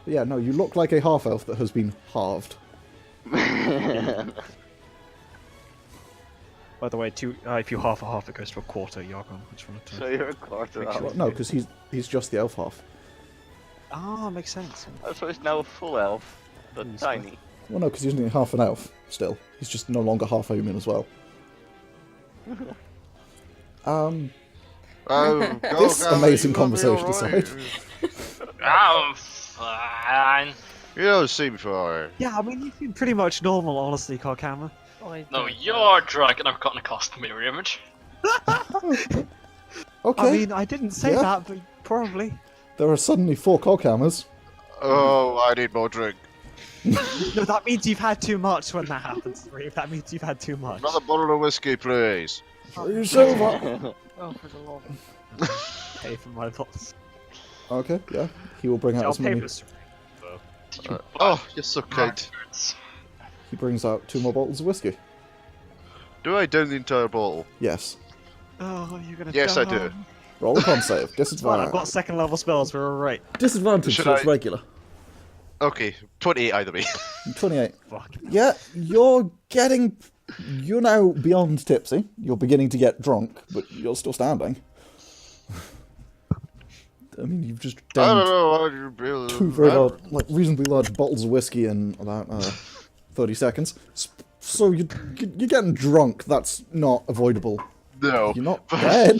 But yeah, no, you look like a half-elf that has been halved. By the way, if you half a half, it goes to a quarter, Yargon. Just wanted to... So you're a quarter Make sure. elf. No, because he's just the elf half. Ah, makes sense. Oh, so he's now a full elf, but He's tiny. Well, no, because he's only half an elf, still. He's just no longer half human as well. This amazing conversation aside. Fine. You know, see before. Yeah, I mean, you've been pretty much normal, honestly, Coghammer. I No, don't you're drunk and I've gotten a custom mirror image. Okay, I mean, I didn't say Yeah. that, but probably. there are suddenly 4 Coghammers. Oh, I need more drink. No, that means you've had too much when that happens, Sauriv. That means you've had too much. Another bottle of whiskey, please. Free silver! Oh, for the love. Pay for my loss. Okay, yeah. He will bring out I'll as pay many. for Sauriv. Oh, you're so kind. Bastards. He brings out 2 more bottles of whiskey. Do I down the entire bottle? Yes. Oh, you're gonna Yes, I die. do. Roll a con save. Fine, I've Disadvantage. got second level spells, we're alright. Disadvantage, Should so it's I- regular. Okay, 28 either way. 28. Fuck. Yeah, you're now beyond tipsy. You're beginning to get drunk, but you're still standing. I mean, you've just I don't downed know. 2 very large, reasonably large bottles of whiskey in about 30 seconds. So you're getting drunk. That's not avoidable. No. You're not dead.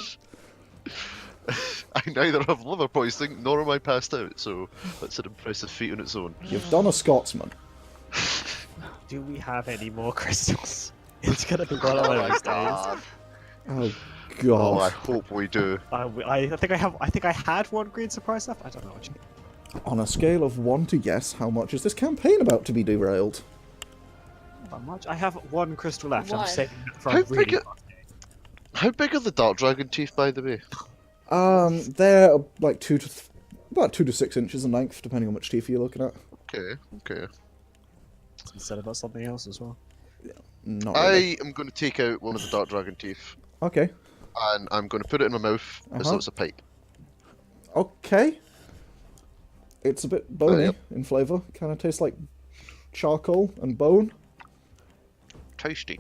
I neither have liver poisoning nor am I passed out, so that's an impressive feat on its own. You've done a Scotsman. Do we have any more crystals? It's gonna be one of Oh my those days. god. Oh Oh, I god. hope we do. I think I had 1 green surprise stuff. I don't know what you On a scale of 1 to yes, how much is this campaign about to be derailed? how much. I have 1 crystal left. Why? I'm saving it for How a really big How big are the dark dragon teeth, by the way? They're like 2 to 6 inches in length, depending on which teeth you're looking at. Okay. instead of something else as well. Not really. I am going to take out one of the dark dragon teeth, Okay. and I'm going to put it in my mouth as though it's a pipe. Okay. It's a bit bony yep. in flavour. Kind of tastes like charcoal and bone. Tasty.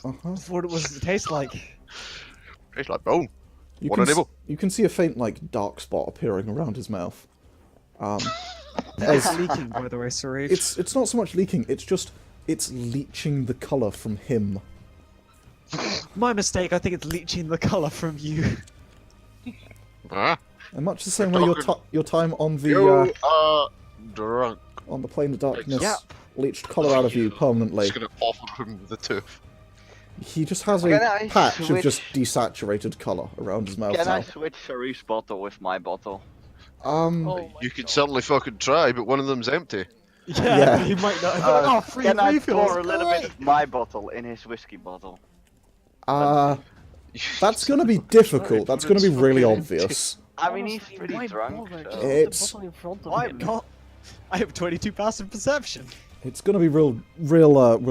Uh-huh. What does it taste like? Tastes like bone. You What can, a nibble. you can see a faint, like, dark spot appearing around his mouth. It's leaking, by the way, Sauriv. It's not so much leaking, it's leaching the colour from him. My mistake, I think it's leaching the colour from you. Ah, And much the same way your time on the you are drunk. on the plane of darkness Yep. leached colour out of you permanently. Just going to offer him the tooth. He just has a Can I patch of switch- just desaturated colour around his mouth Can now. I switch Sharif's bottle with my bottle? Oh my You can God. certainly fucking try, but one of them's empty. Yeah. You might not. Uh, Free Can I refills. pour a little bit of my bottle in his whiskey bottle? That's gonna be difficult. That's gonna be really obvious. I mean, he's Honestly, pretty why drunk. bother? So. Just put the It's- bottle in front of I'm him. not. I have 22 passive perception. It's gonna be real drunk,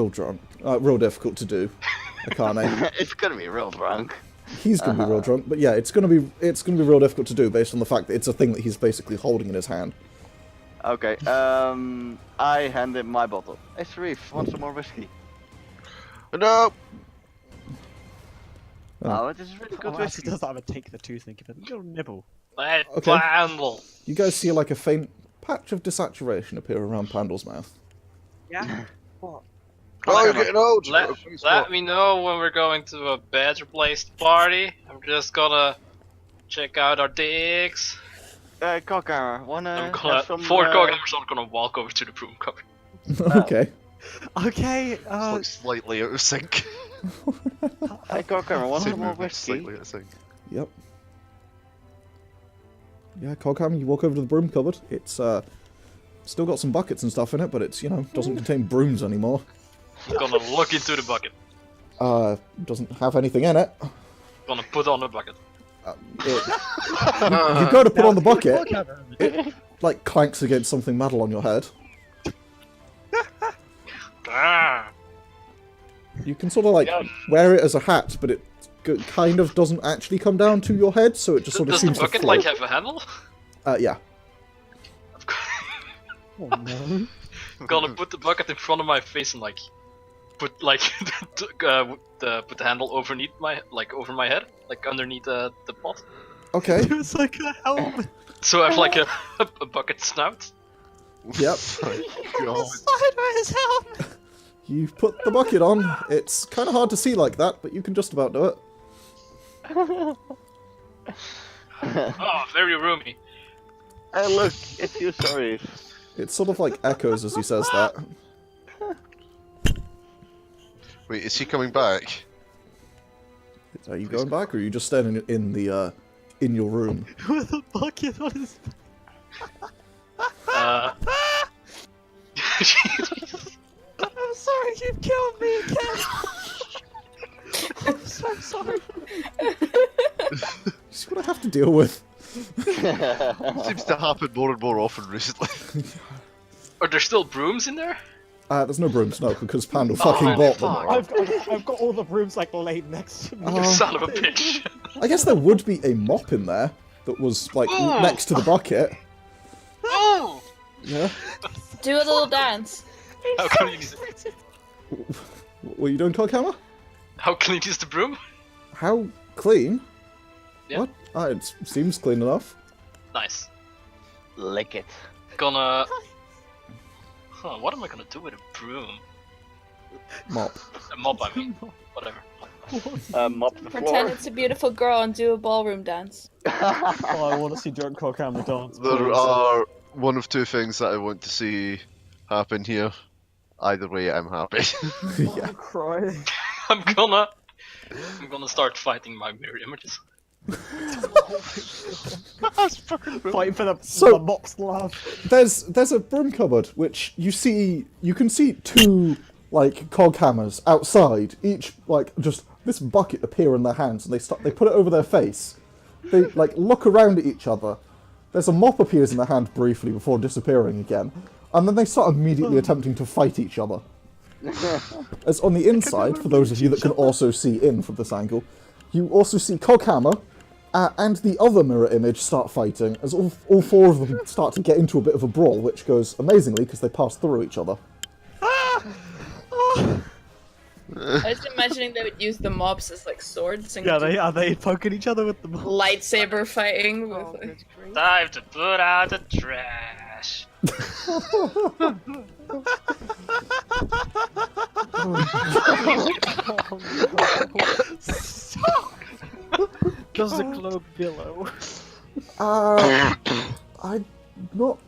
real difficult to do. Akane. It's gonna be real drunk. He's gonna be real drunk, but yeah, it's gonna be real difficult to do based on the fact that it's a thing that he's basically holding in his hand. Okay, I hand him my bottle. Hey, Sharif, want some more whiskey? No! Oh, it is really good Oh, whiskey. actually does have a take the tooth and give it a little nibble. Let Okay. Pandal. You guys see like a faint patch of desaturation appear around Pandal's mouth. Yeah. What? Oh, you're getting old. Let me know when we're going to a better placed party. I'm just gonna check out our dicks. Coghammer, wanna I'm have gonna, some... for Coghammer's I'm gonna walk over to the broom cupboard. Okay. Okay. It's like slightly out of sync. Hey, Coghammer, want Same some more movement, whiskey? slightly out of sync. Yep. Yeah, Coghammer, you walk over to the broom cupboard. It's still got some buckets and stuff in it, but it's, you know, doesn't contain brooms anymore. I'm gonna look into the bucket. Doesn't have anything in it. Gonna put on the bucket. You go to put on the bucket, it like clanks against something metal on your head. Ah. You can sort of like wear it as a hat, but it kind of doesn't actually come down to your head, so it just sort of Does the seems to bucket float. like have a handle? Yeah. Oh no. I'm gonna put the bucket in front of my face and like put like put the handle underneath my over my head, like underneath the pot. Okay. It's like a helmet. So I have like a bucket snout. Yep. Sideways helmet. You put the bucket on. It's kind of hard to see like that, but you can just about do it. Oh, very roomy. Hey, look, it's you, sorry. It sort of like echoes as he says that. Wait, is he coming back? Are you going back, or are you just standing in the in your room? With a bucket on his. I'm sorry, you've killed me again. I'm so sorry. Just what I have to deal with. Seems to happen more and more often recently. Are there still brooms in there? There's no brooms, no, because Pandal fucking bought them. I've got all the brooms like laid next to me. You son of a bitch. I guess there would be a mop in there that was like Ooh. next to the bucket. Oh! Yeah. Do a little dance. How can you use it? What are you doing, Coghammer? How clean is the broom? How clean? Yeah. What? It seems clean enough. Nice. Lick it. Gonna. Huh, what am I gonna do with a broom? Mop. A mop, I mean. Whatever. Mop the Pretend floor. it's a beautiful girl and do a ballroom dance. Oh, I want to see drunk Coghammer dance. There are one of two things that I want to see happen here. Either way, I'm happy. Yeah. I'm crying. I'm gonna start fighting my mirror images. Fighting for the mop's love. There's a broom cupboard which you can see two like Coghammers outside, each like just this bucket appear in their hands, and they put it over their face. They like look around at each other. There's a mop appears in their hand briefly before disappearing again, and then they start immediately attempting to fight each other. As on the inside, for those of you that can also see in from this angle, you also see Coghammer and the other mirror image start fighting, as all four of them start to get into a bit of a brawl, which goes amazingly because they pass through each other. I was imagining they would use the mobs as like swords and Yeah, they poking each other with the mop. lightsaber fighting with like... Time to put out the trash. Does the cloak billow? I'm not.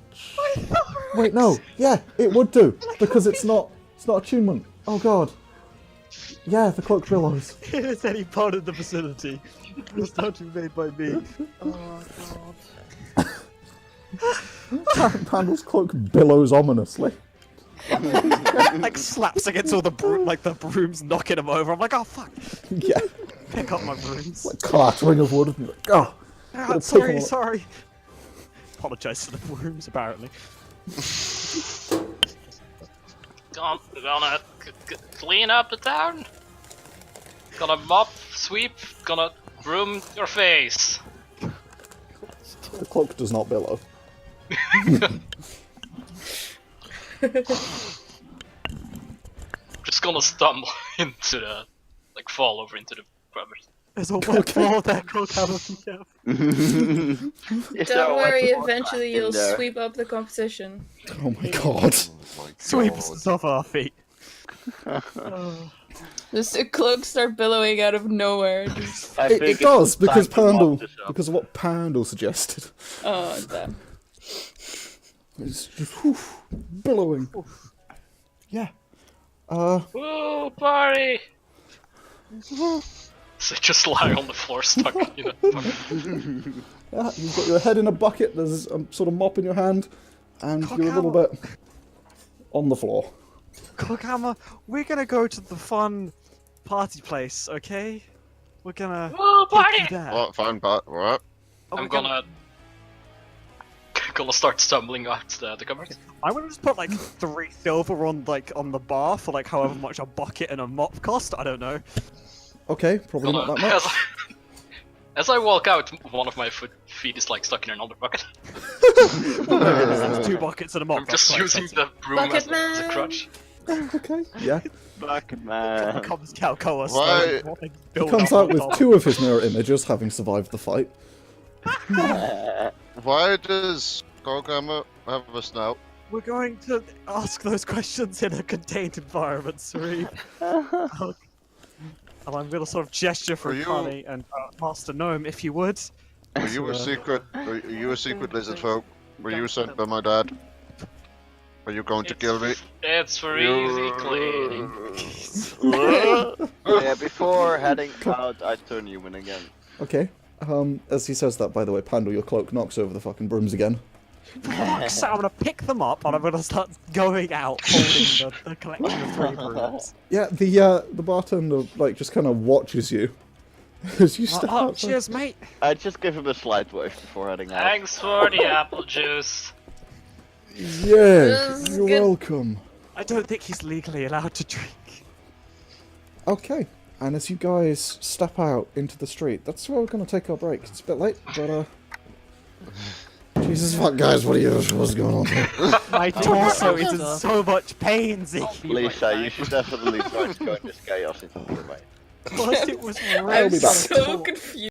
Wait, no. Yeah, it would do because it's not attunement. Oh god. Yeah, the cloak billows. It's any part of the vicinity. It's not to be made by me. Oh god. Pandal's cloak billows ominously. Like slaps against all the the brooms, knocking them over. I'm like, oh fuck! Yeah, Pick up my brooms. like clattering of wood. And you're like, oh. Ah, sorry. Apologise for the brooms, apparently. Gonna clean up the town. Gonna mop, sweep, gonna broom your face. The cloak does not billow. Just gonna stumble into the, fall over into the cupboard. There's a wet floor there, Coghammer. Don't worry, eventually you'll sweep up the competition. Oh my god. Oh my Sweep God. us off our feet. Just a cloak start billowing out of nowhere. Just... It does, because because of what Pandal suggested. Oh, damn. It's just billowing. Yeah. Woo, party! So just lie on the floor stuck, you know. Yeah, you've got your head in a bucket, there's a sort of mop in your hand, and you're a little bit on the floor. Coghammer, we're gonna go to the fun party place, okay? We're gonna Woo, party! take you there. What? Fine, but what? Oh, I'm gonna start stumbling out the cupboard. I'm gonna just put like 3 silver on the bar for like however much a bucket and a mop cost. I don't know. Okay, probably not that much. As I walk out, one of my feet is like stuck in another bucket. There's 2 buckets and a mop. I'm just using the broom as a crutch. Okay, yeah. Bucket man. Comes Calcoa. Why- He comes out with 2 of his mirror images, having survived the fight. Why does Coghammer have a snout? We're going to ask those questions in a contained environment, Sauriv. And I'm going to sort of gesture for Are you- Akane and Master Gnome, if you would. Are you a secret? Are you a secret lizard folk? Were you sent by my dad? Are you going to kill me? It's for easy cleaning. Yeah, before heading out, I turn human again. Okay. As he says that, by the way, Pandal, your cloak knocks over the fucking brooms again. So I'm going to pick them up and I'm going to start going out holding the collection of 3 brooms. Yeah, the bartender like just kind of watches you as you step out. Cheers, mate. I just give him a slight wave before heading out. Thanks for the apple juice. Yeah, This is you're good. welcome. I don't think he's legally allowed to drink. Okay, and as you guys step out into the street, that's where we're gonna take our break. It's a bit late, but Jesus fuck, guys, what's going on here? My torso is in so much pain, Ziggy. Lisa, you should definitely try to join this chaos into the way. Plus, it was I'll be back. So confused.